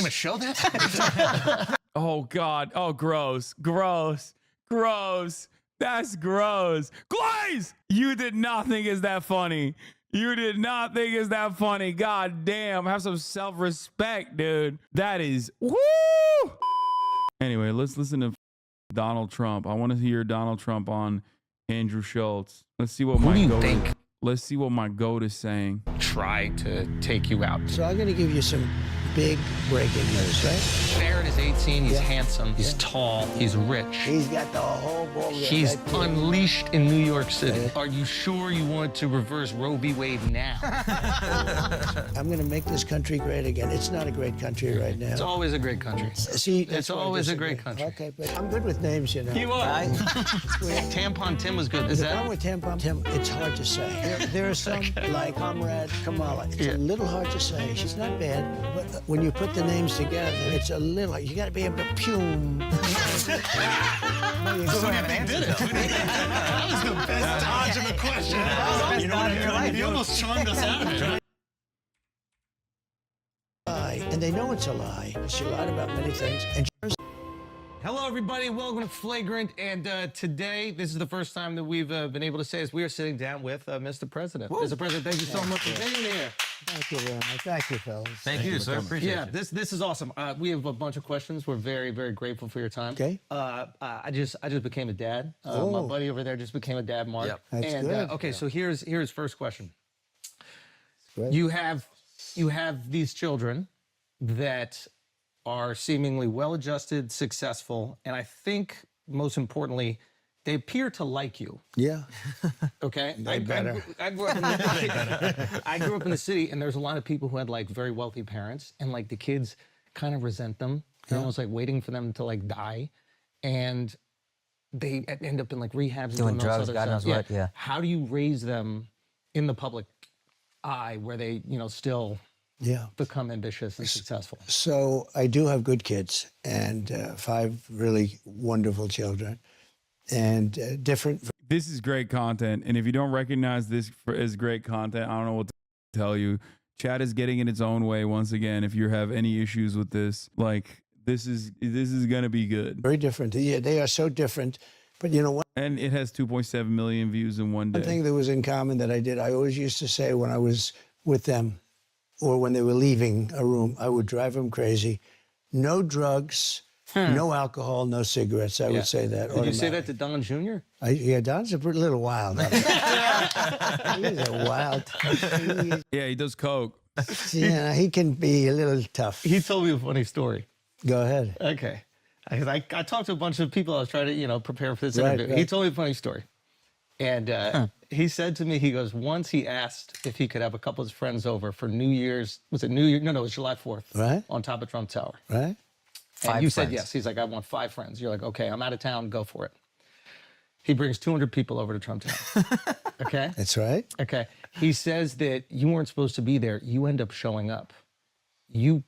the show that? Oh, God. Oh, gross. Gross. Gross. That's gross. Glaze! You did not think it's that funny. You did not think it's that funny. God damn. Have some self-respect, dude. That is... Woo! Anyway, let's listen to Donald Trump. I want to hear Donald Trump on Andrew Schulz. Let's see what Let's see what my goat is saying. Try to take you out. So I'm going to give you some big breaking news, right? Barrett is 18. He's handsome. He's tall. He's rich. He's got the whole ball. He's unleashed in New York City. Are you sure you want to reverse Roe v. Wade now? I'm going to make this country great again. It's not a great country right now. It's always a great country. See, It's always a great country. Okay, but I'm good with names, you know. You are. Tampon Tim was good. Is The that? problem with Tampon Tim, it's hard to say. There are some, like Comrade Kamala. It's a little hard to say. She's not bad, but when you put the names together, it's a little, you got to be able to pume. Did it. That was the best dodge of the question. You know what? You almost charmed us out of it. And they know it's a lie. She lied about many things. And Hello, everybody. Welcome to Flagrant. And today, this is the first time that we've been able to say this. We are sitting down with Mr. President. Mr. President, thank you so much for being here. thank you very much. Thank you, fellas. Thank you, sir. Appreciate Yeah, it. this is awesome. We have a bunch of questions. We're very, very grateful for your time. Okay. I just became a dad. My buddy over there just became a dad, Mark. Yep. That's and good. Okay, so here's first question. Great. You have these children that are seemingly well-adjusted, successful, and I think most importantly, they appear to like you. Yeah. Okay, They better. I grew up in I grew up in the city, and there's a lot of people who had like very wealthy parents, and like the kids kind of resent them. They're almost like waiting for them to like die, and they end up in like rehabs, Doing and all this drugs, other God stuff. knows what, yeah. How do you raise them in the public eye where they, still Yeah. become ambitious and successful? So I do have good kids and 5 really wonderful children and different. This is great content. And if you don't recognize this as great content, I don't know what to tell you. Chat is getting in its own way once again. If you have any issues with this, like this is going to be good. Very different. Yeah, they are so different. But you know what? And it has 2.7 million views in one day. One thing that was in common that I did, I always used to say when I was with them or when they were leaving a room, I would drive them crazy. No drugs, no alcohol, no cigarettes. I would say that. Did you say that to Don Jr.? Yeah, Don's a little wild. He's a wild. Yeah, he does coke. Yeah, he can be a little tough. He told me a funny story. Go ahead. Okay. I talked to a bunch of people. I was trying to, prepare for this Right, interview. right. He told me a funny story. And he said to me, he goes, once he asked if he could have a couple of his friends over for New Year's. Was it New Year? No, it was July 4th. Right. On top of Trump Tower. Right? And you said friends. yes. He's like, I want 5 friends. You're like, okay, I'm out of town. Go for it. He brings 200 people over to Trump Tower. Okay? That's right. Okay. He says that you weren't supposed to be there. You end up showing up. You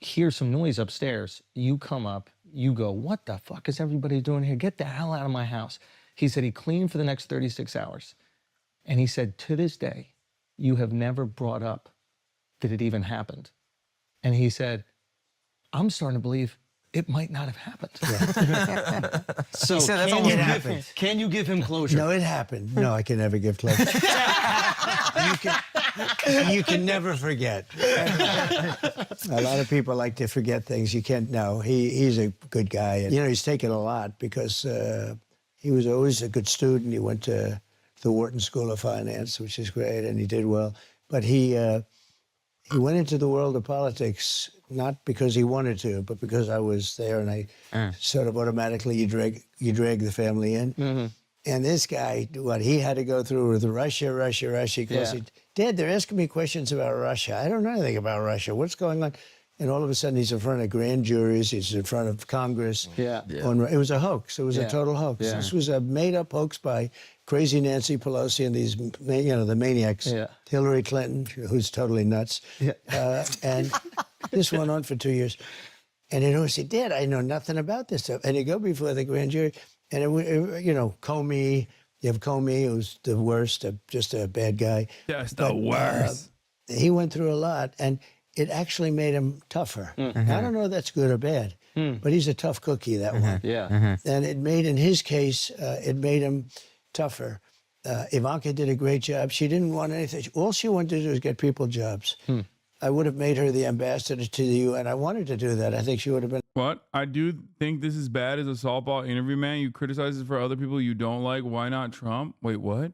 hear some noise upstairs. You come up. You go, what the fuck is everybody doing here? Get the hell out of my house. He said he cleaned for the next 36 hours. And he said, to this day, you have never brought up that it even happened. And he said, I'm starting to believe it might not have happened. So said that's can, almost you give happened. him, can you give him closure? No, it happened. No, I can never give closure. You can never forget. A lot of people like to forget things. You can't know. He's a good guy. And, he's taken a lot because he was always a good student. He went to the Wharton School of Finance, which is great, and he did well. But he went into the world of politics not because he wanted to, but because I was there, and I sort of automatically you drag the family in. Mm-hmm. And this guy, what he had to go through with Russia. He goes, Dad, they're asking me questions about Russia. I don't know anything about Russia. What's going on? And all of a sudden, he's in front of grand juries. He's in front of Congress. It was a hoax. It was a total hoax. Yeah. This was a made-up hoax by crazy Nancy Pelosi and these, the maniacs. Yeah. Hillary Clinton, who's totally nuts. And this went on for 2 years. And he'd always say, Dad, I know nothing about this stuff. And he'd go before the grand jury. And, Comey, you have Comey, who's the worst, just a bad guy. Just the worst. He went through a lot. And it actually made him tougher. I don't know if that's good or bad, but he's a tough cookie, that one. Yeah. And it made, in his case, it made him tougher. Ivanka did a great job. She didn't want anything. All she wanted to do was get people jobs. I would have made her the ambassador to the UN. I wanted to do that. I think she would have been. What? I do think this is bad as a softball interview, man. You criticize it for other people you don't like. Why not Trump? Wait, what?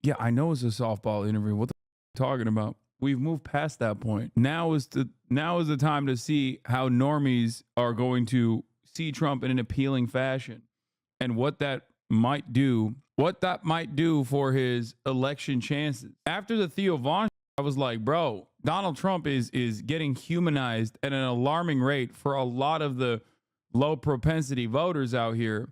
Yeah, I know it's a softball interview. What the f- are you talking about? We've moved past that point. Now is the time to see how normies are going to see Trump in an appealing fashion and what that might do for his election chances. After the Theo Von, I was like, bro, Donald Trump is getting humanized at an alarming rate for a lot of the low propensity voters out here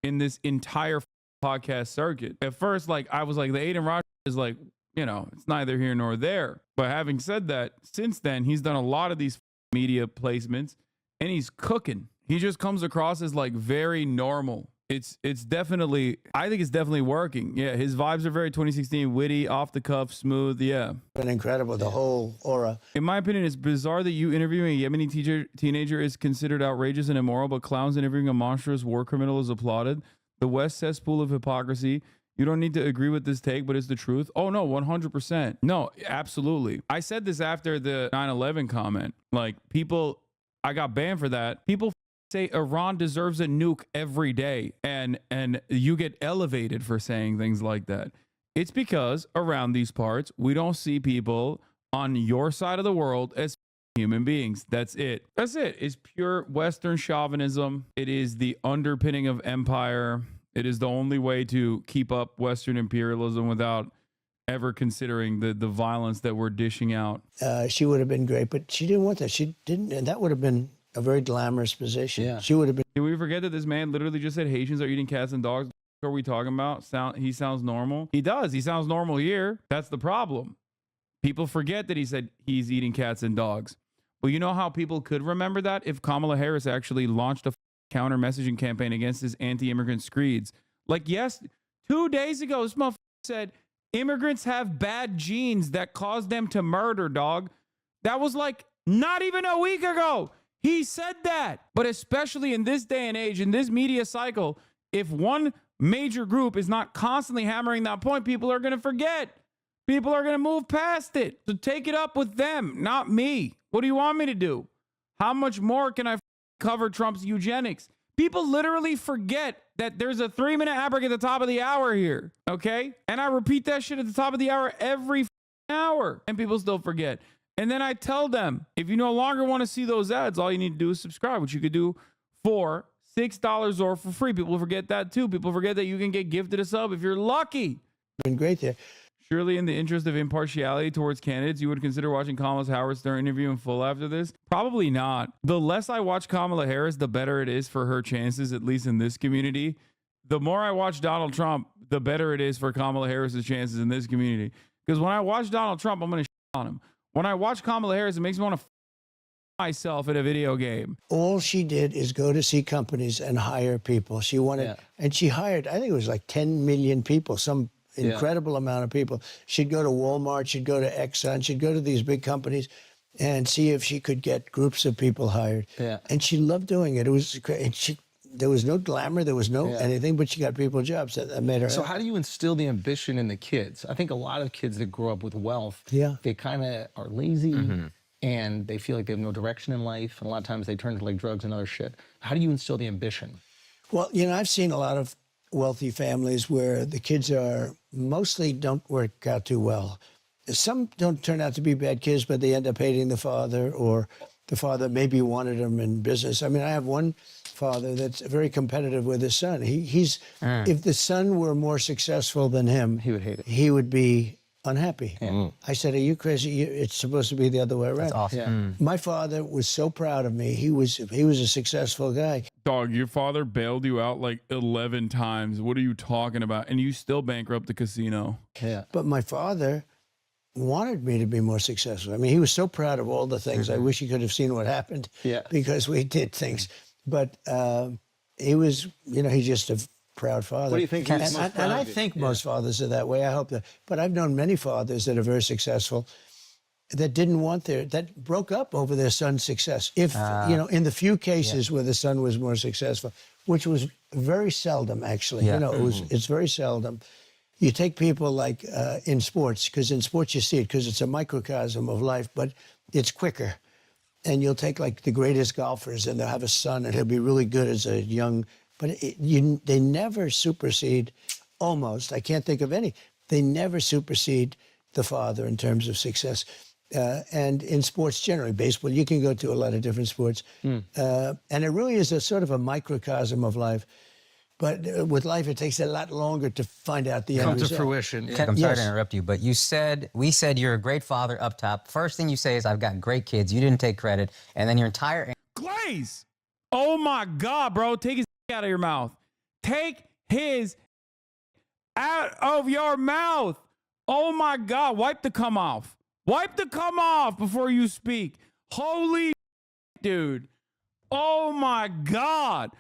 in this entire podcast circuit. At first, I was like, the Aiden Rogers is like, it's neither here nor there. But having said that, since then, he's done a lot of these media placements and he's cooking. He just comes across as very normal. It's definitely, I think it's definitely working. Yeah, his vibes are very 2016, witty, off the cuff, smooth. Yeah. Been incredible, the whole aura. In my opinion, it's bizarre that you interviewing a Yemeni teenager is considered outrageous and immoral, but clowns interviewing a monstrous war criminal is applauded. The West cesspool of hypocrisy. You don't need to agree with this take, but it's the truth. Oh, no, 100%. No, absolutely. I said this after the 9/11 comment. People, I got banned for that. People say Iran deserves a nuke every day, and you get elevated for saying things like that. It's because around these parts, we don't see people on your side of the world as human beings. That's it. That's it. It's pure Western chauvinism. It is the underpinning of empire. It is the only way to keep up Western imperialism without ever considering the violence that we're dishing out. She would have been great, but she didn't want that. She didn't, and that would have been a very glamorous position. Yeah. She would have been. Did we forget that this man literally just said Haitians are eating cats and dogs? What are we talking about? He sounds normal. He does. He sounds normal here. That's the problem. People forget that he said he's eating cats and dogs. Well, you know how people could remember that? If Kamala Harris actually launched a counter messaging campaign against his anti-immigrant screeds. Yes, 2 days ago, this motherfucker said immigrants have bad genes that cause them to murder, dog. That was not even a week ago. He said that. But especially in this day and age, in this media cycle, if one major group is not constantly hammering that point, people are going to forget. People are going to move past it. So take it up with them, not me. What do you want me to do? How much more can I cover Trump's eugenics? People literally forget that there's a 3-minute ad break at the top of the hour here, okay? And I repeat that shit at the top of the hour every hour, and people still forget. And then I tell them, if you no longer want to see those ads, all you need to do is subscribe, which you could do for $6 or for free. People forget that too. People forget that you can get gifted a sub if you're lucky. Been great there. Surely in the interest of impartiality towards candidates, you would consider watching Kamala Howard Stern interview in full after this? Probably not. The less I watch Kamala Harris, the better it is for her chances, at least in this community. The more I watch Donald Trump, the better it is for Kamala Harris's chances in this community. Because when I watch Donald Trump, I'm going to shit on him. When I watch Kamala Harris, it makes me want to myself in a video game. All she did is go to see companies and hire people. She wanted, and she hired, I think it was 10 million people, some incredible amount of people. She'd go to Walmart, she'd go to Exxon, she'd go to these big companies and see if she could get groups of people hired. Yeah. And she loved doing it. It was great. And there was no glamour, there was no anything, but she got people jobs that made her. So how do you instill the ambition in the kids? I think a lot of kids that grow up with wealth, they kind of are lazy and they feel like they have no direction in life. And a lot of times they turn to drugs and other shit. How do you instill the ambition? Well, I've seen a lot of wealthy families where the kids are mostly don't work out too well. Some don't turn out to be bad kids, but they end up hating the father, or the father maybe wanted them in business. I mean, I have one father that's very competitive with his son. He's if the son were more successful than him, he would hate it. He would be unhappy. I said, "Are you crazy? It's supposed to be the other way around." That's awesome. My father was so proud of me. He was a successful guy. Dog, your father bailed you out 11 times. What are you talking about? And you still bankrupt the casino. Yeah. But my father wanted me to be more successful. I mean, he was so proud of all the things. I wish he could have seen what happened because we did things. But he was, he's just a proud father. What do you think? And I, and I most proud of you? think most fathers are that way. I hope that. But I've known many fathers that are very successful. And they, you know, they that didn't want that broke up over their son's success. If, in the few cases where the son was more successful, which was very seldom, actually, it's very seldom. You take people like in sports, because in sports you see it, because it's a microcosm of life, but it's quicker. And you'll take like the greatest golfers, and they'll have a son, and he'll be really good as a young, but they never supersede, almost, I can't think of any, they never supersede the father in terms of success. And in sports generally, baseball, you can go to a lot of different sports. And it really is a sort of a microcosm of life. But with life, it takes a lot longer to find out the end Come to result. fruition. Yeah. I'm sorry to interrupt you, but we said you're a great father up top. First thing you say is, I've got great kids. You didn't take credit. And then your entire... Glaze! Oh my God, bro. Take his out of your mouth. Take his out of your mouth. Oh my God. Wipe the cum off. Wipe the cum off before you speak. Holy dude. Oh my God.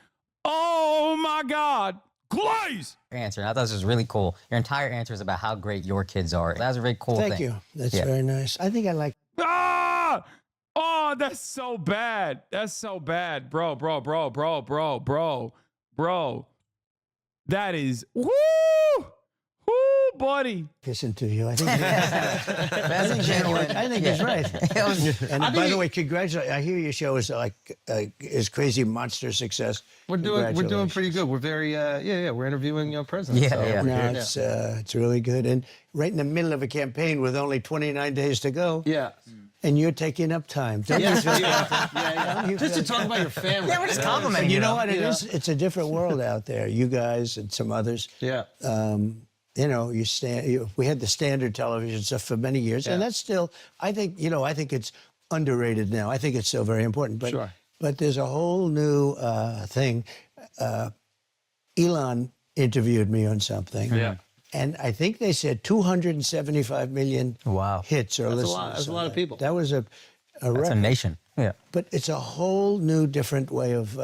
Oh my God. Glaze! answer. And I thought this was really cool. Your entire answer is about how great your kids are. That was a very cool thing. Thank you. That's very nice. I think I like... Ah! Oh, that's so bad. That's so bad. Bro. That is... Woo! Woo, buddy. Kissing to you. I think That's genuine. I think he's right. And by the way, congratulations. I hear your show is like is crazy monster success. We're doing pretty good. We're very we're interviewing presidents. It's really good. And right in the middle of a campaign with only 29 days to go. Yeah. And you're taking up time. Don't you feel Just to talk about your family. Yeah, we're just complimenting you know what it is? It's a different world out there. You guys and some others. Yeah. We had the standard television stuff for many years, and that's still, I think it's underrated now. I think it's still very important. But, but there's a whole new thing. Elon interviewed me on something. Yeah. And I think they said 275 million hits or listens. That's a lot of people. That was a record. That's a nation. Yeah. But it's a whole new, different way of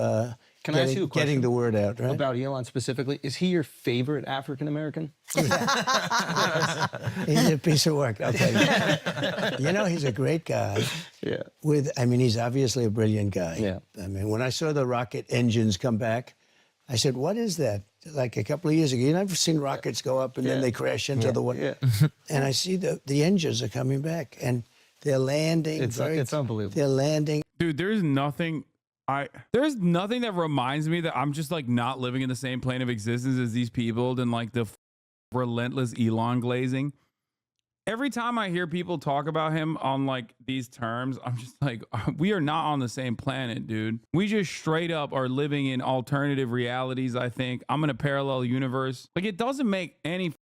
Can I ask you a question getting the word out, right? About Elon specifically, is he your favorite African-American? He's a piece of work, I'll tell you. He's a great guy. Yeah. He's obviously a brilliant guy. Yeah. I mean, when I saw the rocket engines come back, I said, what is that? Like a couple of years ago, you've never seen rockets go up and then they crash into the water. Yeah. And I see the engines are coming back and they're landing. It's unbelievable. They're landing. Dude, there's nothing that reminds me that I'm just like not living in the same plane of existence as these people than like the relentless Elon glazing. Every time I hear people talk about him on like these terms, I'm just like, we are not on the same planet, dude. We just straight up are living in alternative realities, I think. I'm in a parallel universe. Like, it doesn't make any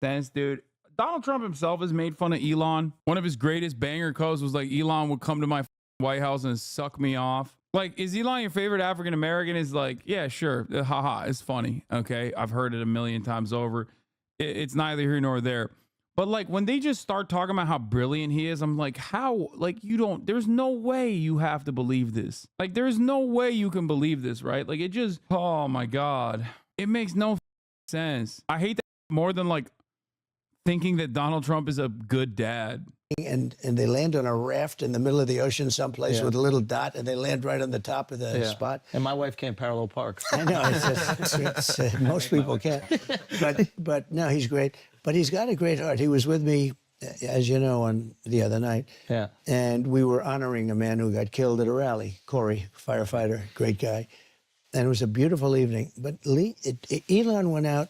sense, dude. Donald Trump himself has made fun of Elon. One of his greatest banger quotes was like, Elon would come to my White House and suck me off. Like, is Elon your favorite African-American? Is like, yeah, sure. Haha, it's funny. Okay. I've heard it a million times over. It's neither here nor there. But like, when they just start talking about how brilliant he is, I'm like, how? Like, there's no way you have to believe this. Like, there's no way you can believe this, right? Like, it just, oh my God. It makes no sense. I hate that more than like thinking that Donald Trump is a good dad. And they land on a raft in the middle of the ocean someplace with a little dot, and they land right on the top of the spot. And my wife can't parallel park. I know. It's most people can't. But no, he's great. But he's got a great heart. He was with me, as you know, on the other night. Yeah. And we were honoring a man who got killed at a rally, Corey, firefighter, great guy. And it was a beautiful evening. But Elon went out,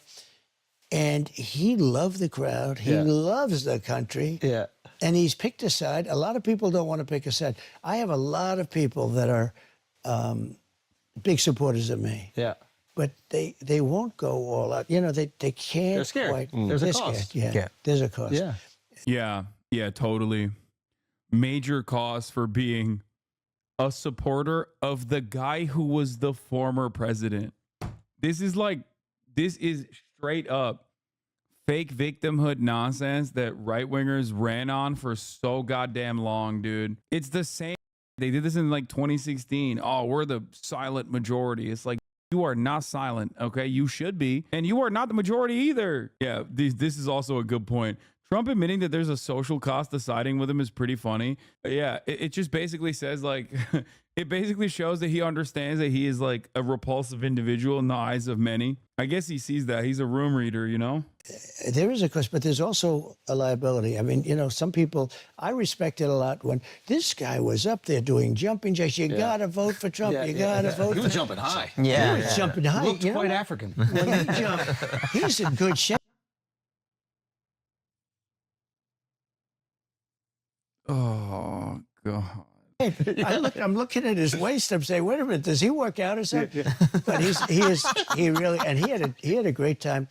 and he loved the crowd. He loves the country. Yeah. And he's picked a side. A lot of people don't want to pick a side. I have a lot of people that are big supporters of me. Yeah. But they won't go all out. They can't. They're scared. Quite. There's a cost. Scared. Yeah. There's a cost. Yeah. Yeah, totally. Major cost for being a supporter of the guy who was the former president. This is straight up fake victimhood nonsense that right-wingers ran on for so goddamn long, dude. It's the same. They did this in like 2016. Oh, we're the silent majority. It's like, you are not silent, okay? You should be. And you are not the majority either. Yeah, this is also a good point. Trump admitting that there's a social cost to siding with him is pretty funny. Yeah, it just basically says like, it basically shows that he understands that he is like a repulsive individual in the eyes of many. I guess he sees that. He's a room reader, you know? There is a cost, but there's also a liability. I mean, you know, some people, I respect it a lot when this guy was up there doing jumping jacks. You got to vote for Trump. You got to vote He for was jumping high. Yeah. He was jumping high. He looked You know quite what? African. When he jumped, he's in good shape. Oh, God. I'm looking at his waist. I'm saying, wait a minute, does he work out or something? But he really, and he had a great time.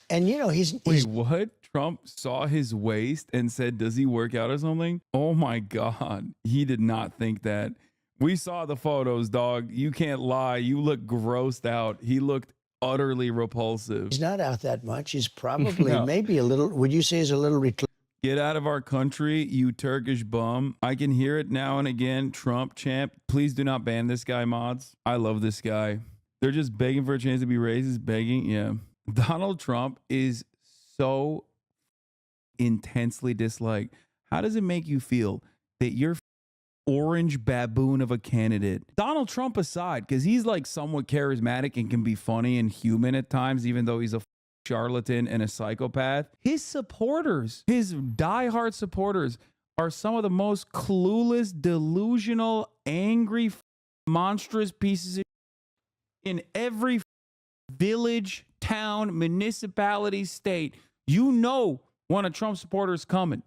And you know, he's Wait, what? Trump saw his waist and said, does he work out or something? Oh my God. He did not think that. We saw the photos, dog. You can't lie. You look grossed out. He looked utterly repulsive. he's not out that much. He's probably No. maybe a little. Would you say he's a little recluse? Get out of our country, you Turkish bum. I can hear it now and again. Trump champ. Please do not ban this guy, mods. I love this guy. They're just begging for a chance to be racist, begging. Yeah. Donald Trump is so intensely disliked. How does it make you feel that you're orange baboon of a candidate? Donald Trump aside, because he's like somewhat charismatic and can be funny and human at times, even though he's a charlatan and a psychopath. His supporters, his diehard supporters, are some of the most clueless, delusional, angry, monstrous pieces of in every village, town, municipality, state. You know when a Trump supporter is coming,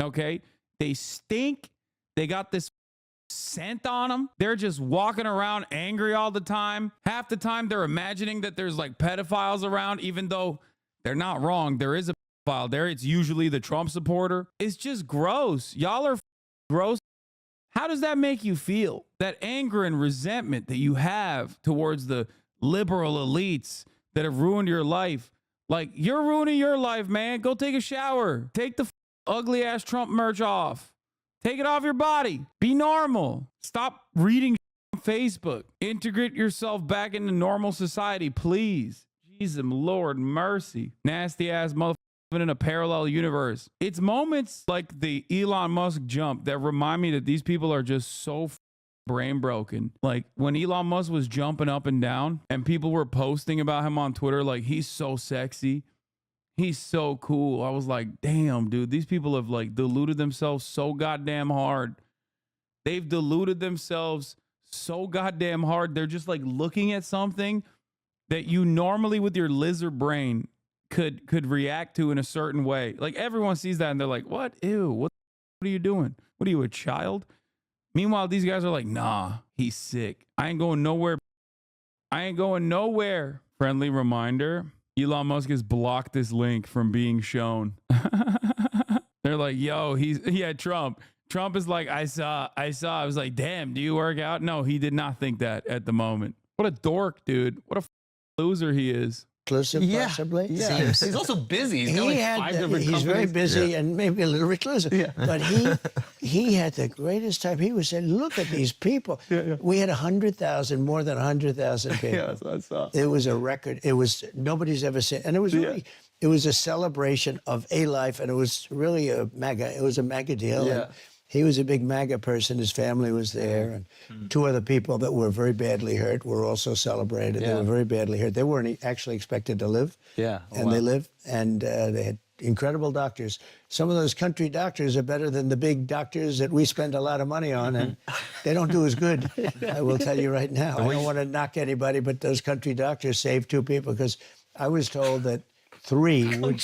okay? They stink. They got this scent on them. They're just walking around angry all the time. Half the time they're imagining that there's like pedophiles around, even though they're not wrong. There is a pedophile there. It's usually the Trump supporter. It's just gross. Y'all are gross. How does that make you feel? That anger and resentment that you have towards the liberal elites that have ruined your life. Like, you're ruining your life, man. Go take a shower. Take the ugly ass Trump merch off. Take it off your body. Be normal. Stop reading on Facebook. Integrate yourself back into normal society, please. Jesus, Lord, mercy. Nasty ass motherfucker in a parallel universe. It's moments like the Elon Musk jump that remind me that these people are just so brain broken. Like when Elon Musk was jumping up and down and people were posting about him on Twitter, like, he's so sexy. He's so cool. I was like, damn, dude, these people have like deluded themselves so goddamn hard. They've deluded themselves so goddamn hard. They're just like looking at something that you normally with your lizard brain could react to in a certain way. Like everyone sees that and they're like, what? Ew, what are you doing? What are you, a child? Meanwhile, these guys are like, nah, he's sick. I ain't going nowhere. I ain't going nowhere. Friendly reminder. Elon Musk has blocked this link from being shown. They're like, yo, Trump. Trump is like, I saw. I was like, damn, do you work out? No, he did not think that at the moment. What a dork, dude. What a loser he is. Reclusive, possibly. Yeah. He's also busy. He's got like 5 different he's very companies. busy and maybe a little reclusive. Yeah. But he had the greatest time. He was saying, look at these people. We had 100,000, more than 100,000 people. Yeah, that's what I saw. It was a record. It was, nobody's ever seen. And it was really, it was a celebration of a life. And it was really it was a mega deal. Yeah. And he was a big MAGA person. His family was there. And 2 other people that were very badly hurt were also celebrated. They were very badly hurt. They weren't actually expected to live. Yeah. And they lived. And they had incredible doctors. Some of those country doctors are better than the big doctors that we spend a lot of money on. And they don't do as good. I will tell you right now. I don't want to knock anybody, but those country doctors saved 2 people because I was told that 3 would...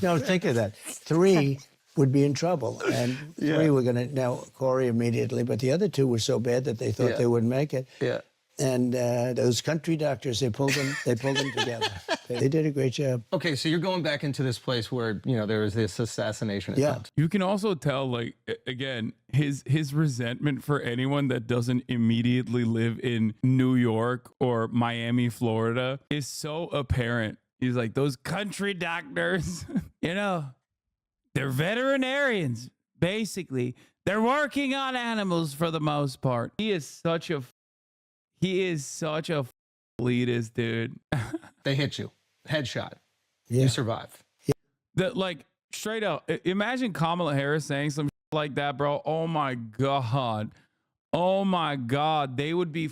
No, think of that. 3 would be in trouble. And 3 were going to, now Corey immediately, but the other 2 were so bad that they thought they wouldn't make it. Yeah. And those country doctors, they pulled them together. They did a great job. Okay, so you're going back into this place where, you know, there was this assassination attempt. You can also tell, like, again, his resentment for anyone that doesn't immediately live in New York or Miami, Florida is so apparent. He's like, those country doctors, you know, they're veterinarians, basically. They're working on animals for the most part. He is such a elitist, dude. They hit you. Headshot. Yeah. You survive. That, like, Straight up. Imagine Kamala Harris saying some shit like that, bro. Oh my God. Oh my God. They would be,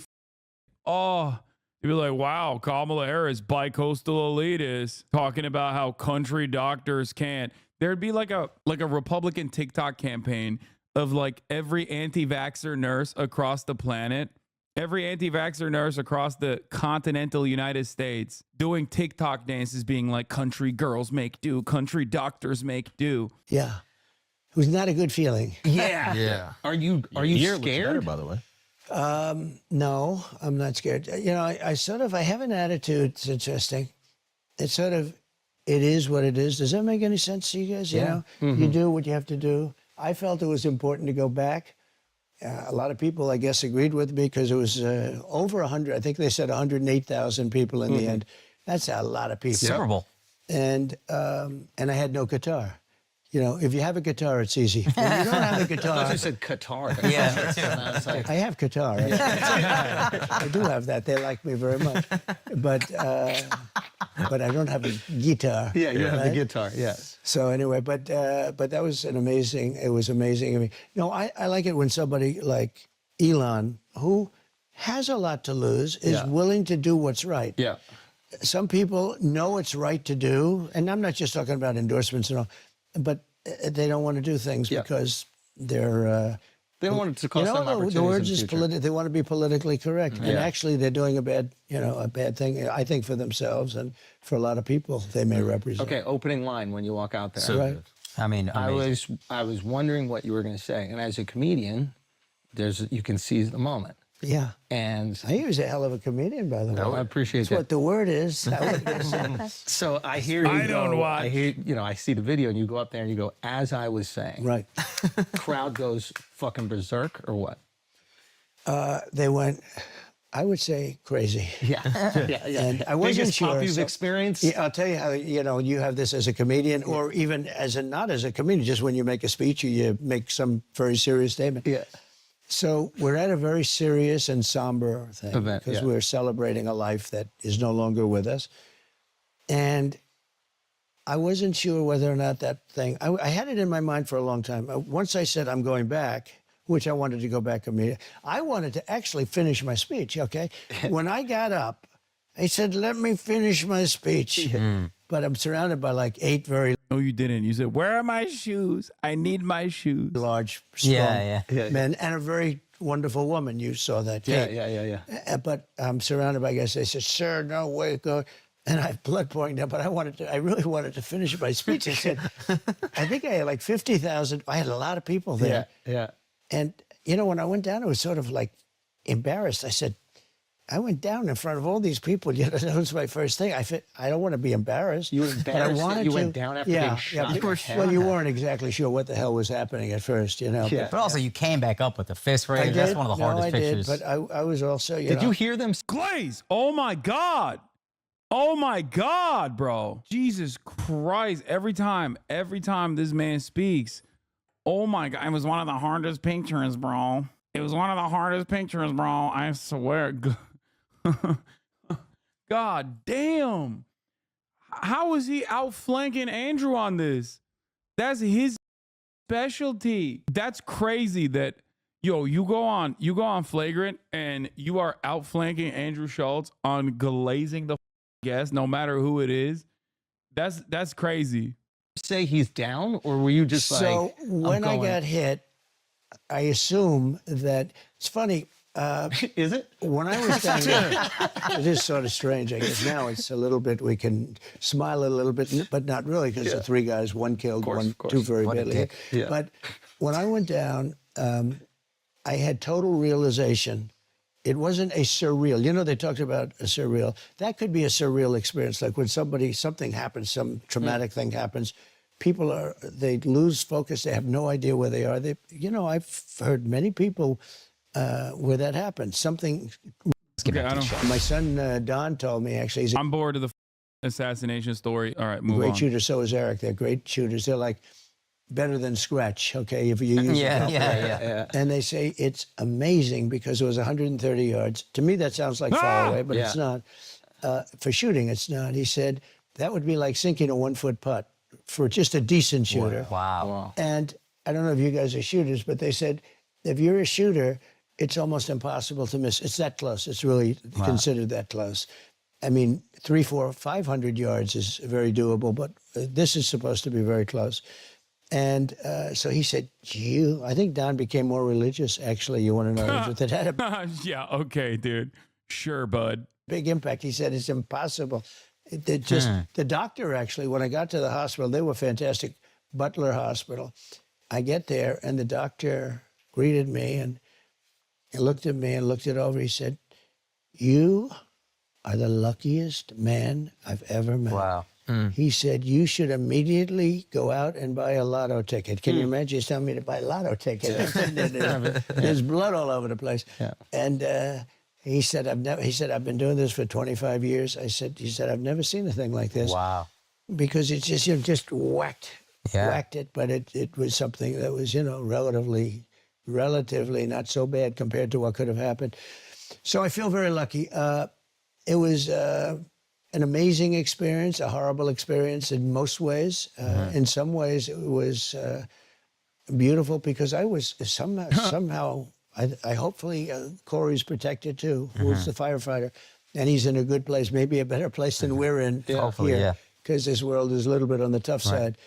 oh, they'd be like, wow, Kamala Harris, bi-coastal elitist, talking about how country doctors can't. There'd be like a Republican TikTok campaign of like every anti-vaxxer nurse across the planet, every anti-vaxxer nurse across the continental United States doing TikTok dances being like, country girls make do, country doctors make do. Yeah. It was not a good feeling. Yeah. Yeah. Are you Your looks scared? better, by the way. No, I'm not scared. You know, I have an attitude. It's interesting. It's sort of, it is what it is. Does that make any sense to you guys? You know, you do what you have to do. I felt it was important to go back. A lot of people, I guess, agreed with me because it was over 100. I think they said 108,000 people in the end. That's a lot of people. Super Bowl. And I had no guitar. You know, if you have a guitar, it's easy. When you don't have a guitar, You said Qatar. Yeah, me too. I have guitar. I do have that. They like me very much, but I don't have a guitar. Yeah, you have the right? guitar. Yes. So anyway, but that was an amazing. It was amazing. I mean, I like it when somebody like Elon, who has a lot to lose, is willing to do what's right. Yeah. Some people know it's right to do, and I'm not just talking about endorsements and all, but they don't want to do things because they're. They don't want it to cost them opportunities the word in is the future. they want to be politically correct, and Yeah. actually they're doing a bad thing. I think for themselves and for a lot of people they may represent. Okay, opening line when you walk out there. So Right. good. I mean, I amazing. was wondering what you were going to say, and as a comedian, you can seize the moment. Yeah, And he was a hell of a comedian, by the way. I appreciate That's that. what the word is. I would guess. So I hear you. I don't go, watch. I hear, I see the video, and you go up there and you go, as I was saying. Right. Crowd goes fucking berserk, or what? They went, I would say, crazy. Yeah, yeah. And I wasn't Biggest sure. pop you've so- experienced. Yeah, I'll tell you how, you have this as a comedian or even not as a comedian, just when you make a speech or you make some very serious statement. Yeah. So we're at a very serious and somber thing Event, because yeah. we're celebrating a life that is no longer with us. And I wasn't sure whether or not that thing, I had it in my mind for a long time. Once I said I'm going back, which I wanted to go back immediately, I wanted to actually finish my speech, okay? When I got up, I said, let me finish my speech. But I'm surrounded by like 8 very No, you didn't. You said, where are my shoes? I need my shoes. large, strong Yeah. men and a very wonderful woman. You saw that. Yeah, Kate. yeah. But I'm surrounded by guys. They said, "Sir, no way, go." And I have blood pouring down. But I really wanted to finish my speech. I said, I think I had like 50,000. I had a lot of people there. Yeah. And when I went down, it was sort of like embarrassed. I said, I went down in front of all these people. That was my first thing. I don't want to be embarrassed. You were but I embarrassed that wanted you to. went down after being shot in the head? Well, you weren't exactly sure what the hell was happening at first, Yeah. But also, you came back up with the fist I raise. did. That's one of the hardest I pictures. did, but I was also, Did you hear them? Glaze. Oh my God. Oh my God, bro. Jesus Christ. Every time this man speaks, oh my God. It was one of the hardest pictures, bro. It was one of the hardest pictures, bro. I swear. God damn. How is he outflanking Andrew on this? That's his specialty. That's crazy that you go on Flagrant and you are outflanking Andrew Schulz on glazing the guest, no matter who it is. That's crazy. Say he's down, or were you just So like? when I got hit, I assume that it's funny. Is it? When I was down there, it is sort of strange. I guess now it's a little bit, we can smile a little bit, but not really, because the 3 guys, 1 killed, Of course. 2 very What a badly. dick. Yeah. But when I went down, I had total realization. It wasn't a surreal. They talked about a surreal. That could be a surreal experience, like when something happens, some traumatic thing happens. People they lose focus. They have no idea where they are. I've heard many people where that happens. Something. Okay, I don't, My son Don told me actually. He's a I'm bored of the assassination story. All right, move great on. shooter. So is Eric. They're great shooters. They're like better than Scratch. Okay, if you use Yeah. And they say it's amazing because it was 130 yards. To me, that sounds like far away, but it's not. For shooting, it's not. He said that would be like sinking a 1-foot putt. for just a decent shooter. Wow. And I don't know if you guys are shooters, but they said if you're a shooter, it's almost impossible to miss. It's that close. It's really considered that close. I mean, 300, 400, 500 yards is very doable, but this is supposed to be very close. And so he said, I think Don became more religious, actually. You want to know that had a Yeah, okay, dude. Sure, bud. big impact. He said it's impossible. The doctor, actually, when I got to the hospital, they were fantastic, Butler Hospital. I get there, and the doctor greeted me, and he looked at me and looked it over. He said, "You are the luckiest man I've ever met." Wow. He said, "You should immediately go out and buy a lotto ticket." Can you imagine? He's telling me to buy a lotto ticket. There's blood all over the place. Yeah. And he said, I've been doing this for 25 years. He said, "I've never seen a thing like this." Wow. Because it's just, just whacked it. But it was something that was, relatively not so bad compared to what could have happened. So I feel very lucky. It was an amazing experience, a horrible experience in most ways. In some ways, it was beautiful because I was somehow, I hopefully, Corey's protected too, who's the firefighter, and he's in a good place, maybe a better place than we're in Hopefully, here, yeah. because this world is a little bit on the tough side.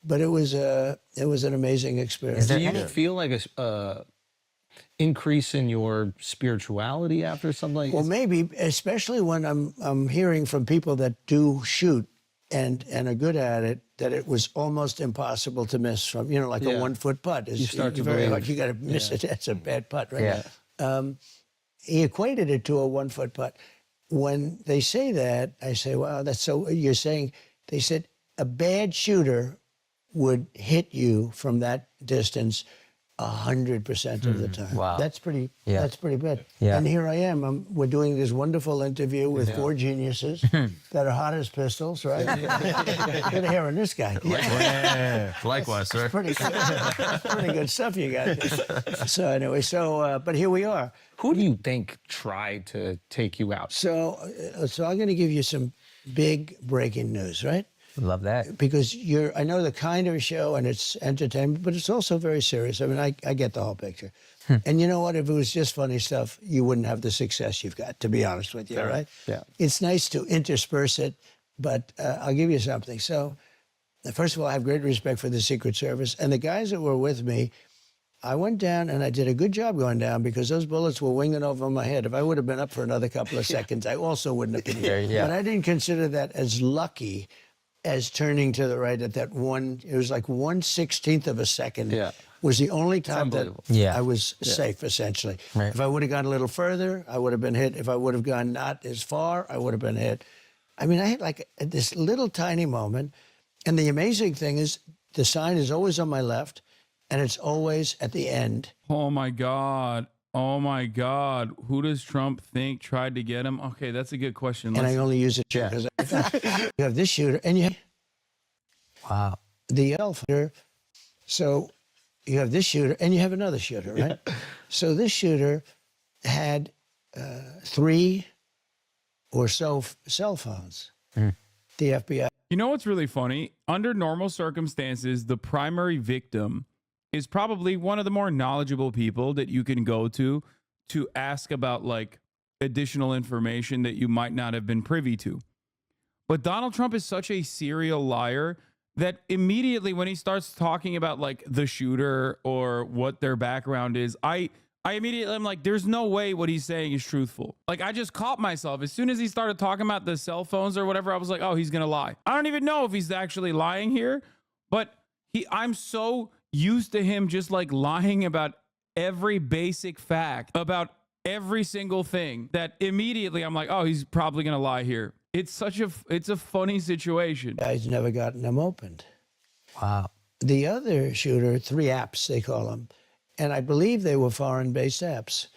But it was an amazing experience. Do you feel like a increase in your spirituality after something like Well, this? maybe, especially when I'm hearing from people that do shoot and are good at it, that it was almost impossible to miss from, like a 1 foot putt. You start to very believe. hard. You got to miss it. That's a bad putt, right? Yeah. He equated it to a 1 foot putt. When they say that, I say, wow, that's so, you're saying, they said a bad shooter would hit you from that distance 100% of the time. Wow. That's pretty bad. Yeah. And here I am. We're doing this wonderful interview with 4 geniuses that are hot as pistols, right? Good hair on this guy. Likewise, sir. Pretty good stuff you got. So anyway, but here we are. Who do you think tried to take you out? So I'm going to give you some big breaking news, right? Love that. Because I know the kind of show and it's entertainment, but it's also very serious. I mean, I get the whole picture. And you know what? If it was just funny stuff, you wouldn't have the success you've got, to be honest with you, right? Yeah. It's nice to intersperse it, but I'll give you something. So, first of all, I have great respect for the Secret Service. And the guys that were with me, I went down and I did a good job going down because those bullets were winging over my head. If I would have been up for another couple of seconds, I also wouldn't have been here. Yeah. But I didn't consider that as lucky as turning to the right at that it was like 1/16 of a second. Yeah. Was the only time that Yeah. I was safe, essentially. Right. If I would have gone a little further, I would have been hit. If I would have gone not as far, I would have been hit. I mean, I had like this little tiny moment. And the amazing thing is the sign is always on my left, and it's always at the end. Oh my God. Oh my God. Who does Trump think tried to get him? Okay, that's a good question. And I only use it because you have this shooter, and you have Wow. the shooter. So you have this shooter, and you have another shooter, right? So this shooter had 3 or so cell phones. The FBI. You know what's really funny? Under normal circumstances, the primary victim is probably one of the more knowledgeable people that you can go to ask about like additional information that you might not have been privy to. But Donald Trump is such a serial liar that immediately when he starts talking about like the shooter or what their background is, I immediately am like, there's no way what he's saying is truthful. Like I just caught myself. As soon as he started talking about the cell phones or whatever, I was like, oh, he's going to lie. I don't even know if he's actually lying here, but I'm so used to him just like lying about every basic fact, about every single thing, that immediately I'm like, oh, he's probably going to lie here. It's a funny situation. Guys never gotten them opened. Wow. The other shooter, 3 apps, they call them. And I believe they were foreign-based apps,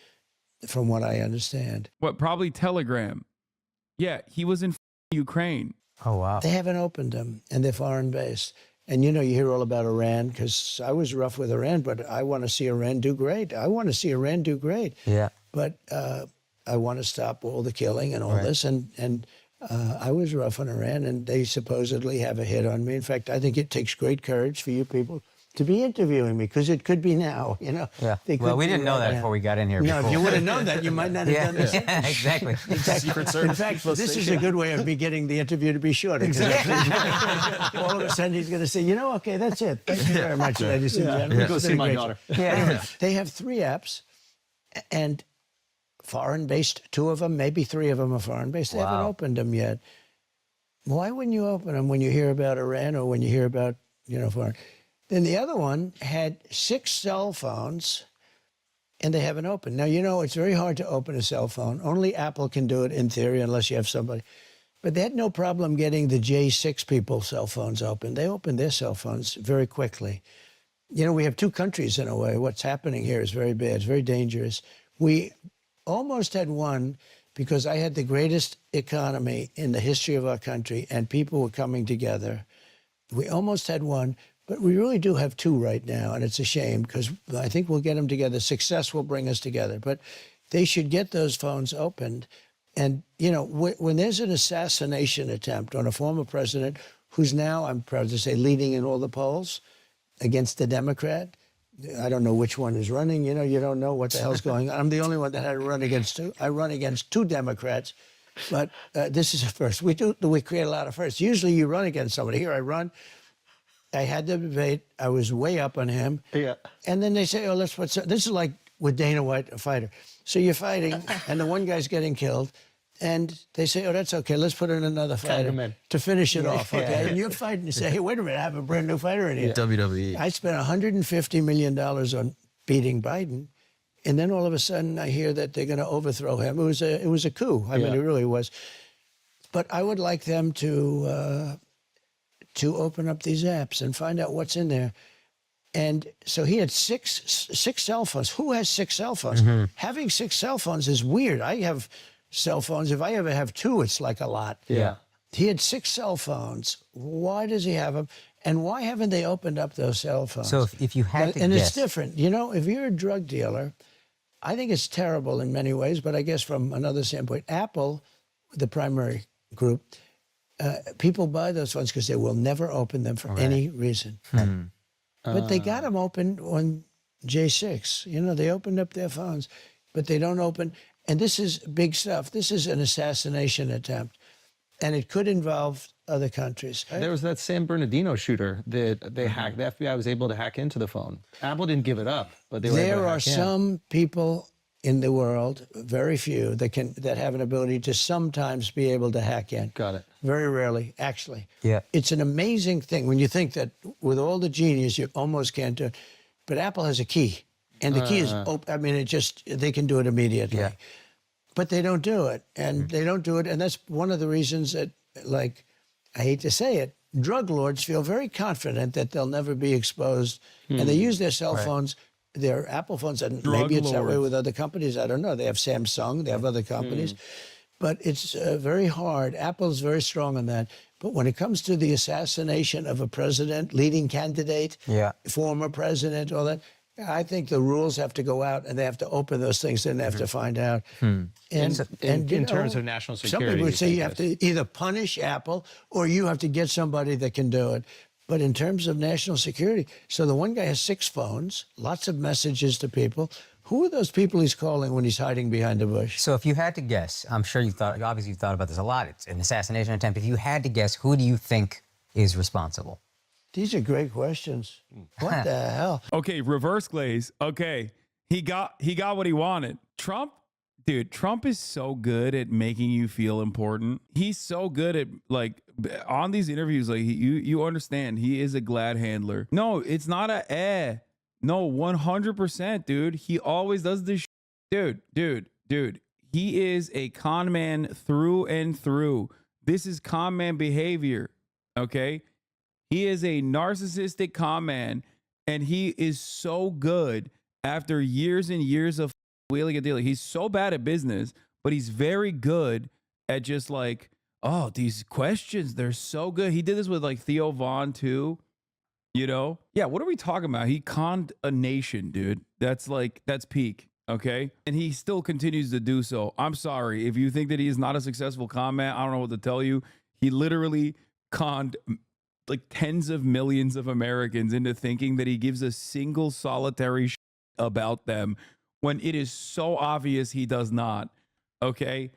from what I understand. What, probably Telegram. Yeah, he was in Ukraine. Oh, wow. They haven't opened them, and they're foreign-based. And, you hear all about Iran, because I was rough with Iran, but I want to see Iran do great. Yeah. But I want to stop all the killing and all this. And I was rough on Iran, and they supposedly have a hit on me. In fact, I think it takes great courage for you people to be interviewing me, because it could be now, you know. Yeah. They could Well, we be didn't know right that now. before we got in here. No, if before. you would have known that, you might not have done this. Yeah, exactly. In fact, this is a good way of me getting the interview to be shorter. All of a sudden, he's going to say, you know, okay, that's it. Thank you very much, ladies and gentlemen. Go It's see been a my great daughter. show. Anyway, they have 3 apps, and foreign-based, 2 of them, maybe 3 of them are foreign-based. They haven't Wow. opened them yet. Why wouldn't you open them when you hear about Iran or when you hear about, you know, foreign? Then the other one had 6 cell phones, and they haven't opened. Now, you know, it's very hard to open a cell phone. Only Apple can do it in theory, unless you have somebody. But they had no problem getting the J6 people's cell phones open. They opened their cell phones very quickly. You know, we have 2 countries in a way. What's happening here is very bad. It's very dangerous. We almost had one, because I had the greatest economy in the history of our country, and people were coming together. We almost had one, but we really do have 2 right now, and it's a shame, because I think we'll get them together. Success will bring us together, but they should get those phones opened. And, you know, when there's an assassination attempt on a former president who's now, I'm proud to say, leading in all the polls against the Democrat, I don't know which one is running. You know, you don't know what the hell's going on. I'm the only one that had to run against 2. I run against 2 Democrats, but this is a first. We create a lot of firsts. Usually you run against somebody. Here I run. I had the debate. I was way up on him. Yeah. And then they say, oh, let's put this is like with Dana White, a fighter. So you're fighting, and the one guy's getting killed. And they say, oh, that's okay. Let's put in another fighter him in. to finish it off, okay? Yeah. And you're fighting. You say, hey, wait a minute, I have a brand new fighter in here. WWE. I spent $150 million on beating Biden, and then all of a sudden I hear that they're going to overthrow him. It was a coup. I mean, it really was. But I would like them to open up these apps and find out what's in there. And so he had six cell phones. Who has 6 cell phones? Having 6 cell phones is weird. I have cell phones. If I ever have 2, it's like a lot. Yeah. He had 6 cell phones. Why does he have them? And why haven't they opened up those cell phones? So if you had to And guess, it's different. You know, if you're a drug dealer, I think it's terrible in many ways, but I guess from another standpoint, Apple, the primary group, people buy those phones because they will never open them for any reason. But they got them open on J6. You know, they opened up their phones, but they don't open. And this is big stuff. This is an assassination attempt, and it could involve other countries. There was that San Bernardino shooter that they hacked. The FBI was able to hack into the phone. Apple didn't give it up, but they were able There to are hack in. some people in the world, very few, that have an ability to sometimes be able to hack in. Got it. Very rarely, actually. Yeah. It's an amazing thing when you think that with all the genius, you almost can't do it. But Apple has a key, and the key is open. I mean, they can do it immediately. Yeah. But they don't do it, and they don't do it, and that's one of the reasons that, like, I hate to say it, drug lords feel very confident that they'll never be exposed, and they use their cell phones, their Apple phones, and maybe it's that way lords. with other companies. I don't know. They have Samsung, they have other companies, but it's very hard. Apple's very strong on that. But when it comes to the assassination of a president, leading candidate, former president, all that, I think the rules have to go out, and they have to open those things, and they have to find out. And In terms of national some security, people would you say think you have this. to either punish Apple or you have to get somebody that can do it. But in terms of national security, so the one guy has 6 phones, lots of messages to people. Who are those people he's calling when he's hiding behind a bush? so if you had to guess, I'm sure obviously you've thought about this a lot. It's an assassination attempt. If you had to guess, who do you think is responsible? These are great questions. What the hell? Okay, reverse glaze. Okay, he got what he wanted. Trump is so good at making you feel important. He's so good at, like, on these interviews, like, you understand, he is a glad handler. No, it's not No, 100%, dude. He always does this. Dude. He is a con man through and through. This is con man behavior. Okay. He is a narcissistic con man, and he is so good after years and years of wheeling and dealing. He's so bad at business, but he's very good at just, like, oh, these questions, they're so good. He did this with, like, Theo Vaughn too. You know? Yeah, what are we talking about? He conned a nation, dude. That's peak. Okay. And he still continues to do so. I'm sorry. If you think that he is not a successful con man, I don't know what to tell you. He literally conned like tens of millions of Americans into thinking that he gives a single solitary about them when it is so obvious he does not. Okay.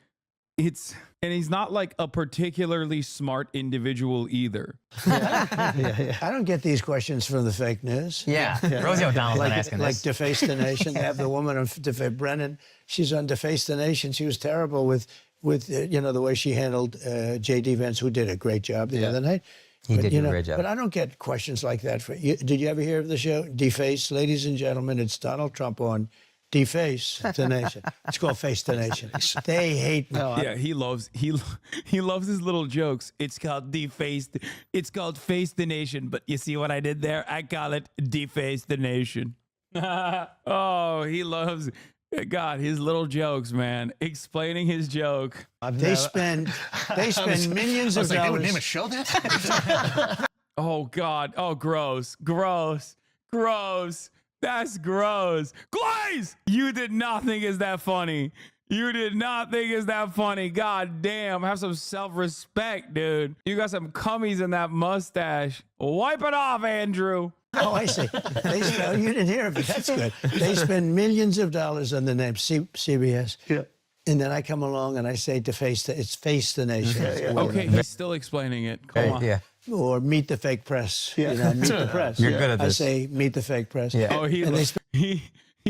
And he's not like a particularly smart individual either. I don't get these questions from the fake news. Yeah. Rosie O'Donnell's not asking Like this. Deface the Nation. They have the woman on Brennan. She's on Deface the Nation. She was terrible with the way she handled J.D. Vance, who did a great job the other night. He did do a great job. But I don't get questions like that. Did you ever hear of the show? Deface, ladies and gentlemen, it's Donald Trump on Deface the Nation. It's called Face the Nation. They hate me. Yeah, he loves his little jokes. It's called Face the Nation, but you see what I did there? I call it Deface the Nation. Oh, he loves his little jokes, man. Explaining his joke. They spend millions of They would dollars. name a show that? Oh God. Oh, gross. That's gross. Glaze! You did not think it's that funny. God damn. Have some self-respect, dude. You got some cummies in that mustache. Wipe it off, Andrew. Oh, I see. You didn't hear of it. That's good. They spend millions of dollars on the name CBS. Yeah. And then I come along and I say it's Face the Nation. Okay, he's still explaining it. Come on. Yeah. Or Meet the Fake Press. Meet the Press. You're good at this. I say Meet the Fake Press. Yeah. Oh, he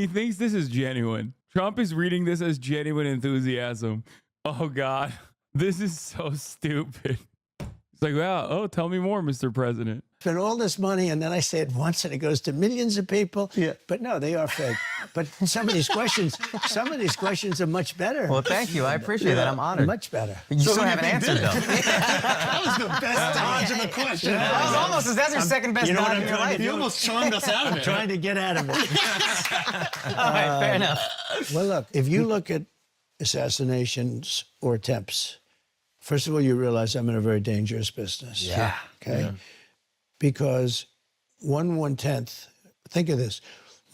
thinks this is genuine. Trump is reading this as genuine enthusiasm. Oh God, this is so stupid. It's like, wow. Oh, tell me more, Mr. President. Spend all this money, and then I say it once, and it goes to millions of people. Yeah. But no, they are fake. But some of these questions are much better. Well, thank you. I appreciate that. I'm honored. Much better. You still haven't answered, though. That was the best dodge of a question. That's your second best dodge in your life. You almost charmed us out of it. Trying to get out of it. All right, fair enough. Well, look, if you look at assassinations or attempts, first of all, you realize I'm in a very dangerous business. Yeah. Okay? Yeah. Because 1/10, think of this,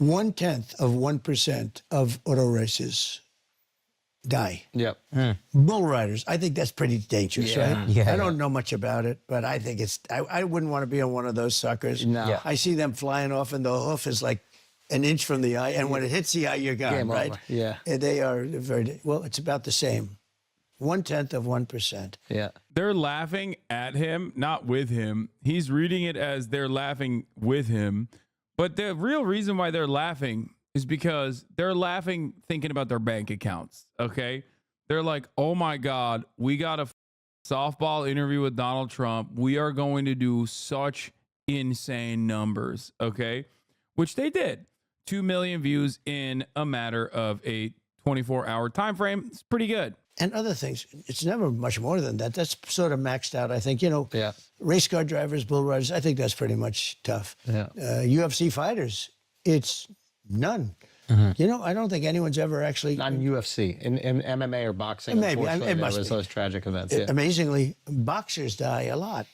1/10 of 1% of auto races die. Yep. Bull riders, I think that's pretty dangerous, right? Yeah, I don't know much about it, but I think I wouldn't want to be on one of those suckers. No. Yeah. I see them flying off and the hoof is like an inch from the eye, and when it hits the eye, you're gone, Game right? over. Yeah. And they are well, it's about the same. 1/10 of 1%. Yeah. They're laughing at him, not with him. He's reading it as they're laughing with him. But the real reason why they're laughing is because they're laughing thinking about their bank accounts, okay? They're like, oh my God, we got a softball interview with Donald Trump. We are going to do such insane numbers, okay? Which they did. 2 million views in a matter of a 24-hour time frame. It's pretty good. And other things. It's never much more than that. That's sort of maxed out, I think. Yeah. Race car drivers, bull riders, I think that's pretty much tough. Yeah. UFC fighters, it's none. I don't think anyone's ever actually... Not in UFC. In MMA or boxing, Maybe. unfortunately, It must there was be. those tragic events. Yeah. Amazingly, boxers die a lot.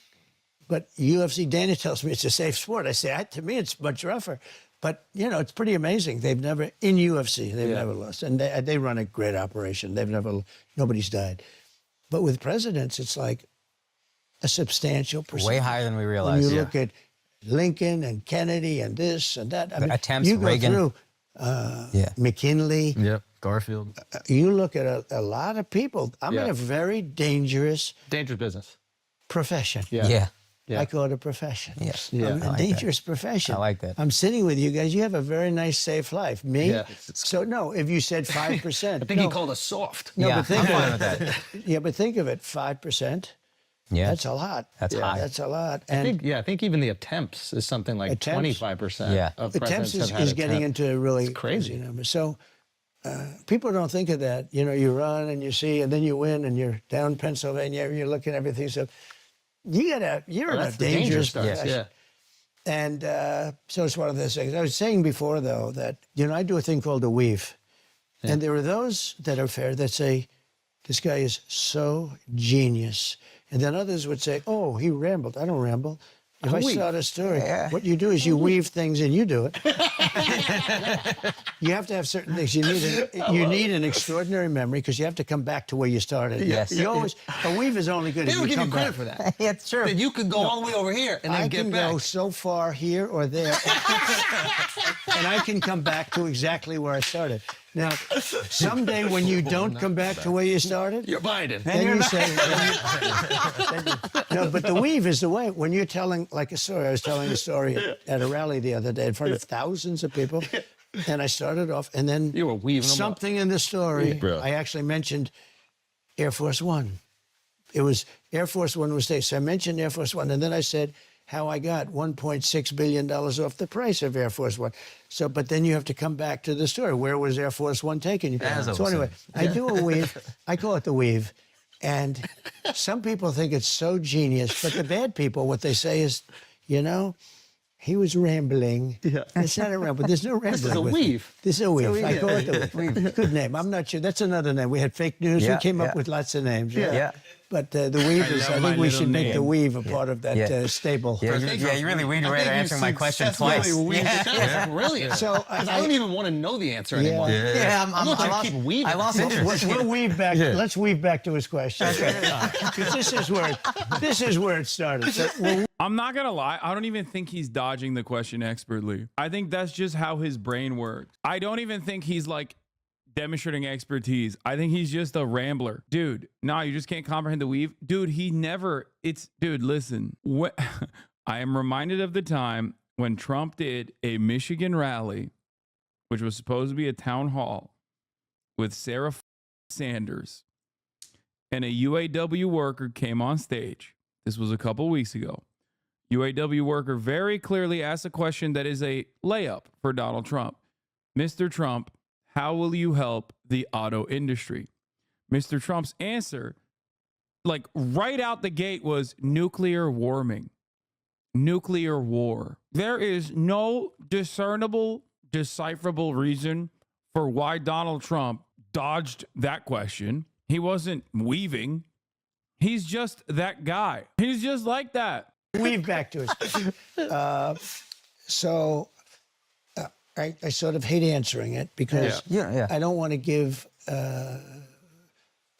But UFC, Dana tells me it's a safe sport. I say, to me, it's much rougher. But, it's pretty amazing. They've never, in UFC, they've never lost. And they run a great operation. Nobody's died. But with presidents, it's like a substantial percentage. Way higher than we When realized. you look at Lincoln and Kennedy and this and that. I mean, attempts, you go Reagan. through McKinley. Yep. Garfield. You look at a lot of people. I'm in Yeah. a very dangerous Dangerous business. profession. Yeah. Yeah. I call it a profession. Yes. Yeah. I'm in a dangerous profession. I like that. I'm sitting with you guys. You have a very nice, safe life. Me? Yeah. So, no, if you said 5%. I think he called us soft. No, Yeah, but think I'm fine of with it. that. Yeah, but think of it. 5%. Yeah. That's a lot. That's high. That's a lot. And I think even the attempts is something like Attempts? 25% Yeah. of attempts presidents have is had getting attempt. into really crazy. numbers. So people don't think of that. You run and you see, and then you win, and you're down Pennsylvania. You're looking at everything. So you're in a That's the danger dangerous starts. profession. Yeah. And so it's one of those things. I was saying before, though, that, I do a thing called a weave. Yeah. And there are those that are fair that say, this guy is so genius. And then others would say, oh, he rambled. I don't ramble. If I start a story, what you do is you weave things and you do it. You have to have certain things. You need an extraordinary memory because you have to come back to where you started. Yes. You always, a weave is only good They if don't you give you come credit back. for that. Yeah, it's true. That you could go all the way over here and then I get can back. go so far here or there, and I can come back to exactly where I started. Now, someday when you don't come back to where you started, You're Biden. then you say, no, but the weave is the way. When you're telling like a story, I was telling a story at a rally the other day in front of thousands of people, and I started off, and then You were weaving them up. something in the story, I actually mentioned Air Force One. It was Air Force One was there, so I mentioned Air Force One, and then I said how I got $1.6 billion off the price of Air Force One. So, but then you have to come back to the story. Where was Air Force One taking you? As So anyway, I do a weave. I call it the weave. And some people think it's so genius, but the bad people, what they say is, you know, he was rambling. Yeah. It's not a ramble. There's no rambling. This is a with it. weave. This is a weave. I call it the weave. Good name. I'm not sure. That's another name. We had fake news. Yeah, We came up yeah. with lots of names. Yeah. But the weave is, I love my think we little should make the name. weave a part of that stable. Yeah, you really weaved right answering my question twice. That's brilliant. So 'Cause I don't even want to know the answer anymore. Yeah, I'm not trying to keep weaving. I lost interest. We'll weave back. Let's weave back to his question. Because this is where it started. So I'm not gonna lie, I don't even think he's dodging the question expertly. I think that's just how his brain works. I don't even think he's like demonstrating expertise. I think he's just a rambler. Dude, nah, you just can't comprehend the weave. Dude, dude, listen. I am reminded of the time when Trump did a Michigan rally, which was supposed to be a town hall with Sarah Sanders, and a UAW worker came on stage. This was a couple weeks ago. UAW worker very clearly asked a question that is a layup for Donald Trump. Mr. Trump, how will you help the auto industry? Mr. Trump's answer, like right out the gate, was nuclear warming, nuclear war. There is no discernible, decipherable reason for why Donald Trump dodged that question. He wasn't weaving. He's just that guy. He's just like that. weave back to us. I sort of hate answering it because I don't want to give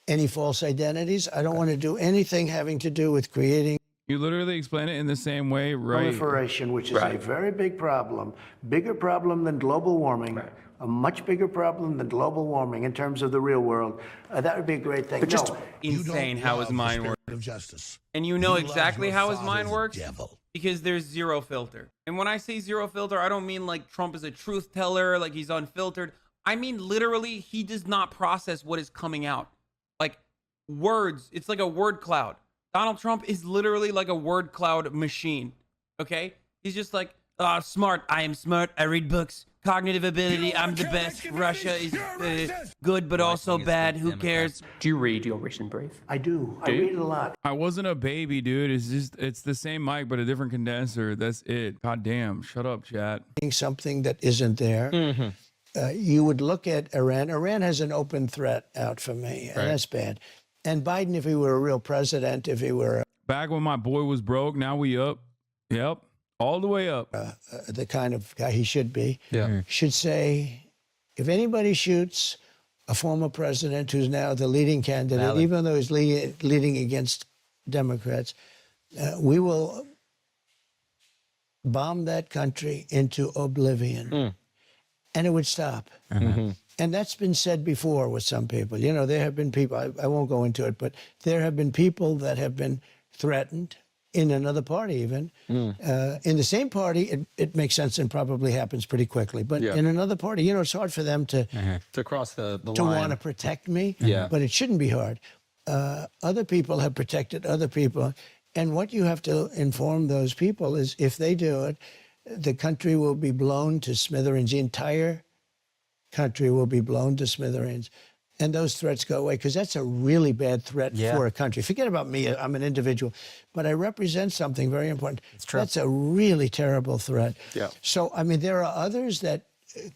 any false identities. I don't want to do anything having to do with creating You literally explain it in the same way, right? proliferation, which is a very big problem, bigger problem than global warming, a much bigger problem than global warming in terms of the real world. That would be a great thing. But just No, insane how his mind works. Of justice. And you know exactly how his mind Father's works devil. because there's zero filter. And when I say zero filter, I don't mean like Trump is a truth teller, like he's unfiltered. I mean literally he does not process what is coming out. Like words, it's like a word cloud. Donald Trump is literally like a word cloud machine. Okay? He's just like, smart. I am smart. I read books. Cognitive ability. I'm the best. Russia is good, but also bad. Who cares? Do you read your recent brief? I do. I read a lot. I wasn't a baby, dude. It's the same mic, but a different condenser. That's it. God damn. Shut up, chat. Something that isn't there. You would look at Iran. Iran has an open threat out for me, and that's bad. And Biden, if he were a real president, if he were Back when my boy was broke, now we up. Yep. All the way up. the kind of guy he should be, should say, if anybody shoots a former president who's now the leading candidate, even though he's leading against Democrats, we will bomb that country into oblivion. And it would stop. And that's been said before with some people. You know, there have been people, I won't go into it, but there have been people that have been threatened in another party even. In the same party, it makes sense and probably happens pretty quickly. But in another party, you know, it's hard for them to cross the line. to want to protect me. But it shouldn't be hard. Other people have protected other people. And what you have to inform those people is if they do it, the country will be blown to smithereens. The entire country will be blown to smithereens. And those threats go away, because that's a really bad threat for a country. Forget about me, I'm an individual, but I represent something very important. That's a really terrible threat. So, I mean, there are others that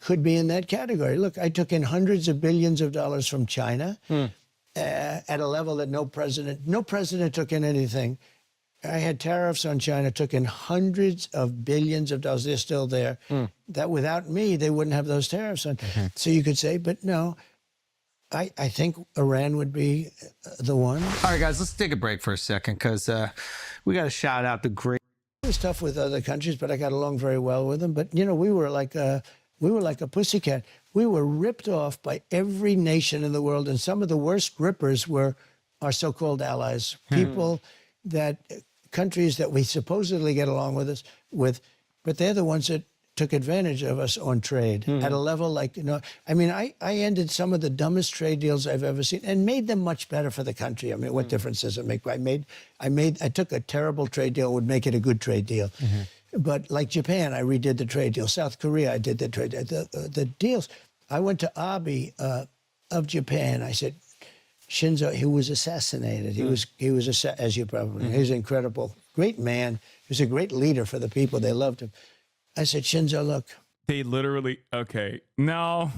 could be in that category. Look, I took in hundreds of billions of dollars from China at a level that no president took in anything I had tariffs on China, took in hundreds of billions of dollars. They're still there. That without me, they wouldn't have those tariffs on. So you could say, but no, I think Iran would be the one. All right, guys, let's take a break for a second because we got to shout out the great. It was tough with other countries, but I got along very well with them. But, you know, we were like a pussycat. We were ripped off by every nation in the world, and some of the worst rippers were our so-called allies, people countries that we supposedly get along with us with, but they're the ones that took advantage of us on trade at a level like, you know, I mean, I ended some of the dumbest trade deals I've ever seen and made them much better for the country. I mean, what difference does it make? I took a terrible trade deal, would make it a good trade deal. But like Japan, I redid the trade deal. South Korea, I did the trade deal. The deals. I went to Abe of Japan. I said, Shinzo, he was assassinated. He was as you probably know, he was incredible, great man. He was a great leader for the people. They loved him. I said, Shinzo, look. They literally, okay, no.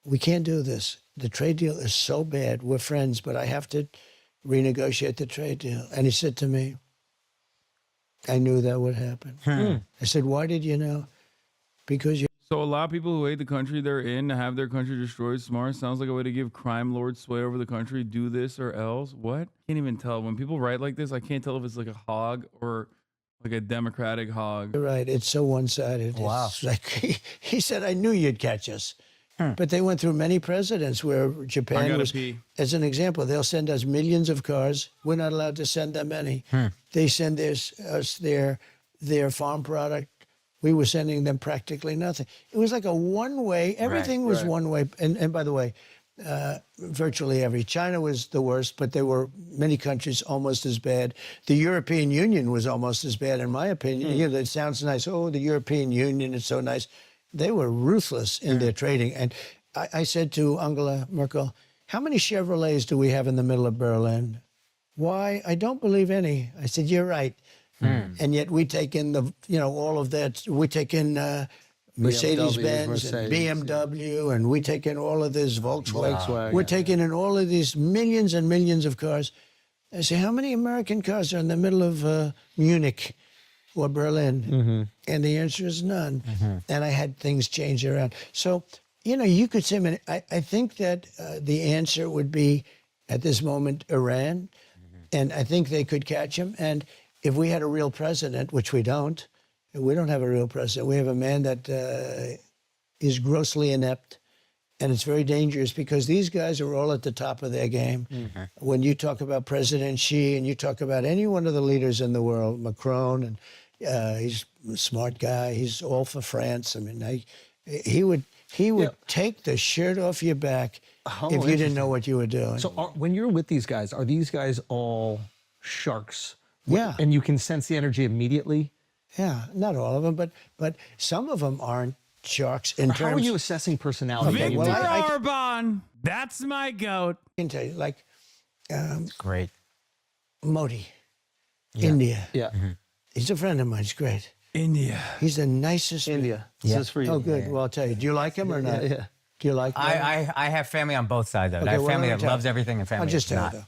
We can't do this. The trade deal is so bad. We're friends, but I have to renegotiate the trade deal. And he said to me, I knew that would happen. I said, why did you know? Because you. So a lot of people who hate the country they're in to have their country destroyed. Smart sounds like a way to give crime lords sway over the country. Do this or else. What? Can't even tell. When people write like this, I can't tell if it's like a hog or like a Democratic hog. You're right. It's so one-sided. Wow. It's like he said, I knew you'd catch us. But they went through many presidents where Japan was, as an example, they'll send us millions of cars. We're not allowed to send them any. They send us their farm product. We were sending them practically nothing. It was like a one-way. Everything was one way. And by the way, virtually every. China was the worst, but there were many countries almost as bad. The European Union was almost as bad, in my opinion. You know, it sounds nice. Oh, the European Union is so nice. They were ruthless in their trading. And I said to Angela Merkel, how many Chevrolets do we have in the middle of Berlin? Why? I don't believe any. I said, you're right. And yet we take in all of that. We take in Mercedes-Benz and BMW, and we take in all of this Volkswagen. We're taking in all of these millions and millions of cars. I say, how many American cars are in the middle of Munich or Berlin? And the answer is none. And I had things change around. So, you know, you could say, I think that the answer would be, at this moment, Iran. And I think they could catch him. And if we had a real president, which we don't have a real president. We have a man that is grossly inept. And it's very dangerous because these guys are all at the top of their game. When you talk about President Xi and you talk about any one of the leaders in the world, Macron, and he's a smart guy. He's all for France. I mean, he would take the shirt off your back if you didn't know what you were doing. So when you're with these guys, are these guys all sharks? Yeah. And you can sense the energy immediately? Yeah, not all of them, but some of them aren't sharks in terms. How are you assessing personality? Okay, Viktor well, Orban, that's my goat. I can tell you, like Great. Modi, India. Yeah. He's a friend of mine. He's great. India. He's the nicest. India. This is for you. Oh, good. Well, I'll tell you. Do you like him or not? Yeah. Do you like him? I have family on both sides of it. I have well, family let me that tell loves you. everything and family I'll just that's tell not. you, though.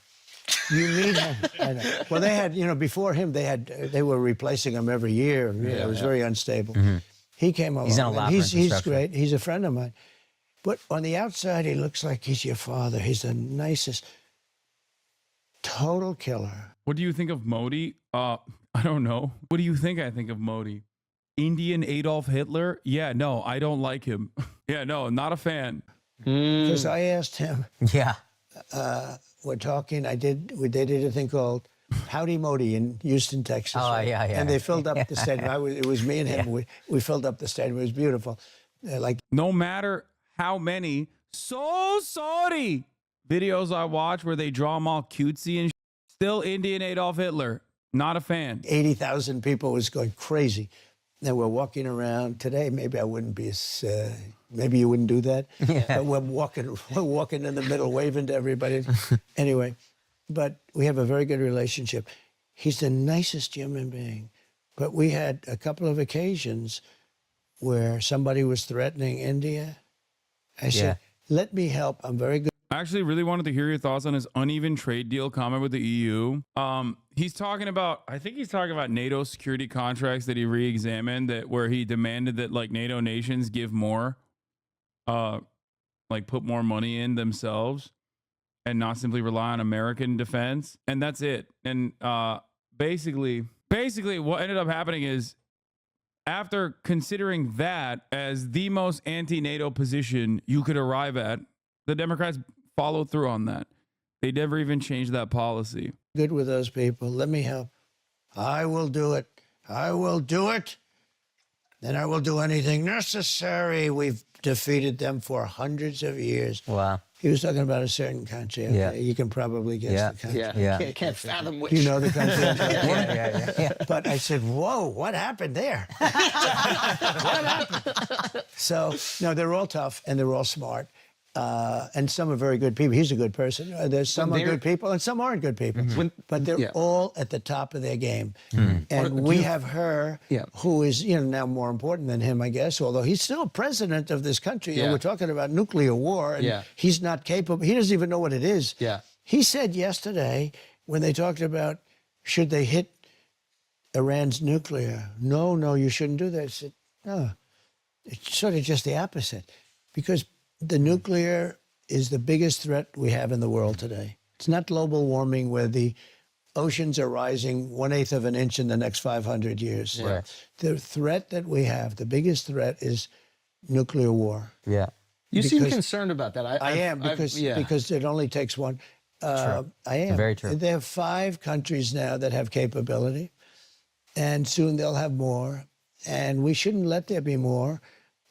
You need him. I know. Well, they had, before him, they were replacing him every year. It was very unstable. He came along. He's in a lot and for he's infrastructure. great. He's a friend of mine. But on the outside, he looks like he's your father. He's the nicest, total killer. What do you think of Modi? I don't know. What do you think I think of Modi? Indian Adolf Hitler? Yeah, no, I don't like him. Yeah, no, not a fan. Because I asked him, Yeah. we're talking, we did a thing called Howdy Modi in Houston, Texas. Oh, right? yeah. And they filled up the stadium. It was me and him. We filled up the stadium. It was beautiful. No matter how many so sorry videos I watch where they draw them all cutesy and still Indian Adolf Hitler. Not a fan. 80,000 people was going crazy. And we're walking around today. Maybe I wouldn't be as, maybe you wouldn't do that. But we're walking in the middle, waving to everybody. Anyway, but we have a very good relationship. He's the nicest human being. But we had a couple of occasions where somebody was threatening India. I said, let me help. I'm very good I actually really wanted to hear your thoughts on his uneven trade deal comment with the EU. He's talking about, I think he's talking about NATO security contracts that he re-examined, that where he demanded that like NATO nations give more, like put more money in themselves and not simply rely on American defense. And that's it. And basically what ended up happening is, after considering that as the most anti-NATO position you could arrive at, the Democrats followed through on that. They never even changed that policy. Good with those people. Let me help. I will do it. I will do it. Then I will do anything necessary. We've defeated them for hundreds of years. Wow. He was talking about a certain country. Okay? Yeah. You can probably guess the country. Yeah. Can't fathom which. You know the country. Yeah. But I said, whoa, what happened there? What happened? So, no, they're all tough and they're all smart. And some are very good people. He's a good person. There's some are good people and some aren't good people. But they're all at the top of their game. And we have her, who is now more important than him, I guess, although he's still president of this country. And we're talking about nuclear war, and he's not capable. He doesn't even know what it is. He said yesterday, when they talked about should they hit Iran's nuclear, no, you shouldn't do that. I said, no, it's sort of just the opposite. Because the nuclear is the biggest threat we have in the world today. It's not global warming where the oceans are rising 1/8 of an inch in the next 500 years. Right. The threat that we have, the biggest threat is nuclear war. Yeah. You seem Because- concerned about that. I am, because it only takes one. I am. Very true. There are 5 countries now that have capability, and soon they'll have more, and we shouldn't let there be more.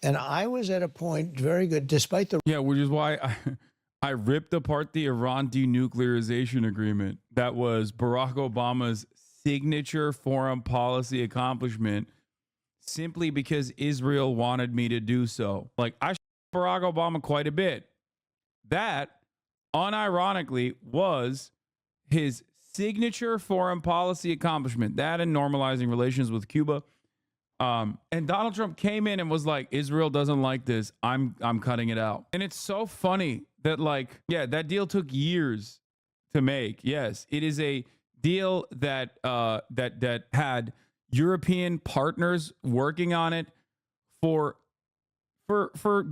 And I was at a point, very good, despite the... Yeah, which is why I ripped apart the Iran denuclearization agreement. That was Barack Obama's signature foreign policy accomplishment, simply because Israel wanted me to do so. Like, I Barack Obama quite a bit. That, unironically, was his signature foreign policy accomplishment. That and normalizing relations with Cuba. And Donald Trump came in and was like, Israel doesn't like this. I'm cutting it out. And it's so funny that, like, yeah, that deal took years to make. Yes, it is a deal that that had European partners working on it for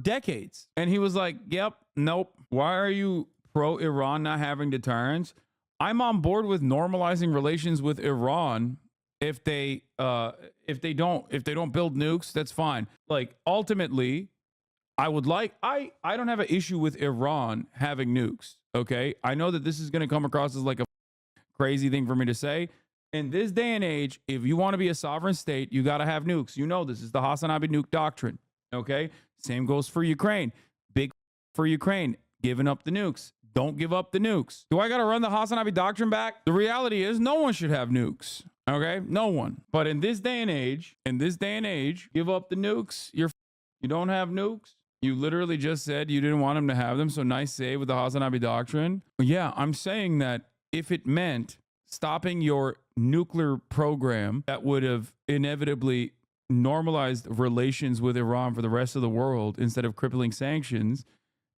decades. And he was like, yep, nope. Why are you pro Iran not having deterrence? I'm on board with normalizing relations with Iran. If they don't build nukes, that's fine. Like, ultimately, I don't have an issue with Iran having nukes. Okay, I know that this is going to come across as like a crazy thing for me to say. In this day and age, if you want to be a sovereign state, you got to have nukes. You know, this is the Hasanabi nuke doctrine. Okay, same goes for Ukraine. Big for Ukraine, giving up the nukes. Don't give up the nukes. Do I got to run the Hasanabi doctrine back? The reality is, no one should have nukes. Okay, no one. But in this day and age, give up the nukes. You don't have nukes. You literally just said you didn't want them to have them. So nice save with the Hasanabi doctrine. Yeah, I'm saying that if it meant stopping your nuclear program, that would have inevitably normalized relations with Iran for the rest of the world instead of crippling sanctions,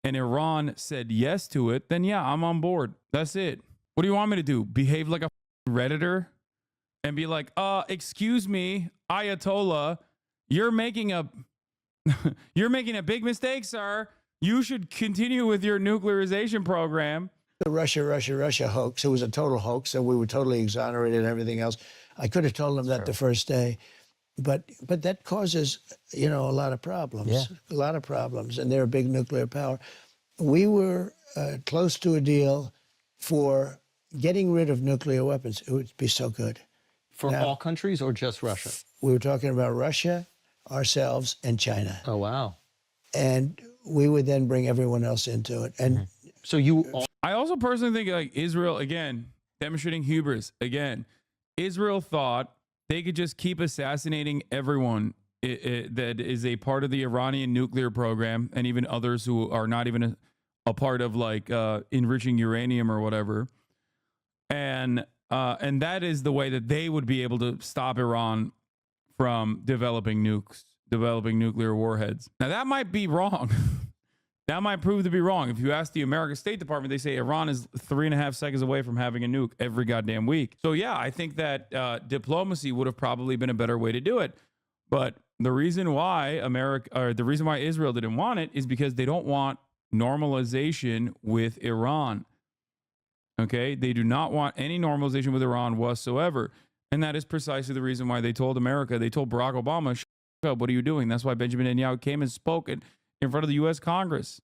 and Iran said yes to it, then yeah, I'm on board. That's it. What do you want me to do? Behave like a Redditor? And be like, excuse me, Ayatollah, you're making a big mistake, sir. You should continue with your nuclearization program. The Russia hoax. It was a total hoax, and we were totally exonerated and everything else. I could have told them that the first day, but that causes, a lot of problems. Yeah. A lot of problems, and they're a big nuclear power. We were close to a deal for getting rid of nuclear weapons. It would be so good. For all countries or just Russia? We were talking about Russia, ourselves, and China. Oh, wow. And we would then bring everyone else into it. And So I also personally think, like, Israel, again, demonstrating hubris. Again, Israel thought they could just keep assassinating everyone that is a part of the Iranian nuclear program, and even others who are not even a part of, like, enriching uranium or whatever. And that is the way that they would be able to stop Iran from developing nukes, developing nuclear warheads. Now, that might be wrong. That might prove to be wrong. If you ask the American State Department, they say Iran is 3.5 seconds away from having a nuke every goddamn week. So yeah, I think that diplomacy would have probably been a better way to do it. But the reason why Israel didn't want it is because they don't want normalization with Iran. Okay, they do not want any normalization with Iran whatsoever. And that is precisely the reason why they told Barack Obama, shut up, what are you doing? That's why Benjamin Netanyahu came and spoke in front of the U.S. Congress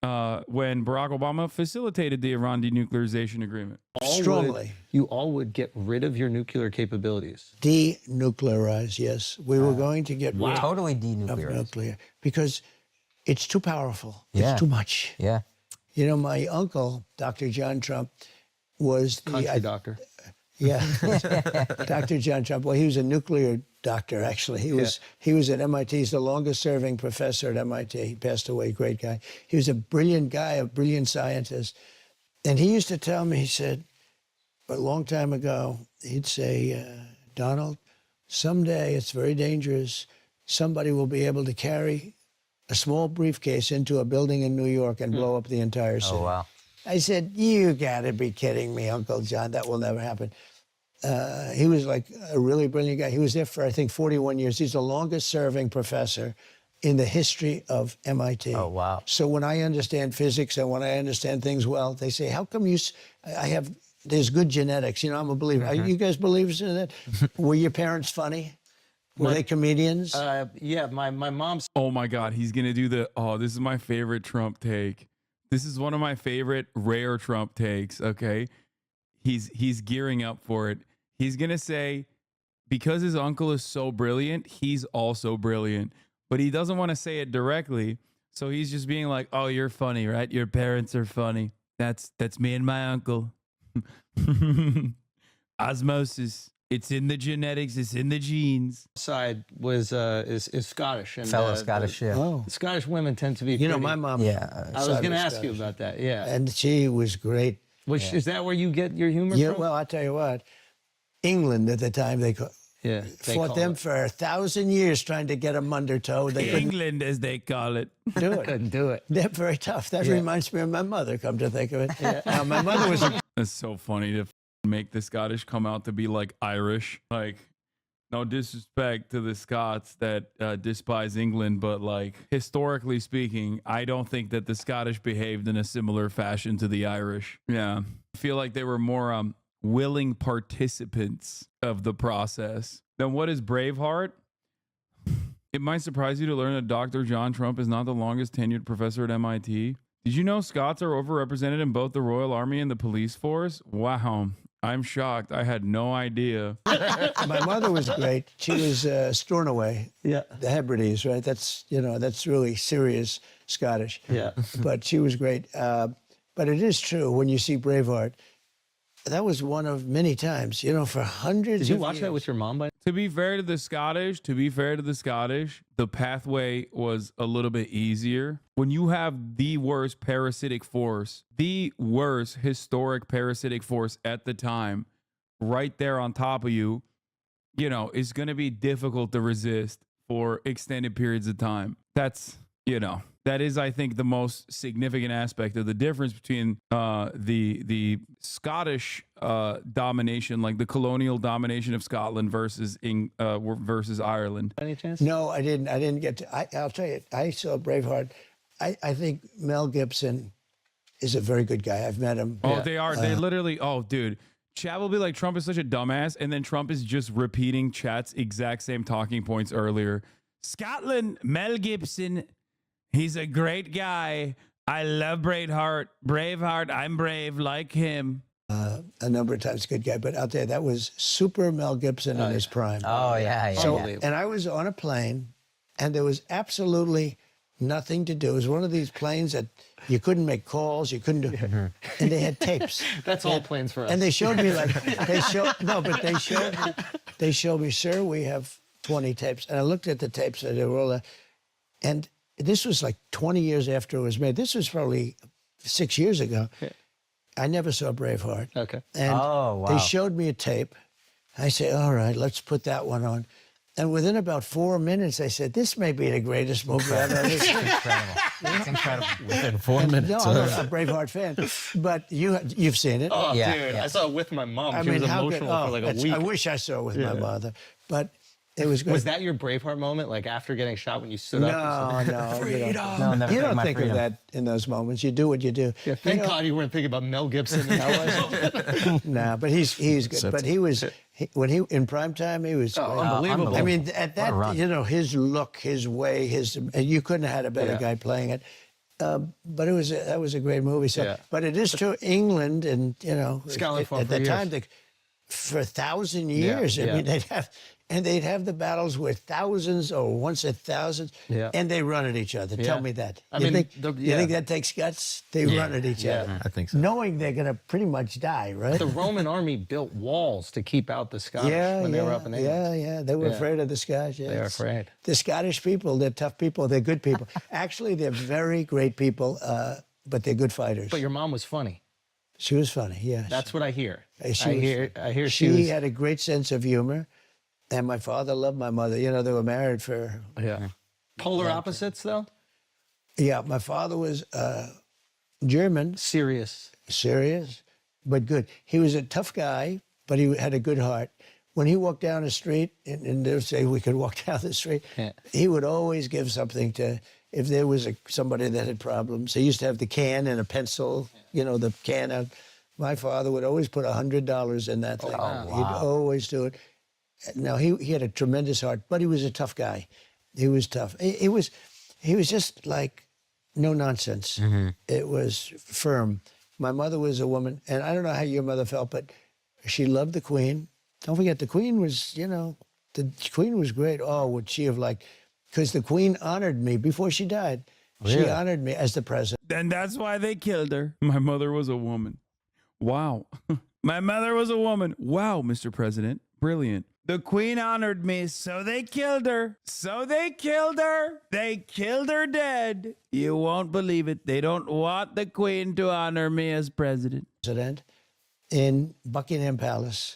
when Barack Obama facilitated the Iran denuclearization agreement. Strongly. You all would get rid of your nuclear capabilities. Denuclearize, yes. We were going to get rid Totally of denuclearized. nuclear because it's too powerful. Yeah. It's too much. Yeah. You know, my uncle, Dr. John Trump, was the Country doctor. Yeah, Dr. John Trump. Well, he was a nuclear doctor, actually. He was at MIT. He's the longest-serving professor at MIT. He passed away, great guy. He was a brilliant guy, a brilliant scientist. And he used to tell me, he said, a long time ago, he'd say, Donald, someday it's very dangerous. Somebody will be able to carry a small briefcase into a building in New York and blow up the entire city. Oh, wow. I said, you gotta be kidding me, Uncle John. That will never happen. He was like a really brilliant guy. He was there for, I think, 41 years. He's the longest serving professor in the history of MIT. Oh, wow. So when I understand physics and when I understand things well, they say, how come there's good genetics. You know, I'm a believer. Are you guys believers in that? Were your parents funny? Were they comedians? Yeah, my mom's. Oh my God, he's gonna do this is my favorite Trump take. This is one of my favorite rare Trump takes, okay? He's gearing up for it. He's gonna say, because his uncle is so brilliant, he's also brilliant. But he doesn't want to say it directly. So he's just being like, oh, you're funny, right? Your parents are funny. That's me and my uncle. Osmosis. It's in the genetics. It's in the genes. Side was is Scottish, and Fellow Scottish, yeah. Oh. Scottish women tend to be. You know, pretty- my mom. Yeah. I was going to ask you about that. Yeah. And she was great. Which is that where you get your humor Yeah, from? well, I'll tell you what. England at the time, they yeah. They fought call them it. for 1,000 years trying to get them undertow. They couldn't England, as they call it. do it. Couldn't do it. They're very tough. That reminds me of my mother, come to think of it. Now, my mother was a It's so funny to make the Scottish come out to be like Irish. Like, no disrespect to the Scots that despise England, but like historically speaking, I don't think that the Scottish behaved in a similar fashion to the Irish. Yeah. I feel like they were more willing participants of the process. Then what is Braveheart? It might surprise you to learn that Dr. John Trump is not the longest tenured professor at MIT. Did you know Scots are overrepresented in both the Royal Army and the police force? Wow. I'm shocked. I had no idea. My mother was great. She was Stornoway, Yeah. the Hebrides, right? That's, you know, that's really serious Scottish. Yeah. But she was great. But it is true, when you see Braveheart, that was one of many times, you know, for hundreds Did you of watch years. that with your mom? To be fair to the Scottish, the pathway was a little bit easier. When you have the worst parasitic force, the worst historic parasitic force at the time, right there on top of you, you know, it's going to be difficult to resist for extended periods of time. That's, you know, that is, I think, the most significant aspect of the difference between the Scottish domination, like the colonial domination of Scotland versus Ireland. Any chance? No, I didn't get to. I'll tell you, I saw Braveheart. I think Mel Gibson is a very good guy. I've met him. Oh, they are. They literally. Oh, dude. Chat will be like, Trump is such a dumbass, and then Trump is just repeating Chat's exact same talking points earlier. Scotland, Mel Gibson. He's a great guy. I love Braveheart. I'm brave like him. A number of times, good guy. But I'll tell you, that was super Mel Gibson in his prime. Oh, yeah. So, yeah. and I was on a plane, and there was absolutely nothing to do. It was one of these planes that you couldn't make calls, you couldn't do, and they had tapes. That's all planes for us. And they showed me they showed me, sir, we have 20 tapes. And I looked at the tapes, and they were all, and this was like 20 years after it was made. This was probably 6 years ago. I never saw Braveheart. Okay. And Oh, wow. they showed me a tape. I say, all right, let's put that one on. And within about 4 minutes, I said, "This may be the greatest movie I've ever seen." Incredible. It's incredible. Within 4 minutes. No, I'm a Braveheart fan, but you've seen it. Oh, Yeah, dude, yeah. I saw it with my mom. She was how good? emotional for like a That's- week. I wish I saw it with my Yeah. mother, but it was great. Was that your Braveheart moment? Like after getting shot when you stood up? No, no, you No, don't, never you take don't my think freedom. of that in those moments. You do what you do. Yeah, thank God you weren't thinking about Mel Gibson. No, but he's good. But he was when he in prime time, he was great. unbelievable. I mean, at a that, run. you know, his look, his way, you couldn't have had a better Yeah. guy playing it. But that was a great movie. So, Yeah. but it is true, England, and you know, Scotland fought at for the years. time, for 1,000 years. Yeah, I mean, yeah. they'd have the battles with thousands or once at thousands, Yeah. and they run at each other. Yeah. Tell me that. I you mean, think, the- you yeah. think that takes guts? They run at each Yeah. other, I think so. knowing they're going to pretty much die, right? The Roman army built walls to keep out the Scottish when they were up in England. yeah. They were Yeah. afraid of the Scottish. They were yes. afraid. The Scottish people, they're tough people. They're good people. Actually, they're very great people, but they're good fighters. But your mom was funny. She was funny, yes. That's what I hear. She I was- hear she was. had a great sense of humor, and my father loved my mother. You know, they were married for. Yeah. Polar opposites, though. Yeah, my father was German, Serious. serious, but good. He was a tough guy, but he had a good heart. When he walked down the street, and they would say we could walk down the street, Yeah. he would always give something to. If there was somebody that had problems, he used to have the can and a pencil. You know, the can out. My father would always put $100 in that thing. wow. He'd always do it. Now he had a tremendous heart, but he was a tough guy. He was tough. He was just like no nonsense. It was firm. My mother was a woman, and I don't know how your mother felt, but she loved the Queen. Don't forget, the Queen was, you know, the Queen was great. Oh, would she have liked? Because the Queen honored me before she died. She Really? honored me as the president. And that's why they killed her. My mother was a woman. Wow. My mother was a woman. Wow, Mr. President. Brilliant. The Queen honored me, so they killed her. So they killed her. They killed her dead. You won't believe it. They don't want the Queen to honor me as president. In Buckingham Palace.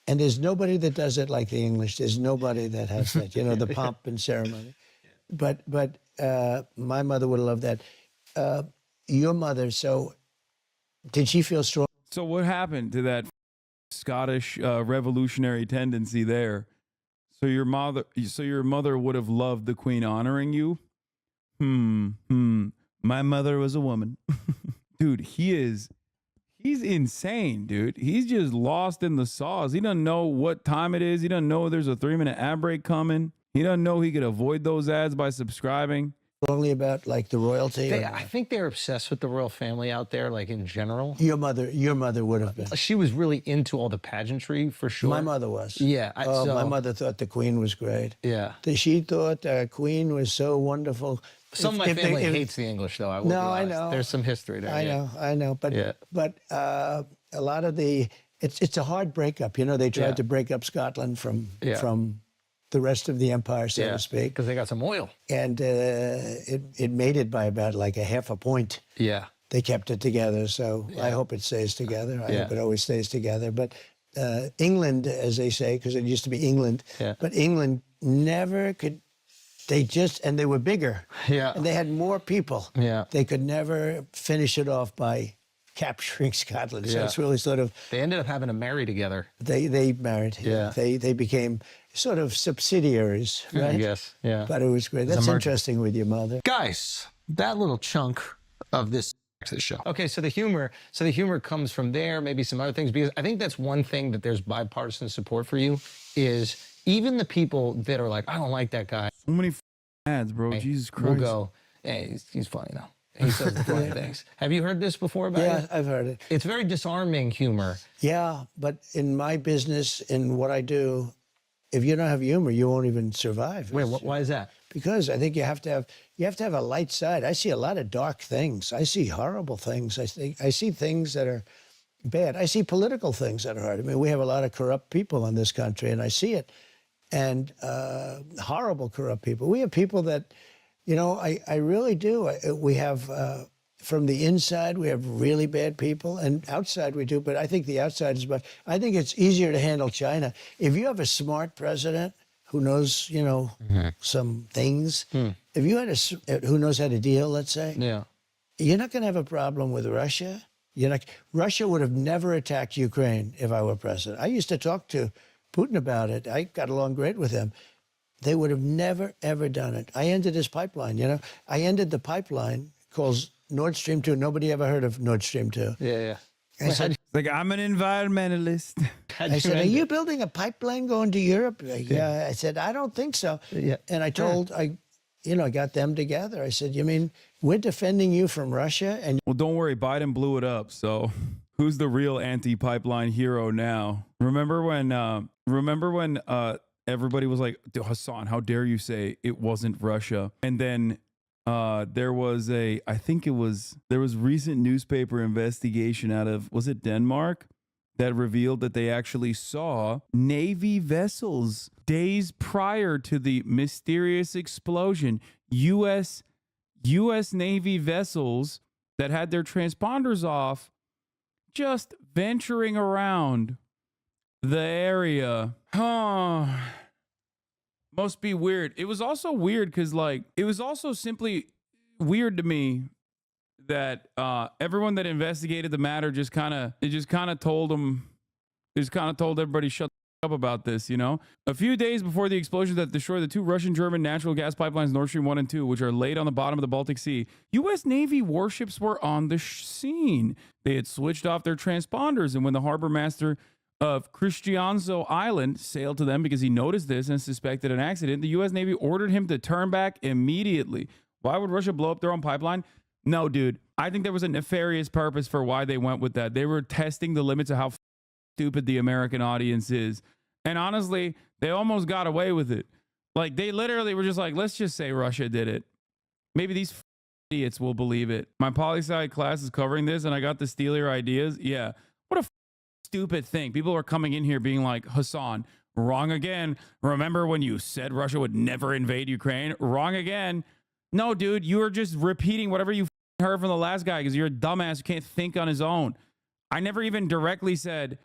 And there's nobody that does it like the English. There's nobody that has that, you know, the pomp and ceremony. But my mother would love that. Your mother, so did she feel strong? So what happened to that Scottish revolutionary tendency there? So your mother would have loved the Queen honoring you? My mother was a woman. Dude, he's insane, dude. He's just lost in the sauce. He doesn't know what time it is. He doesn't know there's a 3-minute ad break coming. He doesn't know he could avoid those ads by subscribing. Strongly about like the royalty? or I think they're obsessed with the royal family out there, like in general. your mother would have been. She was really into all the pageantry for sure. My mother was. Yeah. My mother thought the Queen was great. Yeah. She thought the Queen was so wonderful. Some of my family hates the English, though. I will No, be I honest. know. There's some history there. I know. But Yeah. a lot of it's a hard breakup. You know, they tried Yeah. to break up Scotland from Yeah. the rest of the empire, so to speak. Because they got some oil. And it made it by about like a half a point. Yeah. They kept it together, so I hope it stays together. I hope it always stays together. But England, as they say, because it used to be England, but England never could. And they were bigger. Yeah. And they had more people. Yeah. They could never finish it off by capturing Scotland. So Yeah. it's really sort of, They ended up having to marry together. they married. Yeah. They became sort of subsidiaries, right? I guess. Yeah. But it was great. That's interesting with your mother. Guys, that little chunk of this show. Okay, so the humor comes from there, maybe some other things, because I think that's one thing that there's bipartisan support for you is even the people that are like, I don't like that guy, So many ads, bro. Jesus will Christ. go, hey, he's funny though. He says the funny things. Have you heard this before about Yeah, it? I've heard it. It's very disarming humor. Yeah, but in my business, in what I do, if you don't have humor, you won't even survive. Wait, why is that? Because I think you have to have a light side. I see a lot of dark things. I see horrible things. I see things that are bad. I see political things that are hard. I mean, we have a lot of corrupt people in this country, and I see it. And horrible corrupt people. We have people that, you know, I really do. We have, from the inside, we have really bad people, and outside we do, but I think the outside is much. I think it's easier to handle China. If you have a smart president, who knows, some things. If you had who knows how to deal, let's say, Yeah. you're not going to have a problem with Russia. Russia would have never attacked Ukraine if I were president. I used to talk to Putin about it. I got along great with him. They would have never, ever done it. I ended his pipeline, I ended the pipeline called Nord Stream 2. Nobody ever heard of Nord Stream 2. Yeah. I said, Like, I'm an environmentalist. are you building a pipeline going to Europe? Yeah. I said, I don't think so. Yeah. And I told, I got them together. I said, you mean we're defending you from Russia? And Well, don't worry, Biden blew it up. So who's the real anti-pipeline hero now? Remember when everybody was like, Hassan, how dare you say it wasn't Russia? And then there was recent newspaper investigation out of, was it Denmark, that revealed that they actually saw Navy vessels days prior to the mysterious explosion. U.S. Navy vessels that had their transponders off, just venturing around the area. Must be weird. It was also weird because, it was also simply weird to me that everyone that investigated the matter just kind of told everybody shut the up about this, A few days before the explosion that destroyed the two Russian-German natural gas pipelines Nord Stream 1 and 2, which are laid on the bottom of the Baltic Sea, U.S. Navy warships were on the scene. They had switched off their transponders, and when the harbor master of Christianso Island sailed to them because he noticed this and suspected an accident, the U.S. Navy ordered him to turn back immediately. Why would Russia blow up their own pipeline? No, dude. I think there was a nefarious purpose for why they went with that. They were testing the limits of how stupid the American audience is. And honestly, they almost got away with it. Like, they literally were just like, let's just say Russia did it. Maybe these idiots will believe it. My poli-sci class is covering this, and I got to steal your ideas. Yeah. What a stupid thing. People are coming in here being like, Hassan, wrong again. Remember when you said Russia would never invade Ukraine? Wrong again. No, dude, you are just repeating whatever you heard from the last guy because you're a dumbass who can't think on his own. I never even directly said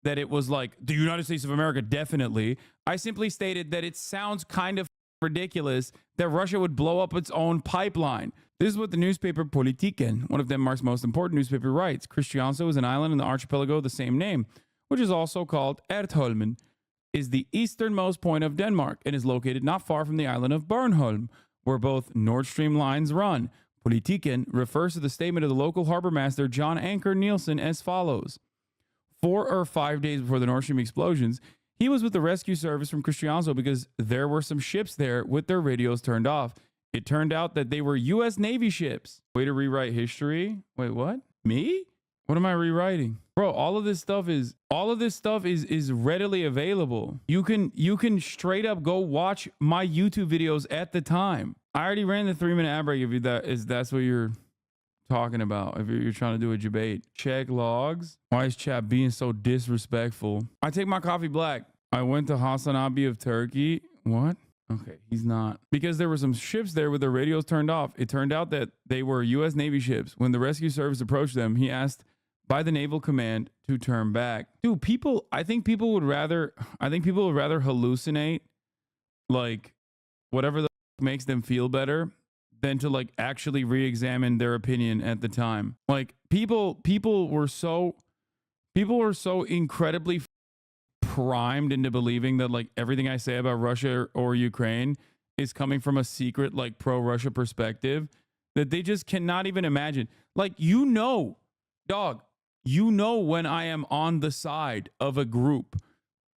that it was like the United States of America, definitely. I simply stated that it sounds kind of ridiculous that Russia would blow up its own pipeline. This is what the newspaper Politiken, one of Denmark's most important newspaper, writes. Christianso is an island in the archipelago of the same name, which is also called Ertholmen, is the easternmost point of Denmark and is located not far from the island of Bornholm, where both Nord Stream lines run. Politiken refers to the statement of the local harbor master, John Anker Nielsen, as follows. 4 or 5 days before the Nord Stream explosions, he was with the rescue service from Christianso because there were some ships there with their radios turned off. It turned out that they were U.S. Navy ships. Way to rewrite history. Wait, what? Me? What am I rewriting? Bro, all of this stuff is readily available. You can straight up go watch my YouTube videos at the time. I already ran the 3-minute ad break if that's what you're talking about. If you're trying to do a debate. Check logs. Why is chat being so disrespectful? I take my coffee black. I went to Hasanabi of Turkey. What? Okay, he's not. Because there were some ships there with their radios turned off. It turned out that they were U.S. Navy ships. When the rescue service approached them, he asked by the naval command to turn back. Dude, I think people would rather hallucinate like whatever the makes them feel better than to like actually re-examine their opinion at the time. Like people were so incredibly primed into believing that like everything I say about Russia or Ukraine is coming from a secret like pro-Russia perspective that they just cannot even imagine. Like, dog, when I am on the side of a group,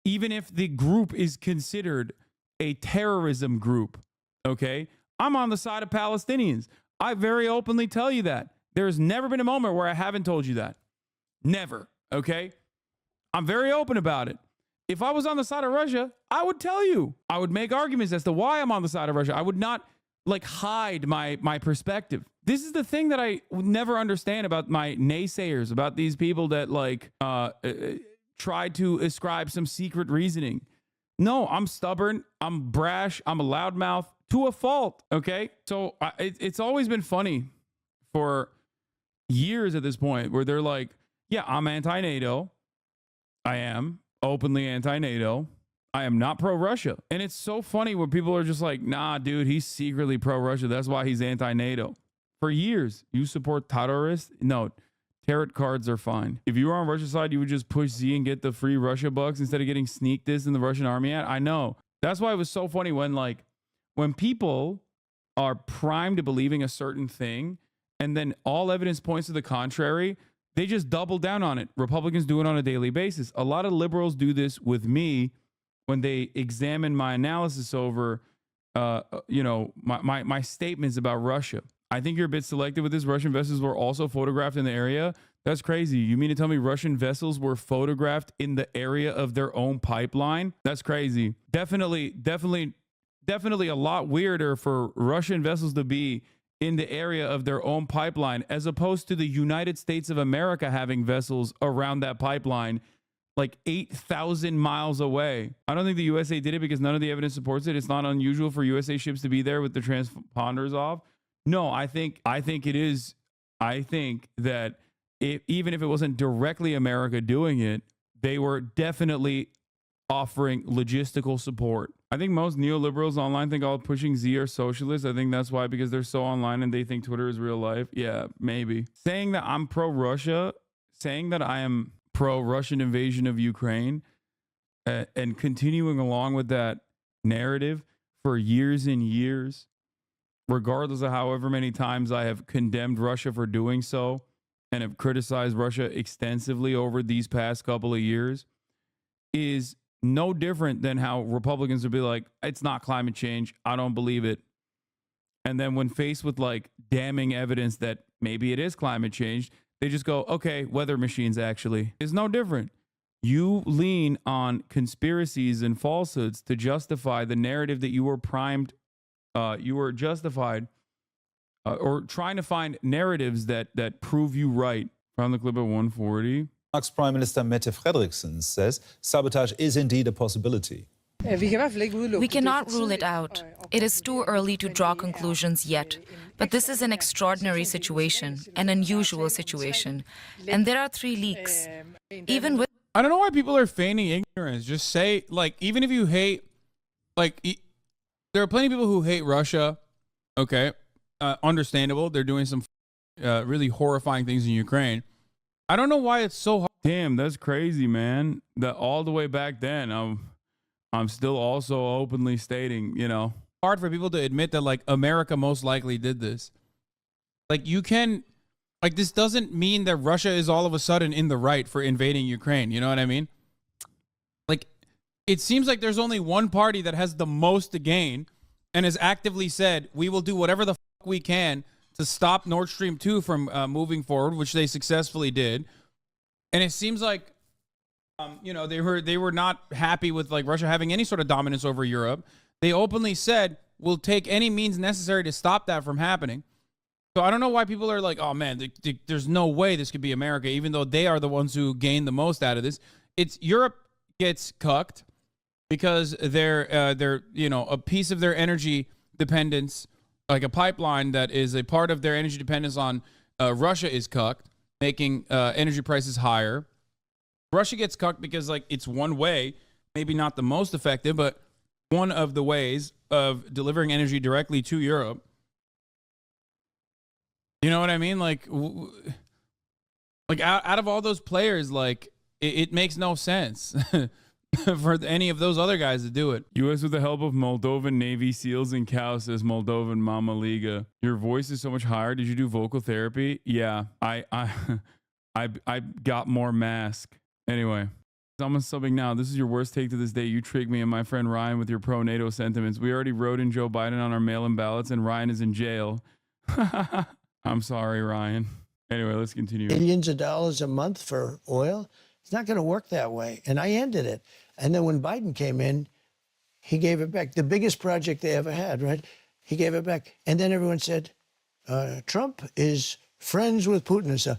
even if the group is considered a terrorism group, okay? I'm on the side of Palestinians. I very openly tell you that. There's never been a moment where I haven't told you that. Never, okay? I'm very open about it. If I was on the side of Russia, I would tell you. I would make arguments as to why I'm on the side of Russia. I would not like hide my perspective. This is the thing that I would never understand about my naysayers, about these people that like try to ascribe some secret reasoning. No, I'm stubborn. I'm brash. I'm a loudmouth to a fault. Okay. So it's always been funny for years at this point where they're like, yeah, I'm anti-NATO. I am openly anti-NATO. I am not pro-Russia. And it's so funny when people are just like, nah, dude, he's secretly pro-Russia. That's why he's anti-NATO. For years, you support terrorists? No, tarot cards are fine. If you were on Russia's side, you would just push Z and get the free Russia bucks instead of getting sneak this in the Russian army ad. I know. That's why it was so funny when people are primed to believing a certain thing and then all evidence points to the contrary, they just double down on it. Republicans do it on a daily basis. A lot of liberals do this with me when they examine my analysis over, my statements about Russia. I think you're a bit selective with this. Russian vessels were also photographed in the area. That's crazy. You mean to tell me Russian vessels were photographed in the area of their own pipeline? That's crazy. Definitely a lot weirder for Russian vessels to be in the area of their own pipeline as opposed to the United States of America having vessels around that pipeline like 8,000 miles away. I don't think the USA did it because none of the evidence supports it. It's not unusual for USA ships to be there with the transponders off. No, I think it is. I think that even if it wasn't directly America doing it, they were definitely offering logistical support. I think most neoliberals online think all pushing Z are socialists. I think that's why, because they're so online and they think Twitter is real life. Yeah, maybe. Saying that I'm pro-Russia, saying that I am pro-Russian invasion of Ukraine, and continuing along with that narrative for years and years, regardless of however many times I have condemned Russia for doing so and have criticized Russia extensively over these past couple of years, is no different than how Republicans would be like, it's not climate change. I don't believe it. And then when faced with like damning evidence that maybe it is climate change, they just go, okay, weather machines actually. It's no different. You lean on conspiracies and falsehoods to justify the narrative that you were primed, you were justified, or trying to find narratives that prove you right. Found the clip at 140. Denmark's Prime Minister Mette Frederiksen says sabotage is indeed a possibility. We cannot rule it out. It is too early to draw conclusions yet. But this is an extraordinary situation, an unusual situation. And there are 3 leaks. Even with I don't know why people are feigning ignorance. Just say, like, even if you hate, like, there are plenty of people who hate Russia. Okay. Understandable. They're doing some really horrifying things in Ukraine. I don't know why it's so hard. Damn, that's crazy, man. That all the way back then, I'm still also openly stating, hard for people to admit that like America most likely did this. Like you can, like this doesn't mean that Russia is all of a sudden in the right for invading Ukraine. You know what I mean? Like it seems like there's only one party that has the most to gain and has actively said, we will do whatever the fuck we can to stop Nord Stream 2 from moving forward, which they successfully did. And it seems like, they were not happy with like Russia having any sort of dominance over Europe. They openly said, we'll take any means necessary to stop that from happening. So I don't know why people are like, oh man, there's no way this could be America, even though they are the ones who gain the most out of this. It's Europe gets cucked because they're a piece of their energy dependence, like a pipeline that is a part of their energy dependence on Russia is cucked, making energy prices higher. Russia gets cucked because like it's one way, maybe not the most effective, but one of the ways of delivering energy directly to Europe. You know what I mean? Like out of all those players, like it makes no sense for any of those other guys to do it. U.S. with the help of Moldovan Navy SEALs and cow, says Moldovan Mama Liga. Your voice is so much higher. Did you do vocal therapy? Yeah, I got more mask. Anyway, I'm subbing now. This is your worst take to this day. You tricked me and my friend Ryan with your pro-NATO sentiments. We already wrote in Joe Biden on our mail-in ballots, and Ryan is in jail. I'm sorry, Ryan. Anyway, let's continue. Millions of dollars a month for oil. It's not going to work that way. And I ended it. And then when Biden came in, he gave it back. The biggest project they ever had, right? He gave it back. And then everyone said, Trump is friends with Putin and stuff.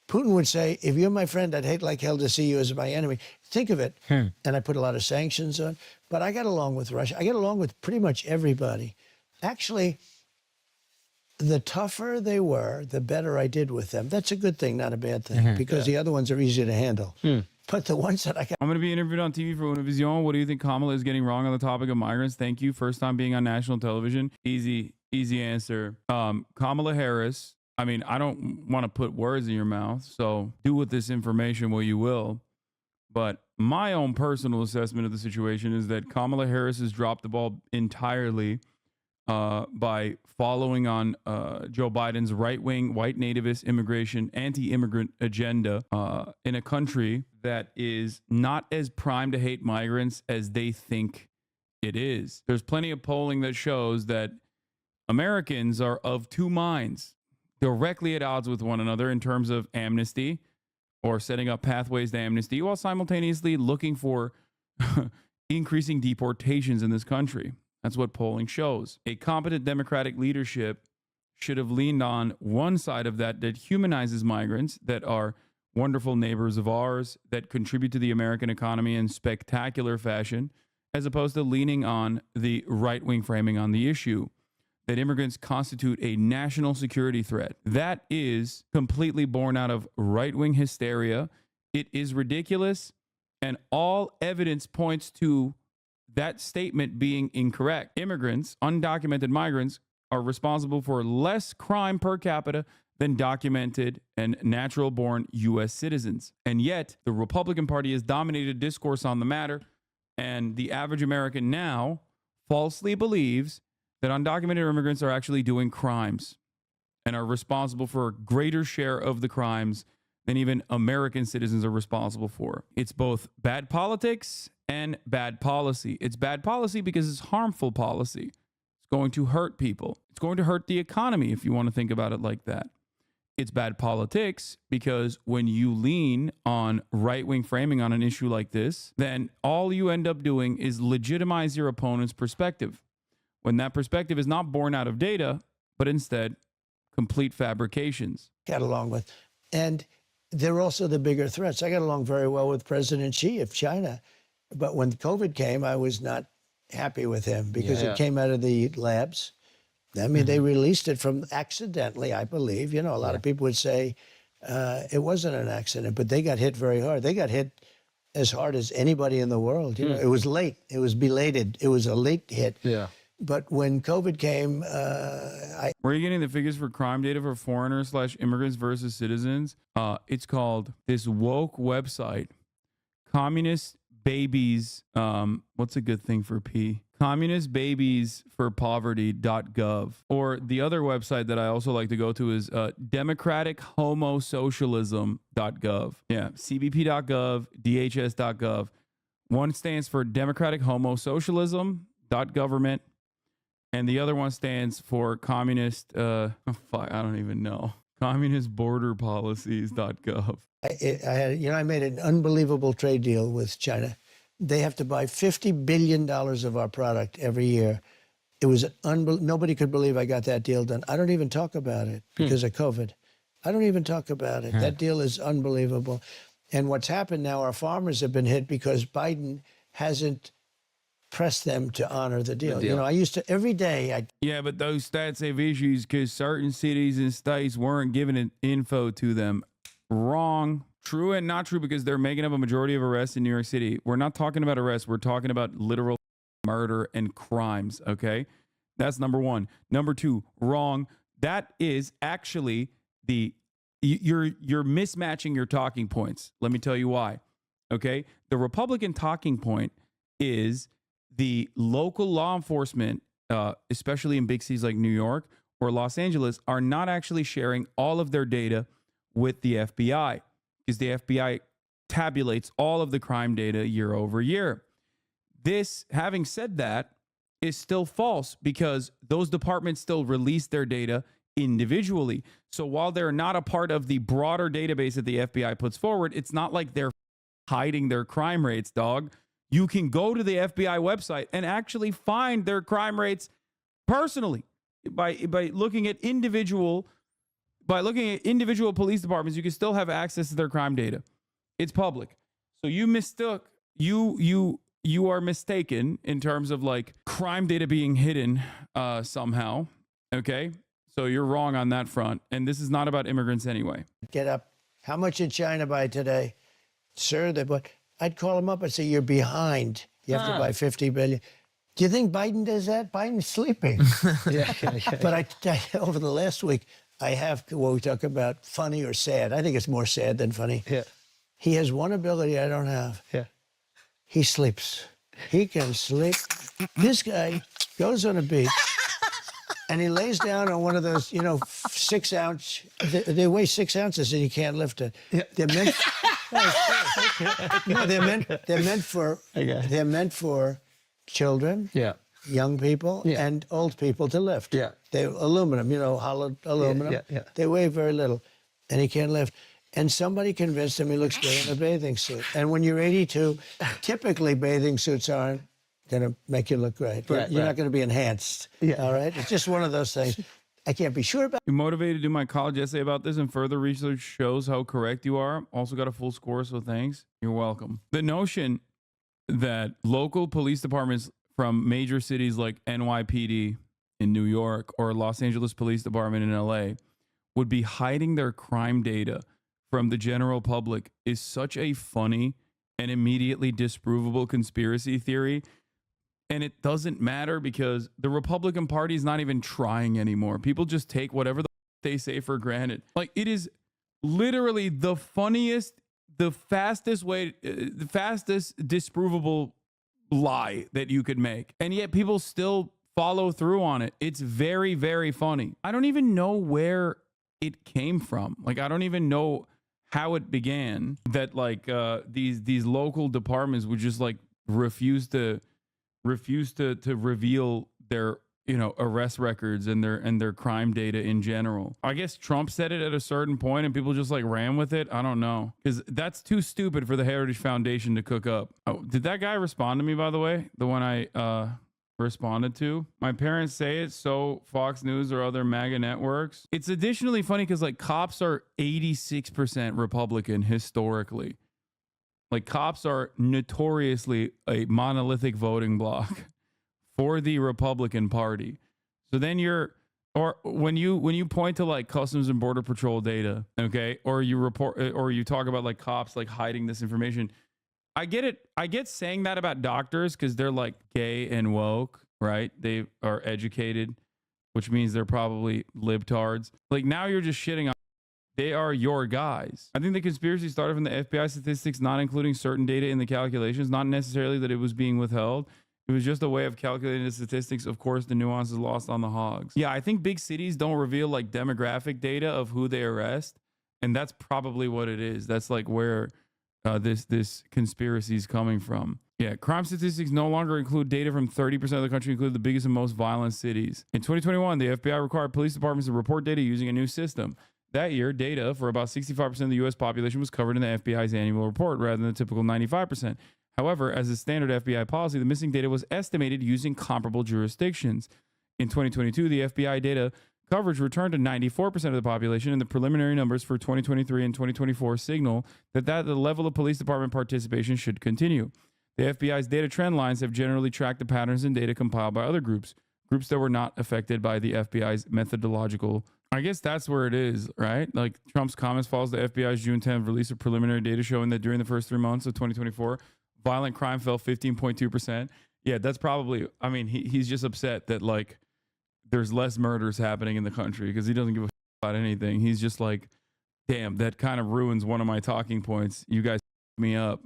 Putin would say, if you're my friend, I'd hate like hell to see you as my enemy. Think of it. And I put a lot of sanctions on. But I got along with Russia. I got along with pretty much everybody. Actually, the tougher they were, the better I did with them. That's a good thing, not a bad thing, because the other ones are easier to handle. But the ones that I got. I'm going to be interviewed on TV for Univision. What do you think Kamala is getting wrong on the topic of migrants? Thank you. First time being on national television. Easy answer. Kamala Harris. I mean, I don't want to put words in your mouth, so do with this information what you will. But my own personal assessment of the situation is that Kamala Harris has dropped the ball entirely by following on Joe Biden's right-wing, white nativist immigration, anti-immigrant agenda in a country that is not as primed to hate migrants as they think it is. There's plenty of polling that shows that Americans are of two minds, directly at odds with one another in terms of amnesty or setting up pathways to amnesty, while simultaneously looking for increasing deportations in this country. That's what polling shows. A competent Democratic leadership should have leaned on one side of that humanizes migrants, that are wonderful neighbors of ours, that contribute to the American economy in spectacular fashion, as opposed to leaning on the right-wing framing on the issue, that immigrants constitute a national security threat. That is completely born out of right-wing hysteria. It is ridiculous, and all evidence points to that statement being incorrect. Immigrants, undocumented migrants, are responsible for less crime per capita than documented and natural-born U.S. citizens. And yet, the Republican Party has dominated discourse on the matter, and the average American now falsely believes that undocumented immigrants are actually doing crimes and are responsible for a greater share of the crimes than even American citizens are responsible for. It's both bad politics and bad policy. It's bad policy because it's harmful policy. It's going to hurt people. It's going to hurt the economy if you want to think about it like that. It's bad politics because when you lean on right-wing framing on an issue like this, then all you end up doing is legitimize your opponent's perspective, when that perspective is not born out of data, but instead complete fabrications. Got along with. And they're also the bigger threats. I got along very well with President Xi of China. But when COVID came, I was not happy with him because it came out of the labs. I mean, they released it from accidentally, I believe. You know, a lot of people would say it wasn't an accident, but they got hit very hard. They got hit as hard as anybody in the world. You know, it was late. It was belated. It was a late hit. Yeah. But when COVID came, Where are you getting the figures for crime data for foreigners/immigrants versus citizens? It's called this woke website, Communist Babies. What's a good thing for P? communistbabiesforpoverty.gov. Or the other website that I also like to go to is democratichomosocialism.gov. Yeah, cbp.gov, dhs.gov. One stands for Democratic Homo Socialism.government, and the other one stands for communist, I don't even know. Communistborderpolicies.gov. I made an unbelievable trade deal with China. They have to buy $50 billion of our product every year. It was nobody could believe I got that deal done. I don't even talk about it because of COVID. I don't even talk about it. That deal is unbelievable. And what's happened now, our farmers have been hit because Biden hasn't pressed them to honor the deal. You know, I used to, every day, Yeah, but those stats have issues because certain cities and states weren't giving info to them. Wrong. True and not true, because they're making up a majority of arrests in New York City. We're not talking about arrests. We're talking about literal murder and crimes, okay? That's number one. Number two, wrong. That is actually you're mismatching your talking points. Let me tell you why, okay? The Republican talking point is the local law enforcement, especially in big cities like New York or Los Angeles, are not actually sharing all of their data with the FBI, because the FBI tabulates all of the crime data year over year. This, having said that, is still false because those departments still release their data individually. So while they're not a part of the broader database that the FBI puts forward, it's not like they're hiding their crime rates, dog. You can go to the FBI website and actually find their crime rates personally by looking at individual police departments. You can still have access to their crime data. It's public. So you are mistaken in terms of like crime data being hidden somehow. Okay, so you're wrong on that front. And this is not about immigrants anyway. get up. How much did China buy today? sir, I'd call him up and say, you're behind. You have to buy 50 billion. Do you think Biden does that? Biden's sleeping. Yeah. But over the last week, I have, we talk about funny or sad. I think it's more sad than funny. Yeah. He has one ability I don't have. Yeah. He sleeps. He can sleep. This guy goes on a beach and he lays down on one of those, 6 ounce, they weigh 6 ounces and you can't lift it. Yeah. They're meant, no, they're meant for children, Yeah. young people, Yeah. and old people to lift. Yeah. They're aluminum, hollowed aluminum. Yeah. They weigh very little, and he can't lift. And somebody convinced him he looks good in a bathing suit. And when you're 82, typically bathing suits aren't going to make you look great. Right, You're right. not going to be enhanced. Yeah. All right? It's just one of those things. I can't be sure about. You motivated to do my college essay about this, and further research shows how correct you are. Also got a full score, so thanks. You're welcome. The notion that local police departments from major cities like NYPD in New York or Los Angeles Police Department in LA would be hiding their crime data from the general public is such a funny and immediately disprovable conspiracy theory. And it doesn't matter because the Republican Party is not even trying anymore. People just take whatever they say for granted. Like, it is literally the funniest, the fastest disprovable lie that you could make. And yet people still follow through on it. It's very, very funny. I don't even know where it came from. Like, I don't even know how it began that like these local departments would just like refuse to reveal their arrest records and their crime data in general. I guess Trump said it at a certain point and people just like ran with it. I don't know, because that's too stupid for the Heritage Foundation to cook up. Oh, did that guy respond to me, by the way? The one I responded to. My parents say it, so Fox News or other MAGA networks. It's additionally funny because like cops are 86% Republican historically. Like, cops are notoriously a monolithic voting bloc for the Republican Party. So then when you point to like Customs and Border Patrol data, okay, or you report or you talk about like cops like hiding this information, I get it. I get saying that about doctors because they're like gay and woke, right? They are educated, which means they're probably libtards. Like, now you're just shitting on. They are your guys. I think the conspiracy started from the FBI statistics not including certain data in the calculations, not necessarily that it was being withheld. It was just a way of calculating the statistics. Of course, the nuance is lost on the hogs. Yeah, I think big cities don't reveal like demographic data of who they arrest. And that's probably what it is. That's like where this conspiracy is coming from. Yeah, crime statistics no longer include data from 30% of the country, include the biggest and most violent cities. In 2021, the FBI required police departments to report data using a new system. That year, data for about 65% of the U.S. population was covered in the FBI's annual report rather than the typical 95%. However, as a standard FBI policy, the missing data was estimated using comparable jurisdictions. In 2022, the FBI data coverage returned to 94% of the population, and the preliminary numbers for 2023 and 2024 signal that the level of police department participation should continue. The FBI's data trend lines have generally tracked the patterns in data compiled by other groups that were not affected by the FBI's methodological. I guess that's where it is, right? Like, Trump's comments follows the FBI's June 10th release of preliminary data showing that during the first 3 months of 2024, violent crime fell 15.2%. Yeah, that's probably, I mean, he's just upset that like there's less murders happening in the country because he doesn't give a about anything. He's just like, damn, that kind of ruins one of my talking points. You guys me up.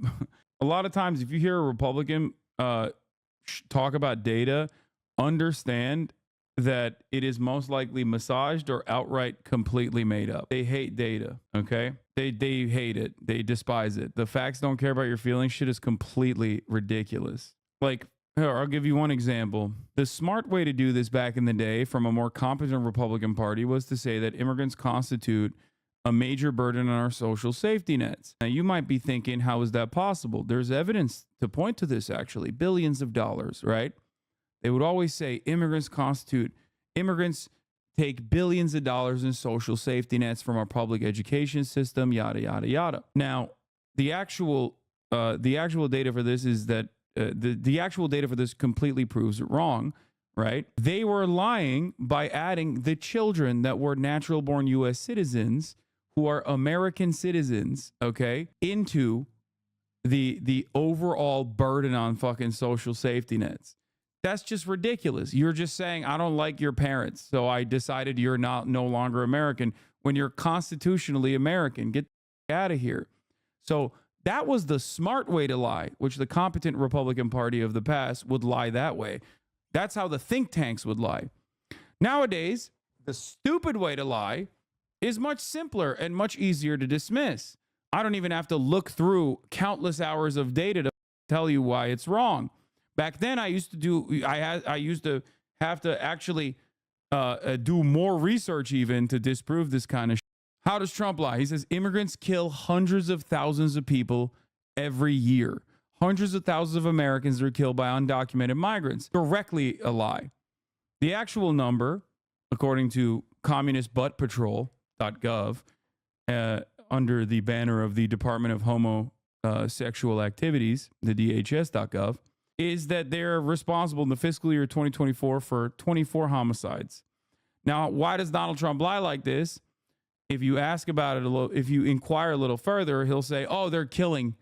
A lot of times if you hear a Republican talk about data, understand that it is most likely massaged or outright completely made up. They hate data, okay? They hate it. They despise it. The facts don't care about your feelings. Shit is completely ridiculous. Like, here, I'll give you one example. The smart way to do this back in the day from a more competent Republican Party was to say that immigrants constitute a major burden on our social safety nets. Now, you might be thinking, how is that possible? There's evidence to point to this, actually. Billions of dollars, right? They would always say immigrants take billions of dollars in social safety nets from our public education system, yada, yada, yada. Now, the actual data for this is that the actual data for this completely proves it wrong, right? They were lying by adding the children that were natural born U.S. citizens who are American citizens, okay, into the overall burden on fucking social safety nets. That's just ridiculous. You're just saying, I don't like your parents, so I decided you're no longer American when you're constitutionally American. Get out of here. So that was the smart way to lie, which the competent Republican Party of the past would lie that way. That's how the think tanks would lie. Nowadays, the stupid way to lie is much simpler and much easier to dismiss. I don't even have to look through countless hours of data to tell you why it's wrong. Back then, I used to have to actually do more research even to disprove this kind of shit. How does Trump lie? He says immigrants kill hundreds of thousands of people every year. Hundreds of thousands of Americans are killed by undocumented migrants. Directly a lie. The actual number, according to communistbuttpatrol.gov, under the banner of the Department of Homosexual Activities, the DHS.gov, is that they're responsible in the fiscal year 2024 for 24 homicides. Now, why does Donald Trump lie like this? If you ask about it a little, if you inquire a little further, he'll say, oh, they're killing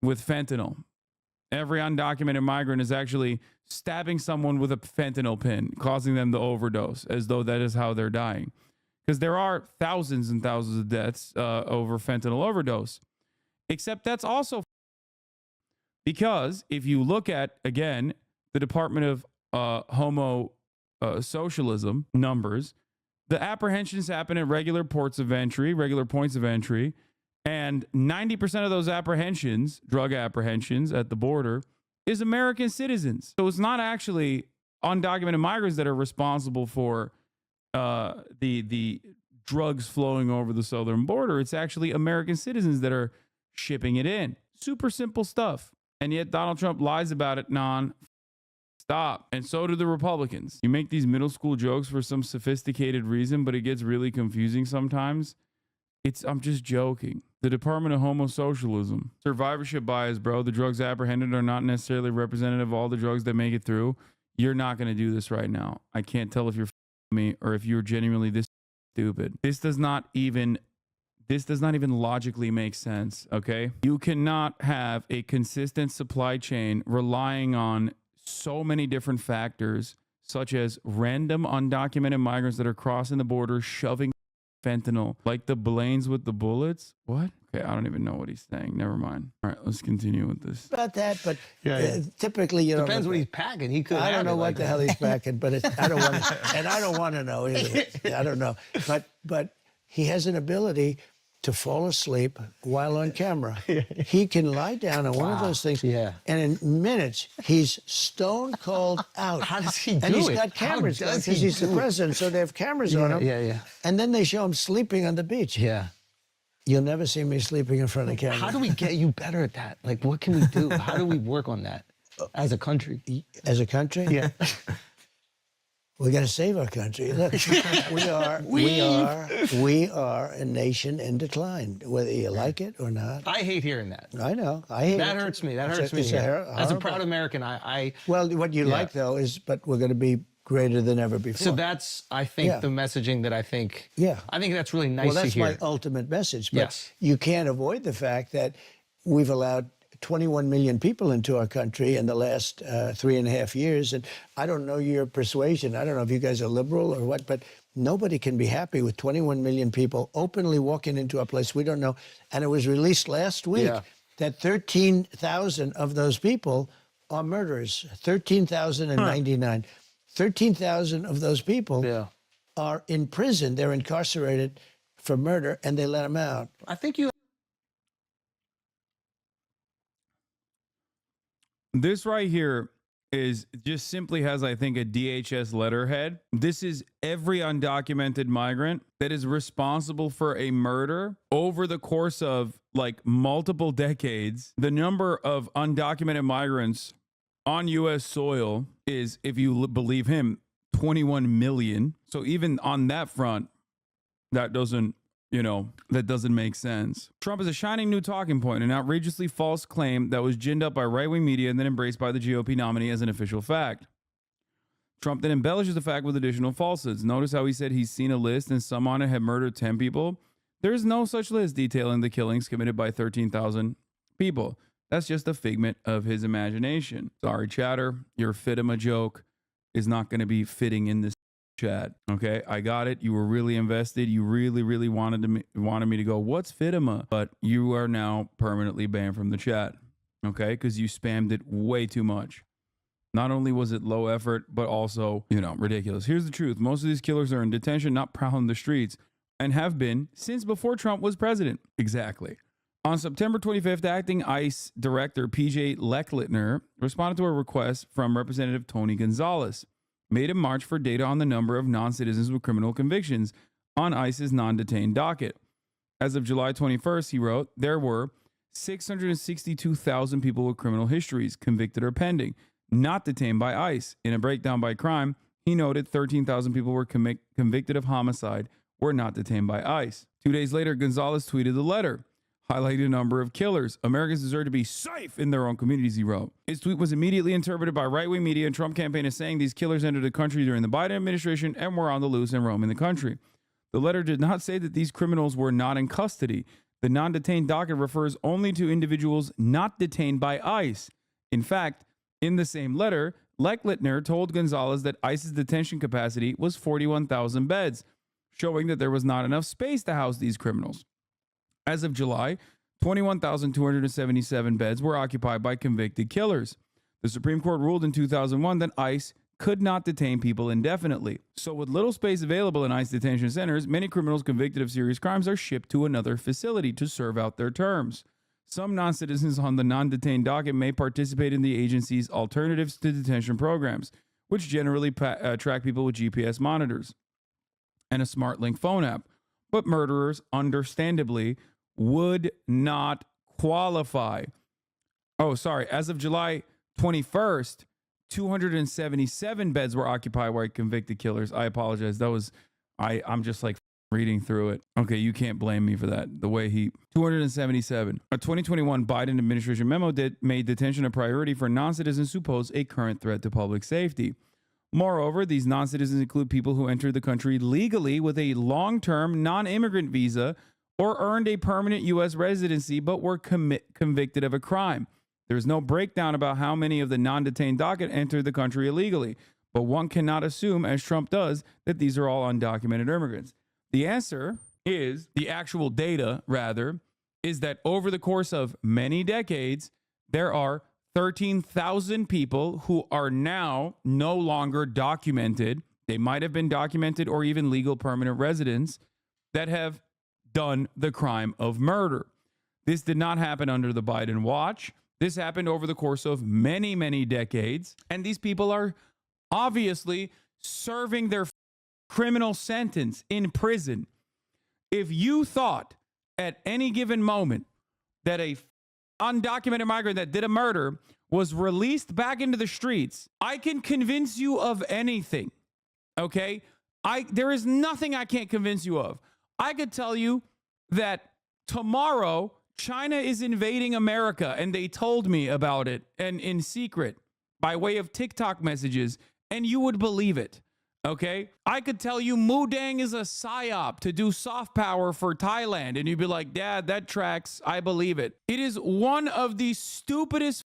with fentanyl. Every undocumented migrant is actually stabbing someone with a fentanyl pin, causing them to overdose, as though that is how they're dying. Because there are thousands and thousands of deaths over fentanyl overdose. Except that's also because if you look at, again, the Department of Socialism numbers, the apprehensions happen at regular points of entry, and 90% of those apprehensions, drug apprehensions at the border, is American citizens. So it's not actually undocumented migrants that are responsible for the drugs flowing over the southern border. It's actually American citizens that are shipping it in. Super simple stuff. And yet Donald Trump lies about it non-stop. And so do the Republicans. You make these middle school jokes for some sophisticated reason, but it gets really confusing sometimes. I'm just joking. The Department of Homosocialism. Survivorship bias, bro. The drugs apprehended are not necessarily representative of all the drugs that make it through. You're not going to do this right now. I can't tell if you're me or if you're genuinely this stupid. This does not even logically make sense, okay? You cannot have a consistent supply chain relying on so many different factors, such as random undocumented migrants that are crossing the border, shoving fentanyl, like the Blaines with the bullets. What? Okay, I don't even know what he's saying. Never mind. All right, let's continue with this. About that, but typically, you know, Depends what he's packing. He could. I don't know what the hell he's packing, but I don't want to, and I don't want to know either. I don't know, but he has an ability to fall asleep while on camera. He can lie down on one of those things, and in minutes he's stone cold out. How does he do it? And he's got cameras because he's the president, so they have cameras on him. Yeah. And then they show him sleeping on the beach. Yeah. You'll never see me sleeping in front of camera. How do we get you better at that? Like, what can we do? How do we work on that as a country? As a country? Yeah. We got to save our country. Look, we are a nation in decline, whether you like it or not. I hate hearing that. I know. I hate That it. hurts me. That hurts me. It's As a proud American, Well, what you like, though, is, but we're going to be greater than ever before. So that's, I think, the messaging that I think. Yeah. I think that's really nice well, that's to hear. my ultimate message. But Yes. you can't avoid the fact that we've allowed 21 million people into our country in the last 3.5 years. And I don't know your persuasion. I don't know if you guys are liberal or what, but nobody can be happy with 21 million people openly walking into a place we don't know. And it was released last week that 13,000 of those people are murderers. 13,099. 13,000 of those people are in prison. They're incarcerated for murder, and they let them out. I think you. This right here is just simply has, I think, a DHS letterhead. This is every undocumented migrant that is responsible for a murder over the course of like multiple decades. The number of undocumented migrants on U.S. soil is, if you believe him, 21 million. So even on that front, that doesn't make sense. Trump is a shining new talking point, an outrageously false claim that was ginned up by right-wing media and then embraced by the GOP nominee as an official fact. Trump then embellishes the fact with additional falsehoods. Notice how he said he's seen a list and some on it have murdered 10 people. There is no such list detailing the killings committed by 13,000 people. That's just a figment of his imagination. Sorry, chatter. Your Fitima joke is not going to be fitting in this chat. Okay, I got it. You were really invested. You really wanted me to go, what's Fitima? But you are now permanently banned from the chat. Okay, because you spammed it way too much. Not only was it low effort, but also, ridiculous. Here's the truth. Most of these killers are in detention, not prowling the streets, and have been since before Trump was president. Exactly. On September 25th, acting ICE Director PJ Lechlitner responded to a request from Representative Tony Gonzalez, made in March for data on the number of non-citizens with criminal convictions on ICE's non-detained docket. As of July 21st, he wrote, there were 662,000 people with criminal histories, convicted or pending, not detained by ICE. In a breakdown by crime, he noted 13,000 people were convicted of homicide, were not detained by ICE. 2 days later, Gonzalez tweeted the letter, highlighted a number of killers. Americans deserve to be safe in their own communities, he wrote. His tweet was immediately interpreted by right-wing media and Trump campaign as saying these killers entered the country during the Biden administration and were on the loose and roaming the country. The letter did not say that these criminals were not in custody. The non-detained docket refers only to individuals not detained by ICE. In fact, in the same letter, Lechlitner told Gonzalez that ICE's detention capacity was 41,000 beds, showing that there was not enough space to house these criminals. As of July, 21,277 beds were occupied by convicted killers. The Supreme Court ruled in 2001 that ICE could not detain people indefinitely. So with little space available in ICE detention centers, many criminals convicted of serious crimes are shipped to another facility to serve out their terms. Some non-citizens on the non-detained docket may participate in the agency's alternatives to detention programs, which generally track people with GPS monitors and a SmartLink phone app. But murderers, understandably, would not qualify. As of July 21st, 277 beds were occupied by convicted killers. I apologize. I'm just like reading through it. Okay, you can't blame me for that. 277. A 2021 Biden administration memo made detention a priority for non-citizens who pose a current threat to public safety. Moreover, these non-citizens include people who entered the country legally with a long-term non-immigrant visa or earned a permanent U.S. residency but were convicted of a crime. There is no breakdown about how many of the non-detained docket entered the country illegally, but one cannot assume, as Trump does, that these are all undocumented immigrants. The answer is, the actual data, rather, is that over the course of many decades, there are 13,000 people who are now no longer documented. They might have been documented or even legal permanent residents that have done the crime of murder. This did not happen under the Biden watch. This happened over the course of many, many decades. And these people are obviously serving their criminal sentence in prison. If you thought at any given moment that a undocumented migrant that did a murder was released back into the streets, I can convince you of anything. Okay? There is nothing I can't convince you of. I could tell you that tomorrow China is invading America, and they told me about it, and in secret by way of TikTok messages, and you would believe it. Okay? I could tell you Mudang is a psyop to do soft power for Thailand, and you'd be like, Dad, that tracks. I believe it. It is one of the stupidest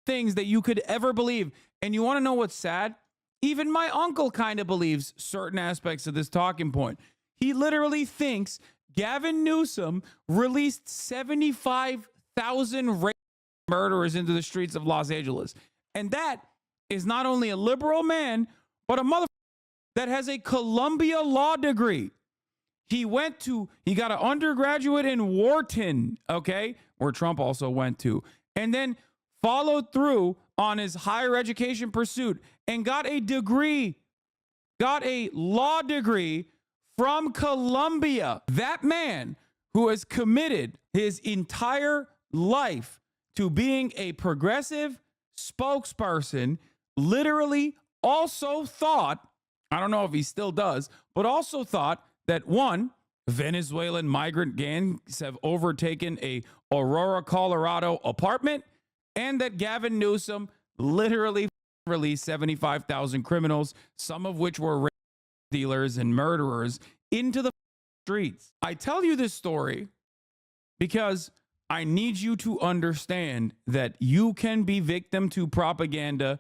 things that you could ever believe. And you want to know what's sad? Even my uncle kind of believes certain aspects of this talking point. He literally thinks Gavin Newsom released 75,000 murderers into the streets of Los Angeles. And that is not only a liberal man, but a motherfucker that has a Columbia law degree. He got an undergraduate in Wharton, okay, where Trump also went to, and then followed through on his higher education pursuit and got a law degree from Columbia. That man who has committed his entire life to being a progressive spokesperson literally also thought, I don't know if he still does, but also thought that one, Venezuelan migrant gangs have overtaken a Aurora, Colorado apartment, and that Gavin Newsom literally released 75,000 criminals, some of which were dealers and murderers, into the streets. I tell you this story because I need you to understand that you can be victim to propaganda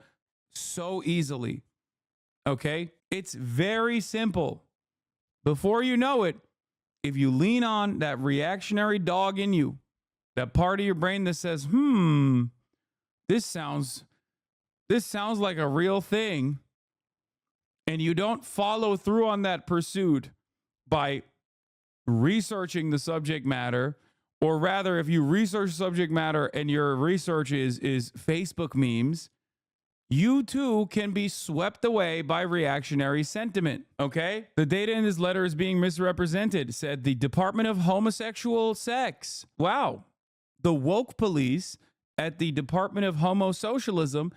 so easily. Okay? It's very simple. Before you know it, if you lean on that reactionary dog in you, that part of your brain that says, this sounds like a real thing, and you don't follow through on that pursuit by researching the subject matter, or rather, if you research subject matter and your research is Facebook memes, you too can be swept away by reactionary sentiment, okay? The data in this letter is being misrepresented, said the Department of Homosexual Sex. Wow. The woke police at the Department of Homosocialism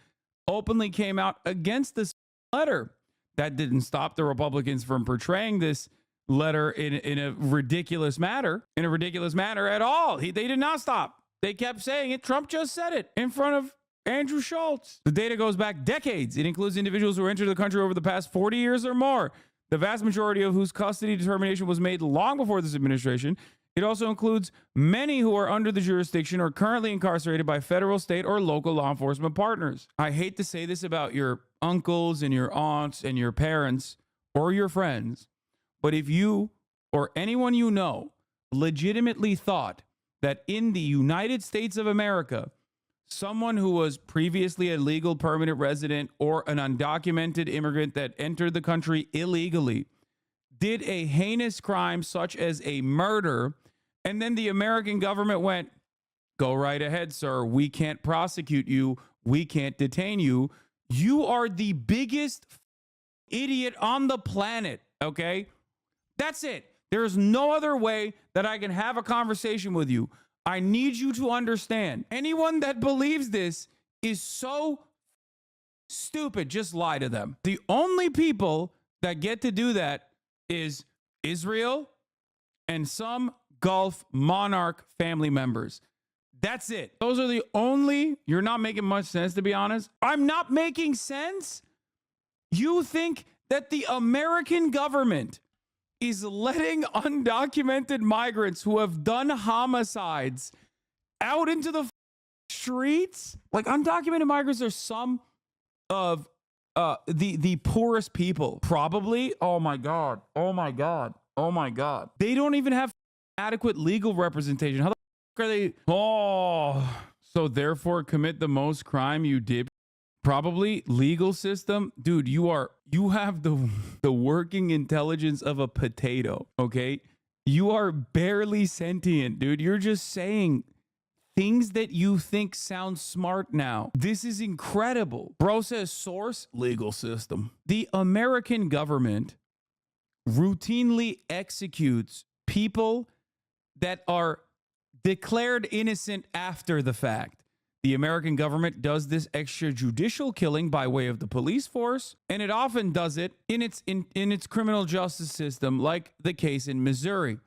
openly came out against this letter. That didn't stop the Republicans from portraying this letter in a ridiculous manner at all. They did not stop. They kept saying it. Trump just said it in front of Andrew Schulz. The data goes back decades. It includes individuals who entered the country over the past 40 years or more, the vast majority of whose custody determination was made long before this administration. It also includes many who are under the jurisdiction or currently incarcerated by federal, state, or local law enforcement partners. I hate to say this about your uncles and your aunts and your parents or your friends, but if you or anyone you know legitimately thought that in the United States of America, someone who was previously a legal permanent resident or an undocumented immigrant that entered the country illegally did a heinous crime such as a murder, and then the American government went, go right ahead, sir. We can't prosecute you. We can't detain you. You are the biggest idiot on the planet, okay? That's it. There's no other way that I can have a conversation with you. I need you to understand. Anyone that believes this is so stupid. Just lie to them. The only people that get to do that is Israel and some Gulf monarch family members. That's it. Those are the only. You're not making much sense, to be honest. I'm not making sense. You think that the American government is letting undocumented migrants who have done homicides out into the streets? Like, undocumented migrants are some of the poorest people, probably. Oh my God. Oh my God. Oh my God. They don't even have adequate legal representation. How the fuck are they? Oh, so therefore commit the most crime you did. Probably legal system. Dude, you have the working intelligence of a potato, okay? You are barely sentient, dude. You're just saying things that you think sound smart now. This is incredible. Bro says source, legal system. The American government routinely executes people that are declared innocent after the fact. The American government does this extrajudicial killing by way of the police force, and it often does it in its criminal justice system, like the case in Missouri.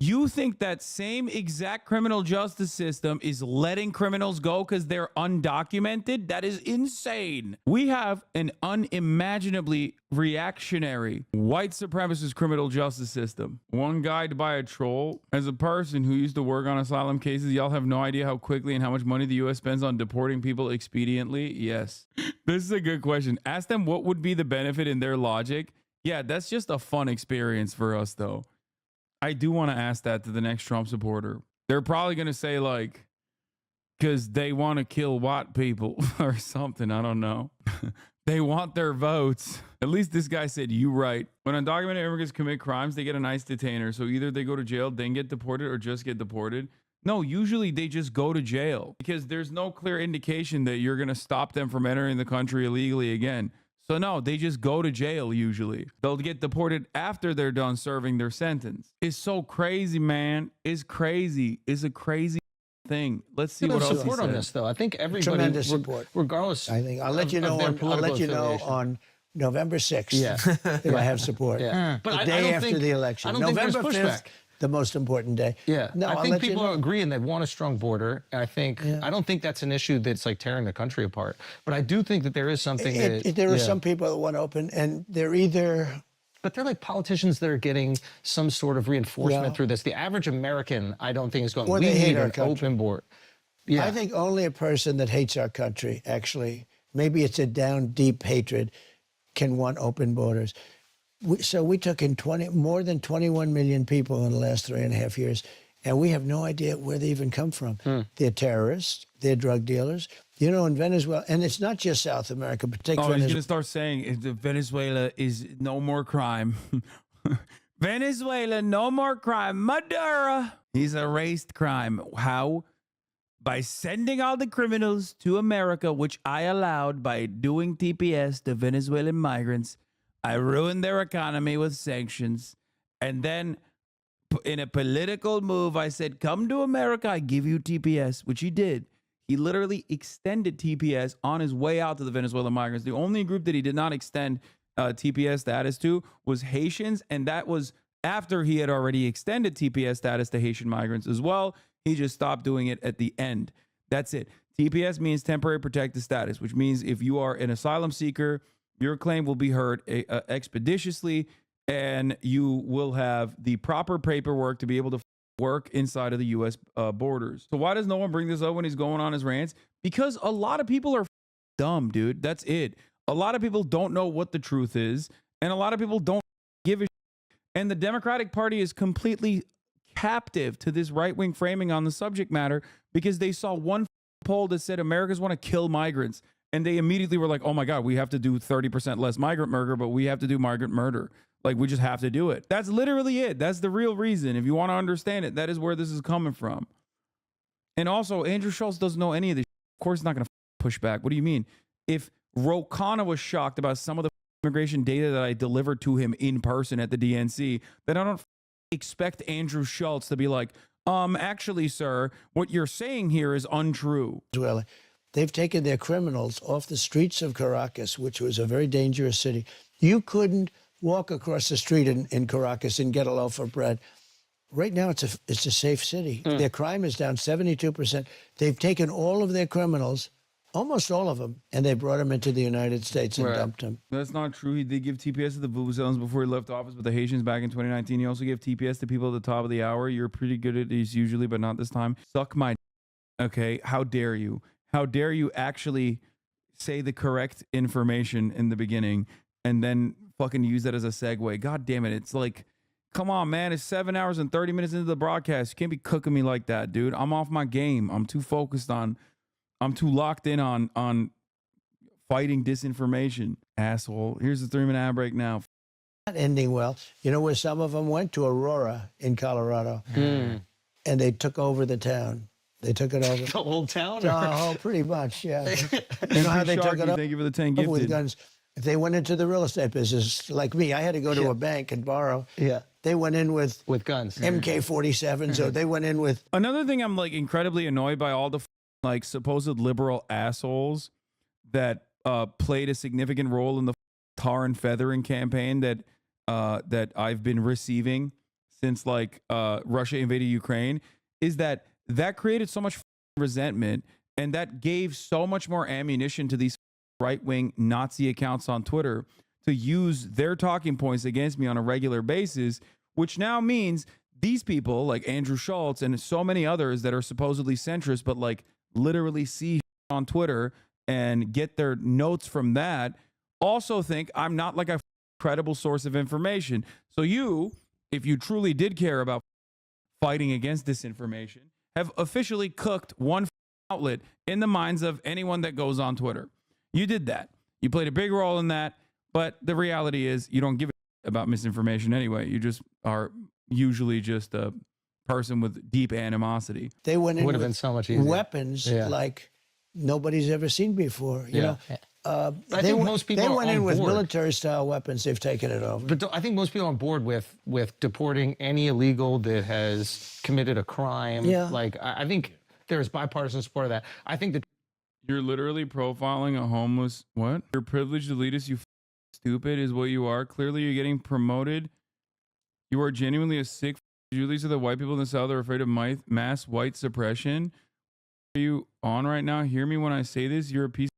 You think that same exact criminal justice system is letting criminals go because they're undocumented? That is insane. We have an unimaginably reactionary white supremacist criminal justice system. One guide by a troll. As a person who used to work on asylum cases, y'all have no idea how quickly and how much money the U.S. spends on deporting people expediently. Yes. This is a good question. Ask them what would be the benefit in their logic. Yeah, that's just a fun experience for us, though. I do want to ask that to the next Trump supporter. They're probably going to say, like, because they want to kill white people or something. I don't know. They want their votes. At least this guy said, you right. When undocumented immigrants commit crimes, they get a nice detainer. So either they go to jail, then get deported, or just get deported. No, usually they just go to jail because there's no clear indication that you're going to stop them from entering the country illegally again. So no, they just go to jail usually. They'll get deported after they're done serving their sentence. It's so crazy, man. It's crazy. It's a crazy thing. Let's see what else support on this, though. I think everybody, Tremendous support. regardless. I think I'll let you know. I'll let you know on November 6th. Yeah. if I have support. Yeah. The But day I don't after think, the election. I don't November think there's 5th. pushback. The most important day. Yeah, no, I think people are agreeing they want a strong border. I think I don't think that's an issue that's like tearing the country apart. But I do think that there is something There are some people that want to open, and they're either But they're like politicians that are getting some sort of reinforcement Yeah. through this. The average American, I don't think, is going, Or we they hate need our an country. open board. Yeah. I think only a person that hates our country, actually, maybe it's a down deep hatred, can want open borders. So we took in more than 21 million people in the last 3.5 years, and we have no idea where they even come from. They're terrorists, they're drug dealers. You know, in Venezuela, and it's not just South America, but take Oh, he's Venezuela. gonna start saying Venezuela is no more crime. Venezuela, no more crime. Maduro, he's erased crime. How? By sending all the criminals to America, which I allowed by doing TPS to Venezuelan migrants. I ruined their economy with sanctions. And then in a political move, I said, come to America, I give you TPS, which he did. He literally extended TPS on his way out to the Venezuelan migrants. The only group that he did not extend TPS status to was Haitians, and that was after he had already extended TPS status to Haitian migrants as well. He just stopped doing it at the end. That's it. TPS means temporary protected status, which means if you are an asylum seeker, your claim will be heard expeditiously, and you will have the proper paperwork to be able to work inside of the U.S. Borders. So why does no one bring this up when he's going on his rants? Because a lot of people are dumb, dude. That's it. A lot of people don't know what the truth is, and a lot of people don't give a shit. And the Democratic Party is completely captive to this right-wing framing on the subject matter because they saw one poll that said Americans want to kill migrants, and they immediately were like, oh my God, we have to do 30% less migrant murder, but we have to do migrant murder. Like, we just have to do it. That's literally it. That's the real reason. If you want to understand it, that is where this is coming from. And also, Andrew Schulz doesn't know any of this. Of course, he's not going to push back. What do you mean? If Ro Khanna was shocked about some of the immigration data that I delivered to him in person at the DNC, then I don't expect Andrew Schulz to be like, actually, sir, what you're saying here is untrue. They've taken their criminals off the streets of Caracas, which was a very dangerous city. You couldn't walk across the street in Caracas and get a loaf of bread. Right now, it's a safe city. Their crime is down 72%. They've taken all of their criminals, almost all of them, and they brought them into the United States and dumped them. That's not true. He did give TPS to the Vuvuzelans before he left office with the Haitians back in 2019. He also gave TPS to people at the top of the hour. You're pretty good at these usually, but not this time. Suck my okay? How dare you? How dare you actually say the correct information in the beginning and then fucking use that as a segue? God damn it. It's like, come on, man. It's 7 hours and 30 minutes into the broadcast. You can't be cooking me like that, dude. I'm off my game. I'm too focused on, I'm too locked in on fighting disinformation. Asshole. Here's the 3-minute ad break now. Not ending well. You know where some of them went? To Aurora in Colorado. And they took over the town. They took it over. The whole town? Oh, pretty much, yeah. You know how they took it over? Thank you for the 10 With gifted. guns. If they went into the real estate business, like me, I had to go to a bank and borrow. Yeah. They went in with guns. MK-47s, or they went in with... Another thing I'm like incredibly annoyed by all the like supposed liberal assholes that played a significant role in the tar and feathering campaign that I've been receiving since like Russia invaded Ukraine is that created so much resentment, and that gave so much more ammunition to these right-wing Nazi accounts on Twitter to use their talking points against me on a regular basis, which now means these people like Andrew Schulz and so many others that are supposedly centrist, but like literally see on Twitter and get their notes from that, also think I'm not like a credible source of information. So you, if you truly did care about fighting against disinformation, have officially cooked one outlet in the minds of anyone that goes on Twitter. You did that. You played a big role in that, but the reality is you don't give a about misinformation anyway. You just are usually just a person with deep animosity. They went in Would have with been so much easier. weapons like nobody's ever seen before. You know, I think most people they are went on in with board. military-style weapons. They've taken it over. But I think most people are on board with deporting any illegal that has committed a crime. Yeah. Like, I think there's bipartisan support of that. I think that You're literally profiling a homeless. What? You're privileged elitist. You stupid is what you are. Clearly, you're getting promoted. You are genuinely a sick. Usually, so that white people in the South are afraid of mass white suppression. Are you on right now? Hear me when I say this. You're a piece.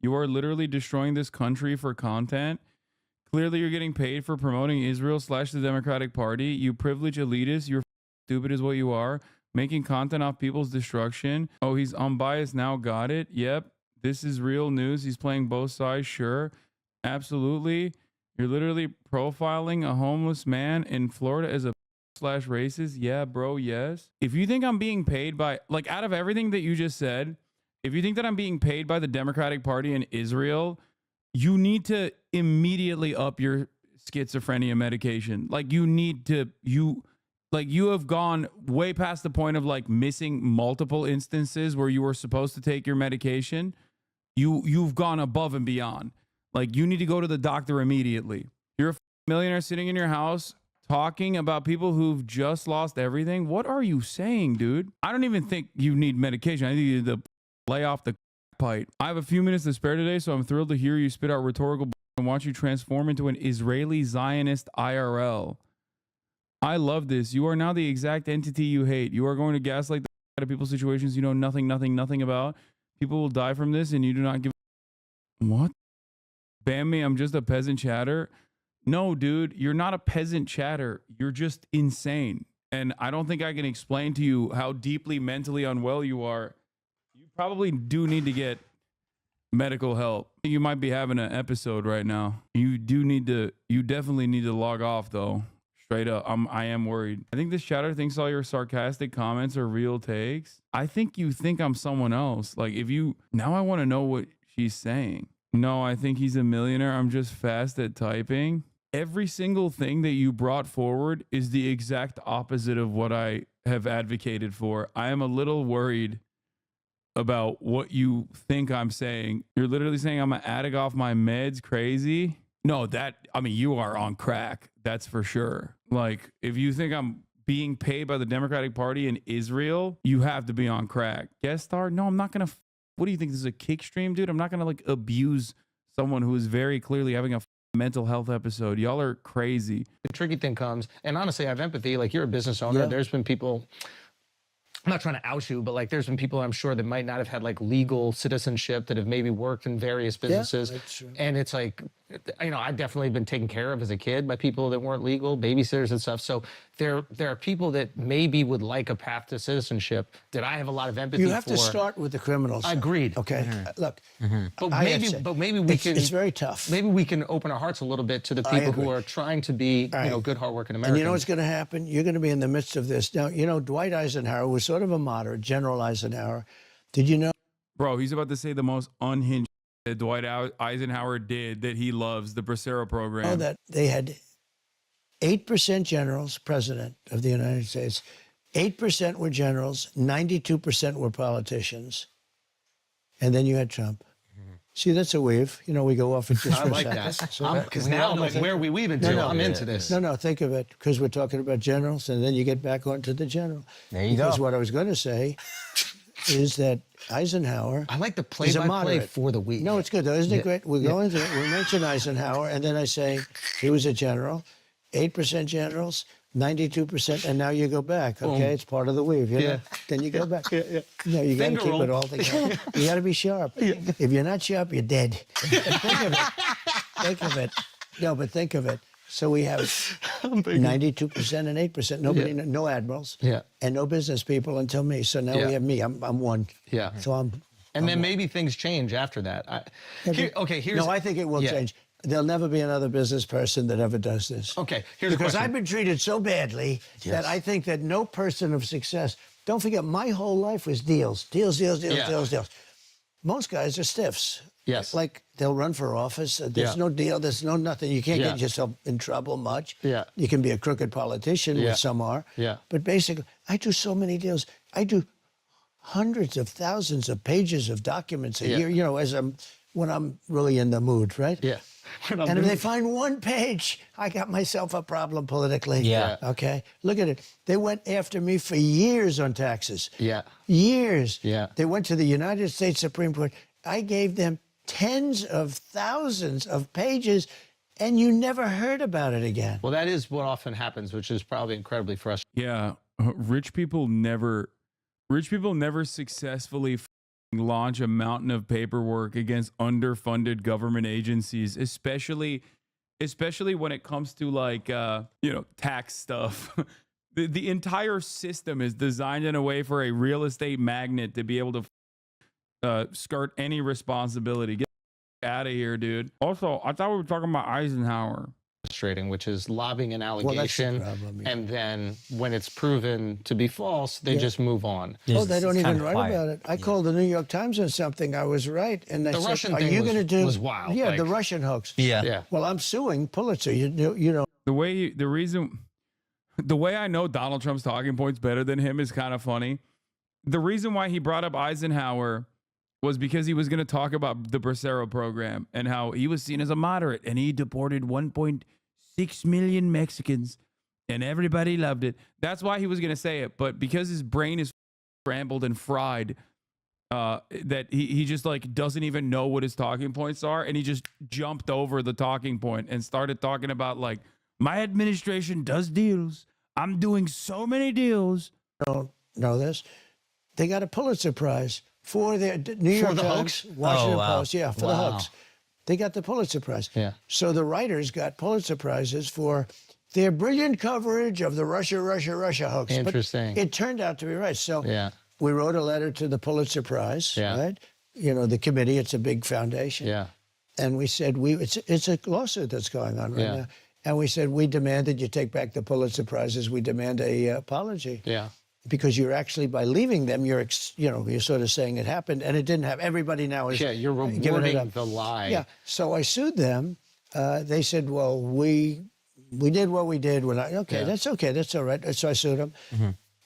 You are literally destroying this country for content. Clearly, you're getting paid for promoting Israel / the Democratic Party. You privileged elitists. You're stupid is what you are. Making content off people's destruction. Oh, he's unbiased now. Got it. Yep. This is real news. He's playing both sides. Sure. Absolutely. You're literally profiling a homeless man in Florida as a / racist. Yeah, bro. Yes. If you think I'm being paid by, like, out of everything that you just said, if you think that I'm being paid by the Democratic Party in Israel, you need to immediately up your schizophrenia medication. Like, you need to, you have gone way past the point of like missing multiple instances where you were supposed to take your medication. You've gone above and beyond. Like, you need to go to the doctor immediately. You're a millionaire sitting in your house talking about people who've just lost everything. What are you saying, dude? I don't even think you need medication. I think you need to lay off the pipe. I have a few minutes to spare today, so I'm thrilled to hear you spit out rhetorical and watch you transform into an Israeli Zionist IRL. I love this. You are now the exact entity you hate. You are going to gaslight the out of people's situations you know nothing about. People will die from this, and you do not give. What? Ban me. I'm just a peasant chatter. No, dude, you're not a peasant chatter. You're just insane. And I don't think I can explain to you how deeply mentally unwell you are. You probably do need to get medical help. You might be having an episode right now. You definitely need to log off though. Straight up. I am worried. I think this chatter thinks all your sarcastic comments are real takes. I think you think I'm someone else. Like, now I want to know what she's saying. No, I think he's a millionaire. I'm just fast at typing. Every single thing that you brought forward is the exact opposite of what I have advocated for. I am a little worried about what you think I'm saying. You're literally saying I'm adding off my meds crazy. No, you are on crack. That's for sure. Like, if you think I'm being paid by the Democratic Party in Israel, you have to be on crack. Guest star? No, I'm not going to. What do you think? This is a kick stream, dude? I'm not going to like abuse someone who is very clearly having a mental health episode. Y'all are crazy. The tricky thing comes, and honestly, I have empathy. Like, you're a business owner. Yeah. There's been people, I'm not trying to out you, but like, there's been people I'm sure that might not have had like legal citizenship that have maybe worked in various businesses. that's true. And it's like, I've definitely been taken care of as a kid by people that weren't legal, babysitters and stuff. So there are people that maybe would like a path to citizenship that I have a lot of empathy for. You have to start with the criminals. Agreed. Okay, look. But I have to say, maybe we can. It's very tough. Maybe we can open our hearts a little bit to the people who agree. are trying to be, Right. good, hardworking Americans. And you know what's going to happen? You're going to be in the midst of this. Now, Dwight Eisenhower was sort of a moderate, General Eisenhower. Did you know? Bro, he's about to say the most unhinged that Dwight Eisenhower did that he loves, the Bracero program. Oh, that they had 8% generals, president of the United States. 8% were generals, 92% were politicians. And then you had Trump. See, that's a weave. We go off at just I for like a that. second. Because now I'm like, where are we weaving to? I'm into this. No, think of it, because we're talking about generals, and then you get back onto the general. There you Because go. what I was going to say is that Eisenhower. I like the is a play-by-play moderate. for the week. No, it's good, though. Isn't it great? We go into it. We mention Eisenhower, and then I say he was a general, 8% generals, 92%, and now you go back. Okay, it's part of the weave. Yeah. Then you go back. You got to Finger keep roll. it all together. You got to be sharp. If you're not sharp, you're dead. Think of it. Think of it. No, but think of it. So we have 92% and 8%. Nobody, no admirals, and no business people until me. So now we have me. I'm one. Yeah. So I'm. And then maybe things change after that. Here's. No, I think it will change. There'll never be another business person that ever does this. Okay, here's because a question. I've been treated so badly that I think that no person of success. Don't forget, my whole life was deals. Most guys are stiffs. Yes. Like they'll run for office. There's no deal. There's no nothing. You can't get yourself in trouble much. Yeah. You can be a crooked politician, which some are. Yeah. But basically, I do so many deals. I do hundreds of thousands of pages of documents a year. When I'm really in the mood, right? Yeah. And if they find one page, I got myself a problem politically. Yeah. Okay. Look at it. They went after me for years on taxes. Yeah. Years. Yeah. They went to the United States Supreme Court. I gave them tens of thousands of pages, and you never heard about it again. Well, that is what often happens, which is probably incredibly frustrating. Yeah, rich people never successfully launch a mountain of paperwork against underfunded government agencies, especially especially when it comes to like, tax stuff. The entire system is designed in a way for a real estate magnate to be able to skirt any responsibility. Get out of here, dude. Also, I thought we were talking about Eisenhower. Frustrating, which is lobbing an Well, that's the allegation, problem, yeah. and then when it's proven to be false, they just move on. Oh, they don't It's even kinda write quiet. about it. I called the New York Times on something. I was right, and they The said, Russian "Are thing you was- going to do?" was wild, Yeah, the like- Russian hoax. Yeah. Well, I'm suing Pulitzer. You know. The way I know Donald Trump's talking points better than him is kind of funny. The reason why he brought up Eisenhower was because he was going to talk about the Bracero program and how he was seen as a moderate and he deported 1.6 million Mexicans and everybody loved it. That's why he was going to say it. But because his brain is scrambled and fried, that he just like doesn't even know what his talking points are. And he just jumped over the talking point and started talking about like, my administration does deals. I'm doing so many deals. Don't know this. They got a Pulitzer Prize for their New York the Times, hoax? Washington Oh, wow. Post. Yeah, for the Wow. hoax. They got the Pulitzer Prize. Yeah. So the writers got Pulitzer Prizes for their brilliant coverage of the Russia hoax. But Interesting. it turned out to be right. So Yeah. we wrote a letter to the Pulitzer Prize, Yeah. right? You know, the committee, it's a big foundation. Yeah. And we said, it's a lawsuit that's going on right Yeah. now. And we said, we demand that you take back the Pulitzer Prizes. We demand a apology. Yeah. Because you're actually, by leaving them, you're sort of saying it happened and it didn't happen. Everybody now is Yeah, you're giving it rewarding up. the lie. Yeah. So I sued them. They said, well, we did what we did. Okay, Yeah. that's okay. That's all right. So I sued them.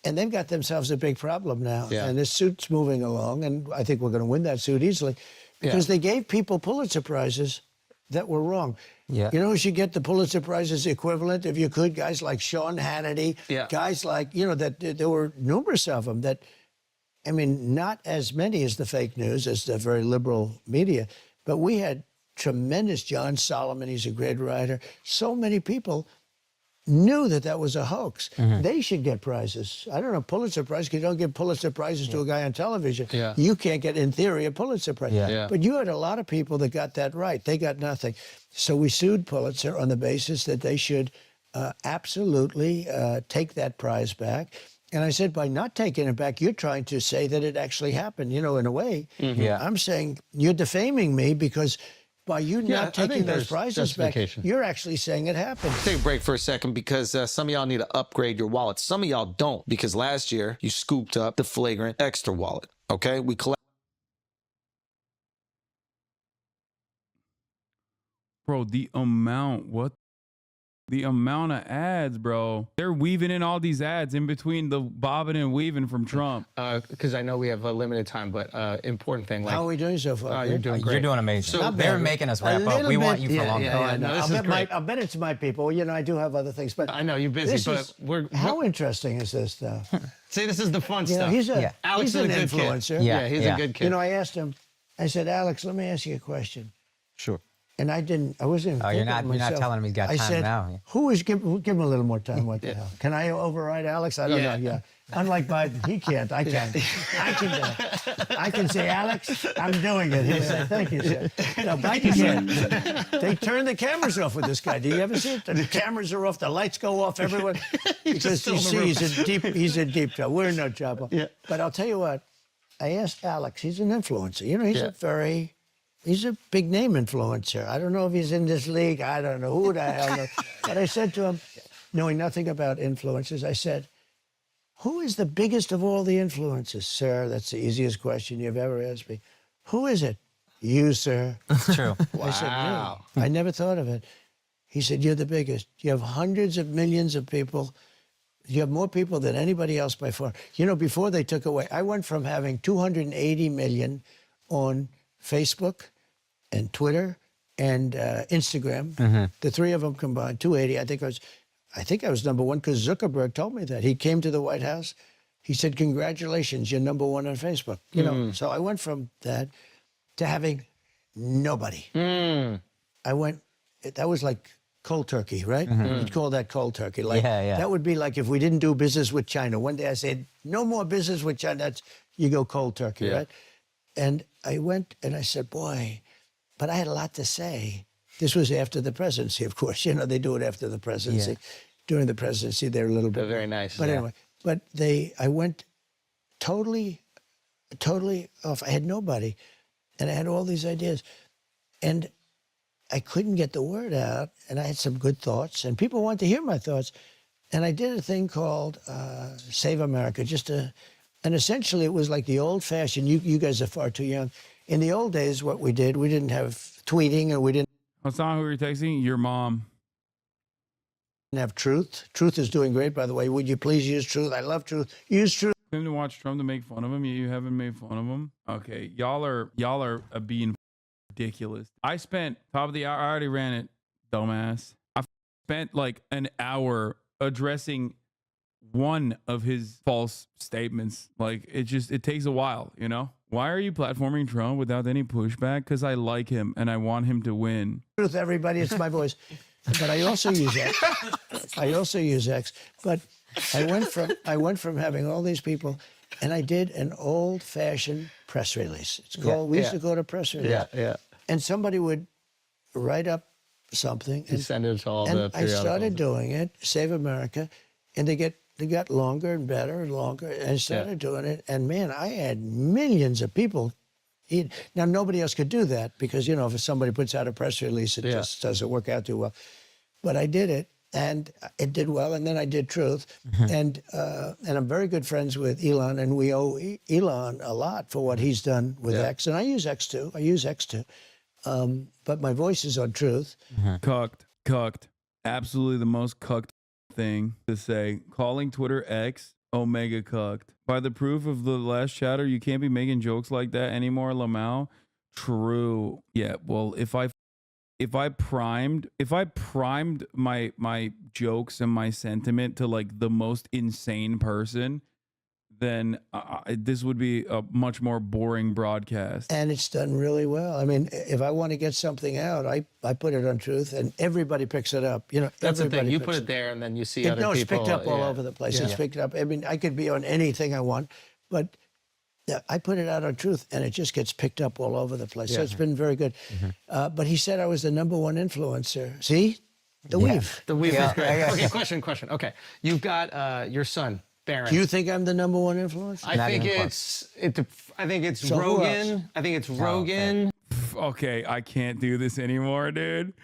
And they've got themselves a big problem now. Yeah. And this suit's moving along. And I think we're going to win that suit easily because they gave people Pulitzer Prizes that were wrong. Yeah. You know who should get the Pulitzer Prizes equivalent, if you could? Guys like Sean Hannity. Yeah. Guys like, that there were numerous of them that, I mean, not as many as the fake news, as the very liberal media, but we had tremendous John Solomon. He's a great writer. So many people knew that was a hoax. They should get prizes. I don't know, Pulitzer Prize, because you don't give Pulitzer Prizes to a guy on television. Yeah. You can't get, in theory, a Pulitzer Prize. Yeah. Yeah. But you had a lot of people that got that right. They got nothing. So we sued Pulitzer on the basis that they should absolutely take that prize back. And I said, by not taking it back, you're trying to say that it actually happened. In a way, Yeah. I'm saying you're defaming me because by you Yeah, I not think taking those there's prizes back, justification. you're actually saying it happened. Take a break for a second because some of y'all need to upgrade your wallet. Some of y'all don't because last year you scooped up the Flagrant Extra wallet. Okay, we collect. Bro, the amount of ads, bro. They're weaving in all these ads in between the bobbing and weaving from Trump. Because I know we have a limited time, but important thing. Like, How are we doing so far? you're doing great. You're doing amazing. Not They're bad. making us A wrap up. little We want bit- you for yeah, longer. yeah, no, this is great. I'll bet it's my people. I do have other things, but I know you're busy, this but is- we're how interesting is this stuff? see, this is the fun You know, stuff. he's a Yeah. Alex he's is a an good kid. influencer. Yeah. He's a good kid. You know, I asked him. I said, Alex, let me ask you a question. Sure. And I wasn't. Oh, you're thinking not- to you're not myself. telling him he's got I time said, now, yeah. Who is give him a little more time? What the hell? Can I override Alex? I don't know. Yeah. Unlike Biden, he can't. I can. I can do it. I can say, Alex, I'm doing it. He'll say, thank you, sir. No, Biden can't. They turn the cameras off with this guy. Do you ever see it? The cameras are off. The lights go off everywhere. Because you see, he's in deep trouble. We're in no trouble. Yeah. But I'll tell you what. I asked Alex. He's an influencer. You know, he's a big name influencer. I don't know if he's in this league. I don't know who the hell knows. But I said to him, knowing nothing about influencers, I said, who is the biggest of all the influencers? Sir, that's the easiest question you've ever asked me. Who is it? You, sir. It's true. I said, really? I never thought of it. He said, you're the biggest. You have hundreds of millions of people. You have more people than anybody else by far. You know, before they took away, I went from having 280 million on Facebook and Twitter and Instagram, the three of them combined, 280. I think I was number one because Zuckerberg told me that. He came to the White House. He said, congratulations, you're number one on Facebook. You know, so I went from that to having nobody. That was like cold turkey, right? You'd call that cold turkey. Like, Yeah. That would be like if we didn't do business with China. One day I said, no more business with China. You go cold turkey, right? And I went and I said, boy, but I had a lot to say. This was after the presidency, of course. You know, they do it after the presidency. During the presidency, they're a little bit They're very nice. But yeah. anyway, I went totally off. I had nobody, and I had all these ideas, and I couldn't get the word out. And I had some good thoughts, and people wanted to hear my thoughts. And I did a thing called Save America, and essentially it was like the old-fashioned. You guys are far too young. In the old days, what we did, we didn't have tweeting, or we didn't That's not who you're texting. Your mom. have truth. Truth is doing great, by the way. Would you please use truth? I love truth. Use truth. Him to watch Trump to make fun of him. You haven't made fun of him. Okay, y'all are being ridiculous. I spent top of the hour. I already ran it, dumbass. I spent like an hour addressing one of his false statements. Like it takes a while, you know. Why are you platforming Trump without any pushback? Because I like him and I want him to win. Truth, everybody. It's my voice. But I also use X. But I went from having all these people, and I did an old-fashioned press release. It's called. We used to go to press release. Yeah. And somebody would write up something You send it to all the and I periodicals. started doing it, Save America, and they got longer and better and longer. And I started doing it, and man, I had millions of people. Now nobody else could do that because if somebody puts out a press release, it just doesn't work out too well. But I did it, and it did well. And then I did Truth, and I'm very good friends with Elon, and we owe Elon a lot for what he's done with X. And I use X too. But my voice is on Truth. Cucked. Absolutely the most cucked thing to say. Calling Twitter X omega cucked. By the proof of the last chatter, you can't be making jokes like that anymore, Lamau. True. Yeah, well, if I primed my jokes and my sentiment to like the most insane person, then this would be a much more boring broadcast. And it's done really well. I mean, if I want to get something out, I put it on Truth, and everybody picks it up. That's the thing. You picks put it there, and then you see it. other No, it's people. picked up all over the place. It's picked up. I mean, I could be on anything I want, but I put it out on Truth, and it just gets picked up all over the place. So it's been very good. But he said I was the #1 influencer. See? The weave. The weave is great. Okay, question. Okay, you've got your son, Barron. Do you think I'm the #1 influencer? I think it's So who Rogan. else? I think it's Rogan. Okay, I can't do this anymore, dude.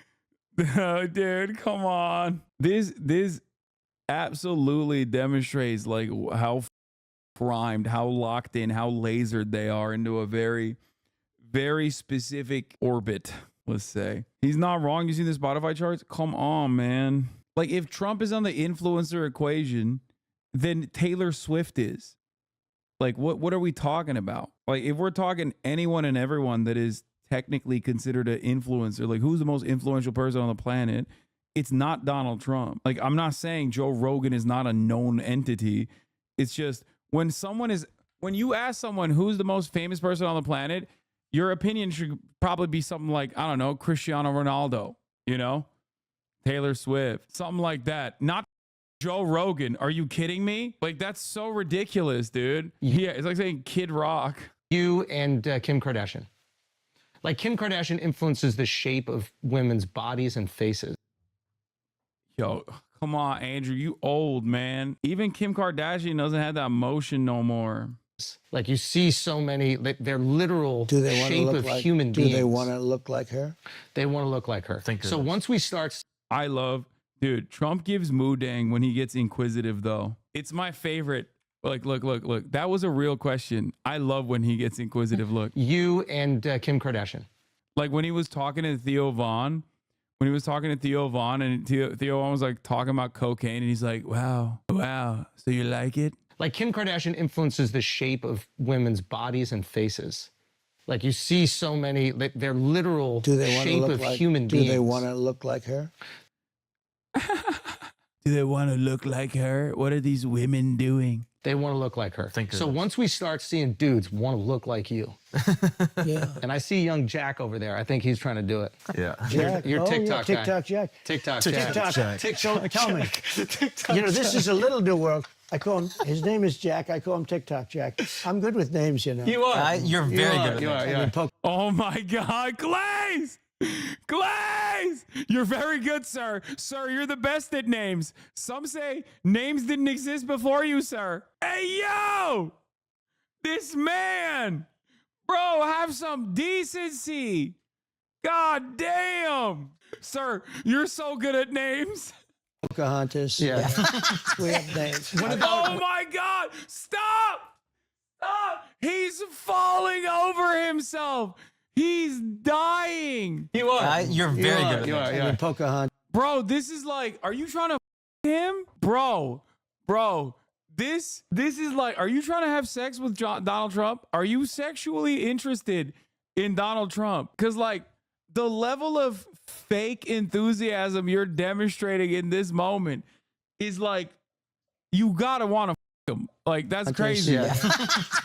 Dude, come on. This absolutely demonstrates like how primed, how locked in, how lasered they are into a very, very specific orbit, let's say. He's not wrong. You see the Spotify charts? Come on, man. Like if Trump is on the influencer equation, then Taylor Swift is. Like what are we talking about? Like if we're talking anyone and everyone that is technically considered an influencer, like who's the most influential person on the planet? It's not Donald Trump. Like I'm not saying Joe Rogan is not a known entity. It's just when you ask someone who's the most famous person on the planet, your opinion should probably be something like, I don't know, Cristiano Ronaldo, Taylor Swift, something like that. Not Joe Rogan. Are you kidding me? Like, that's so ridiculous, dude. Yeah, it's like saying Kid Rock. You and Kim Kardashian. Like Kim Kardashian influences the shape of women's bodies and faces. Yo, come on, Andrew, you old, man. Even Kim Kardashian doesn't have that motion no more. Like you see so many, they're literal Do they want to shape look of like human beings. Do they want to look like her? They want to look like her. So once we start, Dude, Trump gives moodang when he gets inquisitive, though. It's my favorite. Like, look. That was a real question. I love when he gets inquisitive. Look. You and Kim Kardashian. Like when he was talking to Theo Vaughn, and Theo Vaughn was like talking about cocaine, and he's like, wow, so you like it? Like Kim Kardashian influences the shape of women's bodies and faces. Like you see so many, they're literal shape of human beings. Do they want to look like her? Do they want to look like her? What are these women doing? They want to look like her. So once we start seeing dudes want to look like you. Yeah. And I see young Jack over there. I think he's trying to do it. Yeah. Jack. Your TikTok guy. TikTok Jack. TikTok Jack. Jack. Tell me. This is a little new world. I call him, his name is Jack. I call him TikTok Jack. I'm good with names, You are. You're very good at You that. are. Oh my God, Glaze! Glaze! You're very good, sir. Sir, you're the best at names. Some say names didn't exist before you, sir. Hey, yo! This man! Bro, have some decency. God damn. Sir, you're so good at names. Pocahontas. Yeah. We have names. Oh my God! Stop! Stop! He's falling over himself. He's dying. You are. You're very good at You that. are. You I mean, are. Pocahontas. Bro, this is like, are you trying to him? Bro, this is like, are you trying to have sex with Donald Trump? Are you sexually interested in Donald Trump? Because like the level of fake enthusiasm you're demonstrating in this moment is like, you gotta want to him. Like that's crazy. Yeah.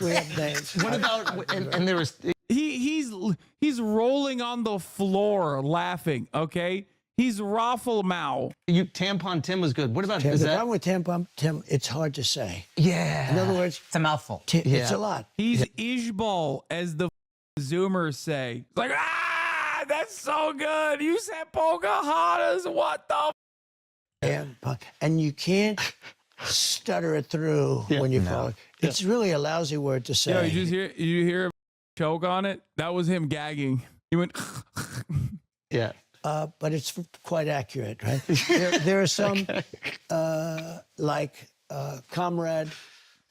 We have names. What about and there was He's rolling on the floor laughing. Okay, he's raffle mouth. Tampon Tim was good. What about Tim, is the that? problem with Tampon Tim, it's hard to say. Yeah. In other words, It's a mouthful. it's a lot. He's Ishbal, as the Zoomers say. It's like, that's so good. You said Pocahontas. What the? And you can't stutter it through when you call it. It's really a lousy word to say. Yo, you hear him choke on it? That was him gagging. He went. Yeah. But it's quite accurate, right? There are some, like Comrade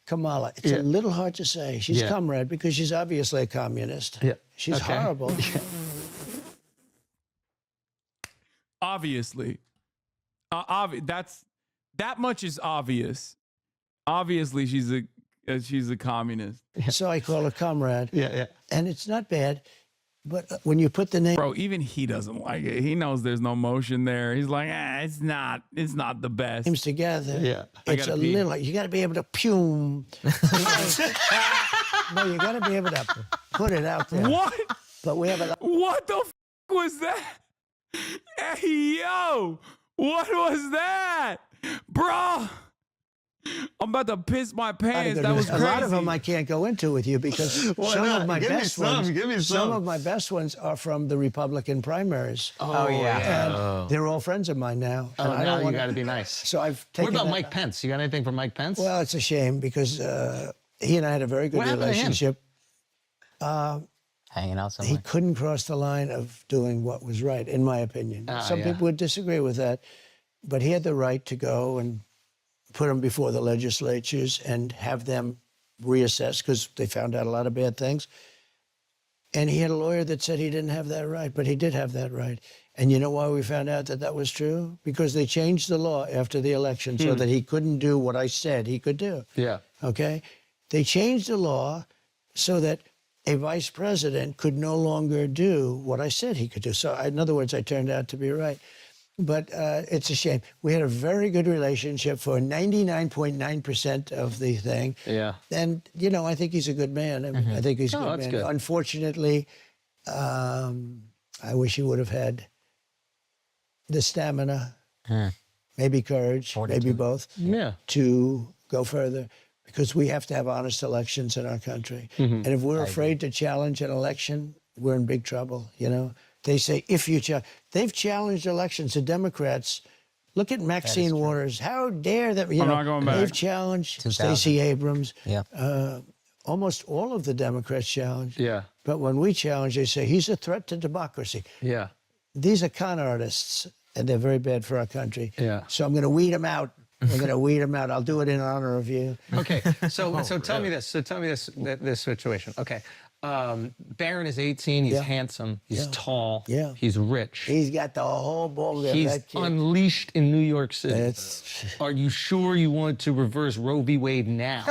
Kamala. It's a little hard to say. She's comrade because she's obviously a communist. Yeah. She's horrible. Obviously. That much is obvious. Obviously, she's a communist. So I call her Comrade. Yeah. And it's not bad. But when you put the name, Bro, even he doesn't like it. He knows there's no motion there. He's like, it's not the best. names together, it's gotta a pee. little. You got to be able to pume. No, you got to be able to put it out there. What? But we have a lot. What the was that? Hey, yo, what was that? Bro, I'm about to piss my pants. That was a crazy. lot of them I can't go into with you because some not? of my Give me best some, ones. give me Some some. of my best ones are from the Republican primaries. Oh, yeah. And they're all friends of mine now. Oh, And I now don't you want got to be nice. So I've What taken. about that- Mike Pence? You got anything for Mike Pence? Well, it's a shame because he and I had a very good What happened to him? relationship. Hanging out He somewhere. couldn't cross the line of doing what was right, in my opinion. Some yeah. people would disagree with that, but he had the right to go and put them before the legislatures and have them reassess because they found out a lot of bad things. And he had a lawyer that said he didn't have that right, but he did have that right. And you know why we found out that that was true? Because they changed the law after the election so that he couldn't do what I said he could do. Yeah. Okay? They changed the law so that a vice president could no longer do what I said he could do. So, in other words, I turned out to be right. But it's a shame. We had a very good relationship for 99.9% of the thing. Yeah. And, you know, I think he's a good man. I think he's a good that's man. good. Unfortunately, I wish he would have had the stamina, maybe courage, maybe both, Yeah. to go further. Because we have to have honest elections in our country. And if we're afraid to challenge an election, we're in big trouble, you know? They say, if you challenge, they've challenged elections. The Democrats, look at Maxine Waters. How dare them? You I'm know, not going back. They've challenged 2000. Stacey Abrams. Yeah. Almost all of the Democrats challenged. Yeah. But when we challenge, they say, he's a threat to democracy. Yeah. These are con artists, and they're very bad for our country. Yeah. So I'm going to weed them out. We're going to weed them out. I'll do it in honor of you. Okay, so tell me this. So tell me this situation. Okay, Barron is 18. He's handsome. He's tall. Yeah. He's rich. He's got the whole ball game. He's that kid. unleashed in New York City. That's- Are you sure you want to reverse Roe v. Wade now?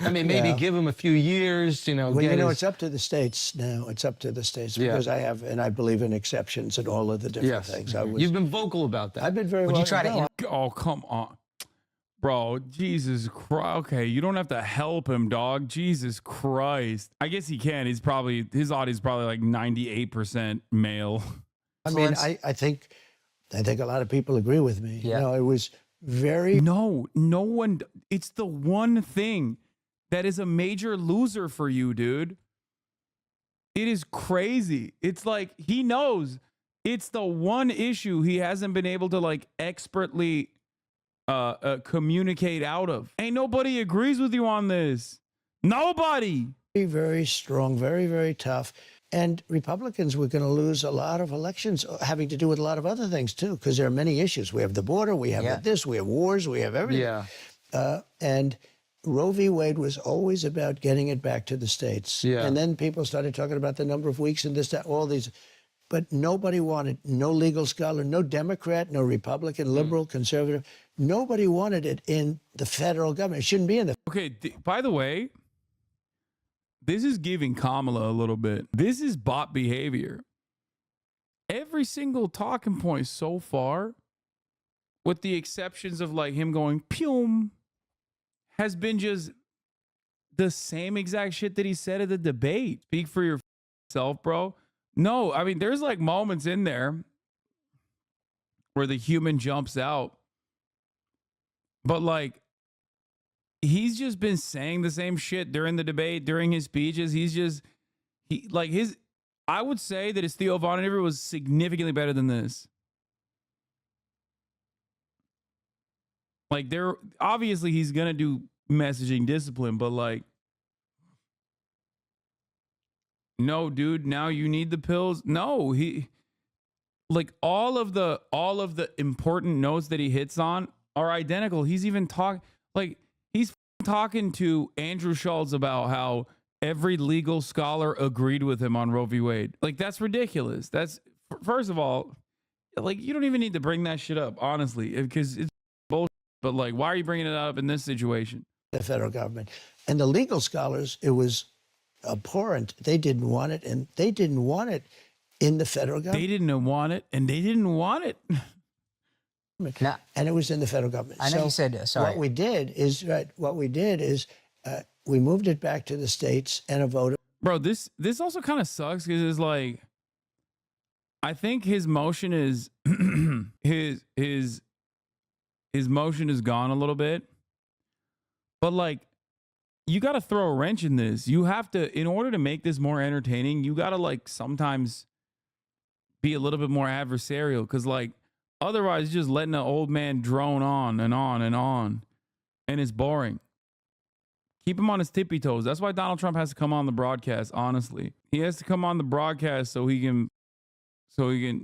I mean, maybe give him a few years. You know. Well, get you know, his- it's up to the states now. It's up to the states Yeah. because I believe in exceptions and all of the different Yes. things. You've been vocal about that. I've been very Would well. you try to? no, Oh, come on. Bro, Jesus Christ. Okay, you don't have to help him, dog. Jesus Christ. I guess he can. His audience is probably like 98% male. I mean, I think a lot of people agree with me. Yeah. You know, it was very. No one. It's the one thing that is a major loser for you, dude. It is crazy. It's like he knows it's the one issue he hasn't been able to like expertly communicate out of. Ain't nobody agrees with you on this. Nobody. Very, very strong, very, very tough. And Republicans were going to lose a lot of elections having to do with a lot of other things, too, because there are many issues. We have the border, we have this, we have wars, we have everything. Yeah. And Roe v. Wade was always about getting it back to the states. Yeah. And then people started talking about the number of weeks and this, that, all these. But nobody wanted, no legal scholar, no Democrat, no Republican, liberal, conservative. Nobody wanted it in the federal government. It shouldn't be in the. Okay, by the way, this is giving Kamala a little bit. This is bot behavior. Every single talking point so far, with the exceptions of like him going pew, has been just the same exact shit that he said at the debate. Speak for yourself, bro. No, I mean, there's like moments in there where the human jumps out. But like, he's just been saying the same shit during the debate, during his speeches. I would say that his Theo Von interview was significantly better than this. Like, obviously he's going to do messaging discipline, but like, no, dude, now you need the pills. No, like all of the important notes that he hits on are identical. He's even talking to Andrew Schulz about how every legal scholar agreed with him on Roe v. Wade. Like, that's ridiculous. That's, first of all, like, you don't even need to bring that shit up, honestly, because it's bullshit. But like, why are you bringing it up in this situation? The federal government. And the legal scholars, it was abhorrent. They didn't want it, and they didn't want it in the federal government. They didn't want it, and they didn't want it. Now, and it was in the federal government. I know you said, sorry. What we did is we moved it back to the states and a vote. Bro, this also kind of sucks because it's like, I think his motion is his motion is gone a little bit, but like, you got to throw a wrench in this. You have to, in order to make this more entertaining, you got to like sometimes be a little bit more adversarial, because like, otherwise, just letting the old man drone on and on and on, and it's boring. Keep him on his tippy toes. That's why Donald Trump has to come on the broadcast. Honestly, he has to come on the broadcast so he can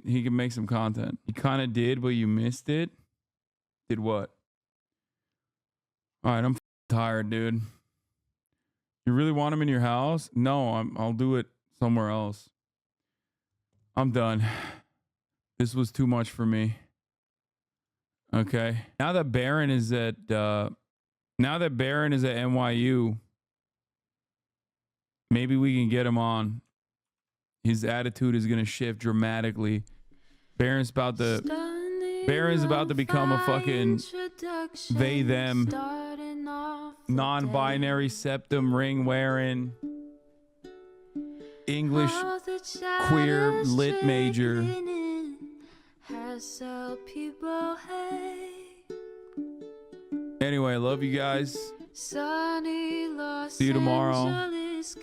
make some content. He kind of did, but you missed it. Did what? All right, I'm tired, dude. You really want him in your house? No, I'll do it somewhere else. I'm done. This was too much for me. Okay. Now that Barron is at NYU, maybe we can get him on. His attitude is going to shift dramatically. Barron's about to become a fucking they them non-binary septum ring wearing English queer lit major. Anyway, love you guys. See you tomorrow.